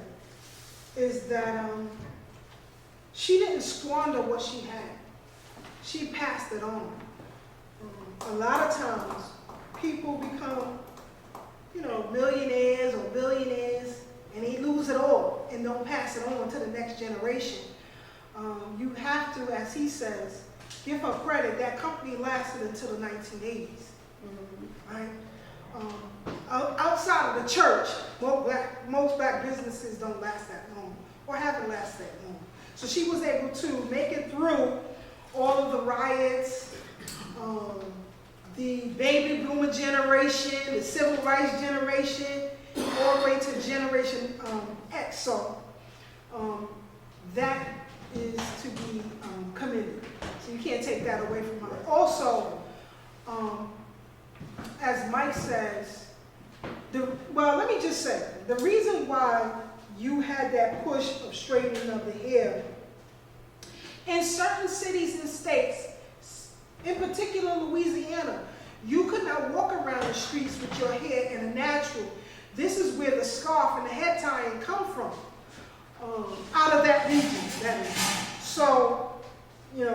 is that she didn't squander what she had. She passed it on. A lot of times, people become, millionaires or billionaires, and they lose it all and don't pass it on to the next generation. You have to, as he says, give her credit. That company lasted until the 1980s, right? Outside of the church, most black businesses don't last that long or haven't lasted that long. So she was able to make it through all of the riots, the baby boomer generation, the civil rights generation, all the way to Generation X. So that is to be commended. So you can't take that away from her. Also, as Mike says, let me just say, the reason why you had that push of straightening of the hair in certain cities and states, in particular Louisiana, you could not walk around the streets with your hair in a natural. This is where the scarf and the head tying come from, out of that region, that is. So, you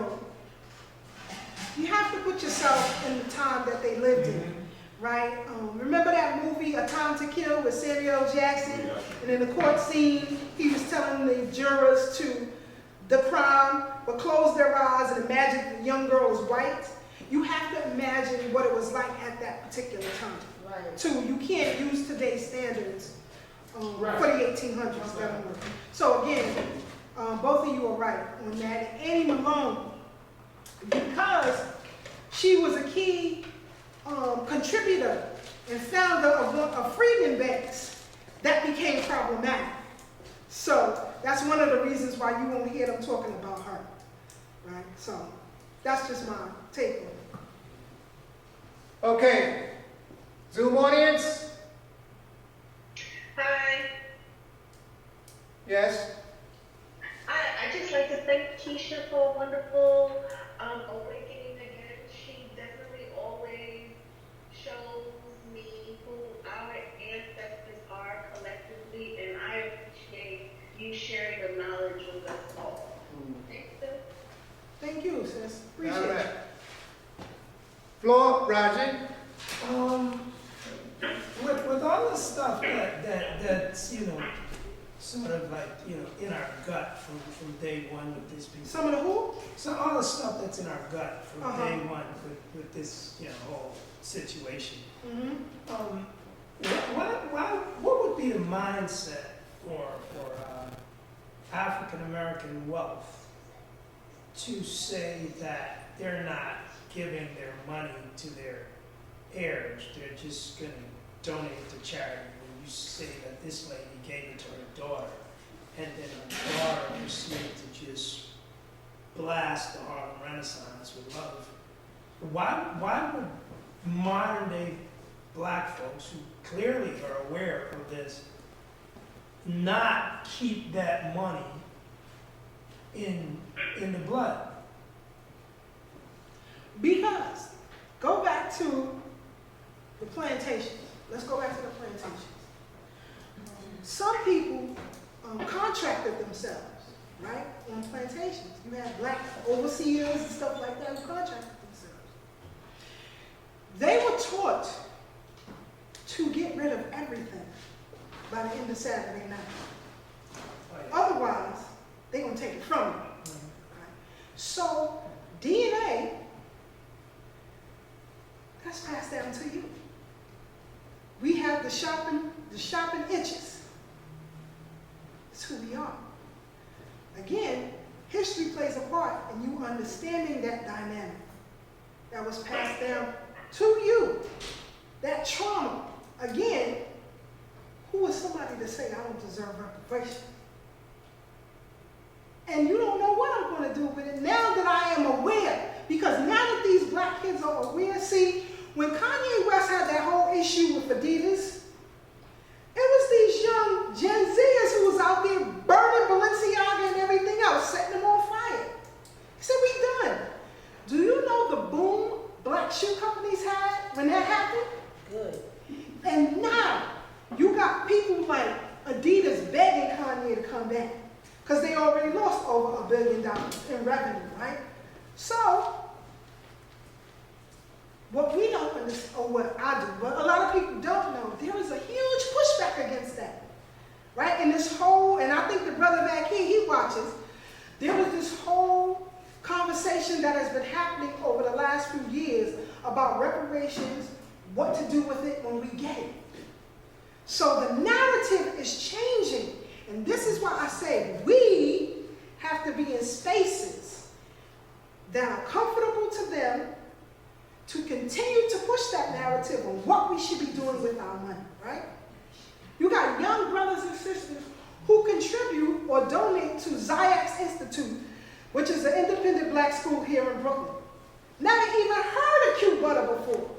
have to put yourself in the time that they lived in, right? Remember that movie, A Time to Kill, with Samuel L. Jackson? And in the court scene, he was telling the jurors to the crime, but close their eyes and imagine the young girl was white. You have to imagine what it was like at that particular time. Right. Too, you can't use today's standards for the 1800s. Right. So again, both of you are right on that. And Annie Malone, because she was a key contributor and founder of Freedmen Banks, that became problematic. So that's one of the reasons why you won't hear them talking about her, right? So that's just my take on it. Okay. Zoom audience? Hi. Yes? I'd just like to thank Keisha for a wonderful awakening again. She definitely always shows me who our ancestors are collectively, and I appreciate you sharing the knowledge with us all. Thanks, sis. Thank you, sis. Appreciate All right. it. Floor, Raji? With all the stuff that's sort of like in our gut from day one with this piece. Some of the who? So all the stuff that's in our gut from day one with this whole situation. Mm-hmm. What would be the mindset for African American wealth to say that they're not giving their money to their heirs? They're just going to donate to charity when you say that this lady gave it to her daughter, and then her daughter proceeded to just blast the Harlem Renaissance with love. Why would modern day black folks who clearly are aware of this not keep that money in the blood? Because, go back to the plantations. Let's go back to the plantations. Some people contracted themselves, right, on plantations. You had black overseers and stuff like that who contracted themselves. They were taught to get rid of everything by the end of Saturday night. Otherwise, they're going to take it from you. Right? So, DNA, that's passed down to you. We have the shopping itches. It's who we are. Again, history plays a part in you understanding that dynamic that was passed down to you. That trauma. Again, who is somebody to say I don't deserve reparation? And you don't know what I'm going to do with it now that I am aware. Because now that these black kids are aware, see, when Kanye West had that whole issue with Adidas, it was these young Gen Zers who was out there burning Balenciaga and everything else, setting them on fire. He said, we done. Do you know the boom black shoe companies had when that happened? Good. And now, you got people like Adidas begging Kanye to come back because they already lost over $1 billion in revenue, right? So, what we don't understand, or what I do, but a lot of people don't know, there is a huge pushback against that, right? And this whole, and I think the brother back here, he watches, there was this whole conversation that has been happening over the last few years about reparations, what to do with it when we get it. So the narrative is changing. And this is why I say we have to be in spaces that are comfortable to them to continue to push that narrative on what we should be doing with our money, right? You got young brothers and sisters who contribute or donate to Ziax Institute, which is an independent black school here in Brooklyn. Never even heard of Q Butter before.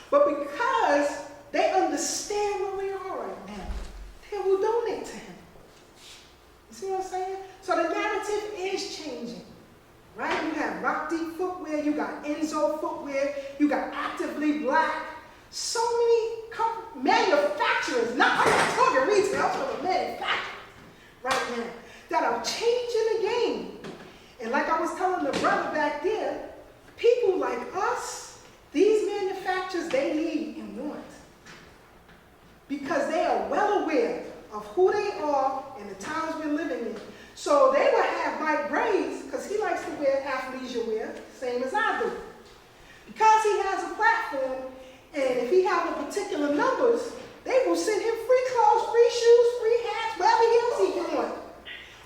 But because they understand where we are right now, they will donate to him. You see what I'm saying? So the narrative is changing, right? You have Rock Deep footwear, you got Enzo footwear, you got Actively Black. So many manufacturers, I'm not talking retail, I'm talking manufacturers right now, that are changing the game. And like I was telling the brother back there, people like us, these manufacturers, they need and want. Because they are well aware of who they are and the times we're living in. So they will have Mike Braids, because he likes to wear athleisure wear, same as I do. Because he has a platform, and if he has a particular numbers, they will send him free clothes, free shoes, free hats, whatever else he can want.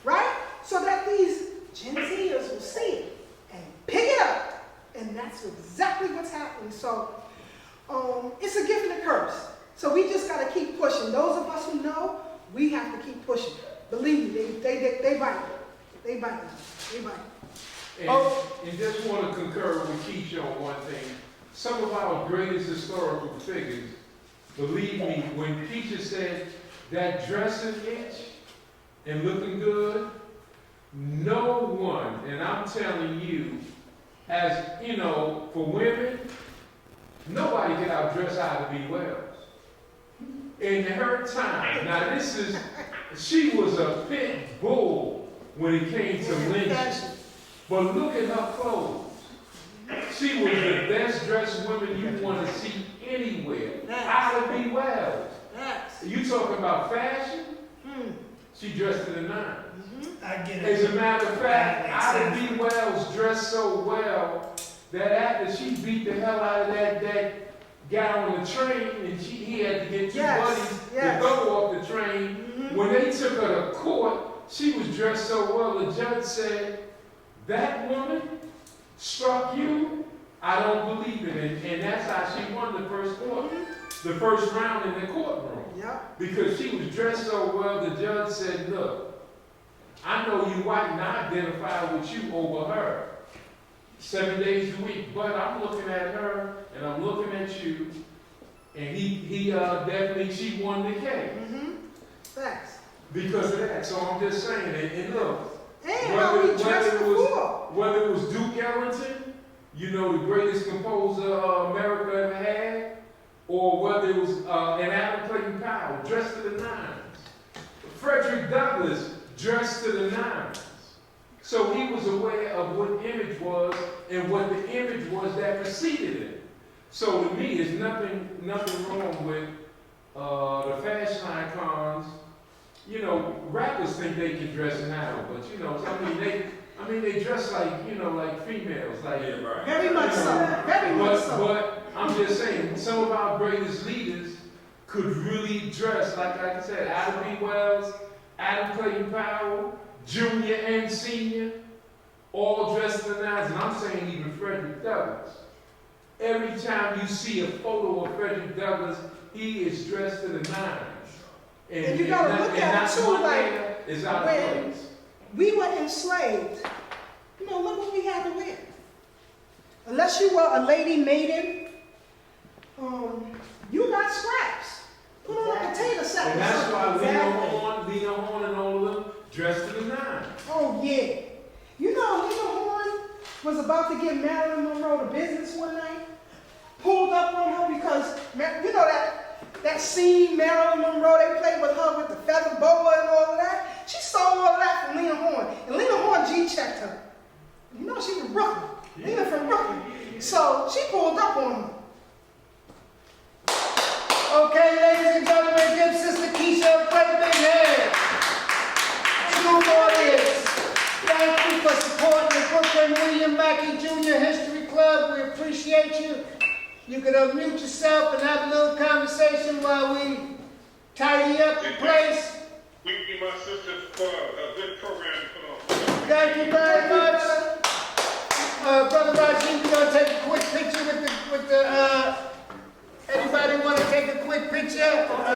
Right? So that these Gen Zers will see it and pick it up. And that's exactly what's happening. So it's a gift and a curse. So we just got to keep pushing. Those of us who know, we have to keep pushing. Believe me, they bite. They bite. They bite. And just want to concur with Keisha on one thing. Some of our greatest historical figures, believe me, when Keisha said that dressing itch and looking good, no one, and I'm telling you, as, you know, for women, nobody can outdress Ida B. Wells. In her time, now she was a pit bull when it came to lynching. But look at her clothes. She was the best dressed woman you want to see anywhere. Ida B. Wells. You talking about fashion? She dressed to the nines. I get it. As a matter of fact, Ida B. Wells dressed so well that after she beat the hell out of that guy on the train, and he had to get two buddies to go off the train. When they took her to court, she was dressed so well, the judge said, that woman struck you? I don't believe it. And that's how she won the first court. the first round in the courtroom. Yep. Because she was dressed so well, the judge said, look, I know you white and I identify with you over her 7 days a week, but I'm looking at her and I'm looking at you, and he definitely, she won the case. Mm-hmm. Thanks. Because of that. So I'm just saying, and look, And how we dressed before. whether it was Duke Ellington, you know, the greatest composer America ever had, or whether it was an Adam Clayton Powell, dressed to the nines. Frederick Douglass, dressed to the nines. So he was aware of what image was and what the image was that preceded it. So to me, there's nothing wrong with the fashion icons. You know, rappers think they can dress now, but you know, I mean, they dress like, you know, like females, like Very much so. Very much so. But I'm just saying, some of our greatest leaders could really dress, like I said, Adam B. Wells, Adam Clayton Powell, Junior and Senior, all dressed in the nines, and I'm saying even Frederick Douglass. Every time you see a photo of Frederick Douglass, he is dressed to the nines. And you gotta look at it too, like, it's out of place. We were enslaved. You know, look what we had to wear. Unless you were a lady maiden, you got scraps. Put on a potato sack. And that's why Exactly. Lena Horne and all of them dressed to the nines. Oh yeah. You know, Lena Horne was about to give Marilyn Monroe the business one night. Pulled up on her because, you know that scene Marilyn Monroe, they played with her with the feather boa and all of that. She stole all of that from Lena Horne. And Lena Horne G-checked her. You know she from Brooklyn. Lena from Brooklyn. So she pulled up on her. Okay, ladies and gentlemen, give Sister Keisha a great big hand. True audience, thank you for supporting the Brooklyn William Mackey Jr. History Club. We appreciate you. You can unmute yourself and have a little conversation while we tidy up the place. We give my sister for a good program to put on. Thank you very much.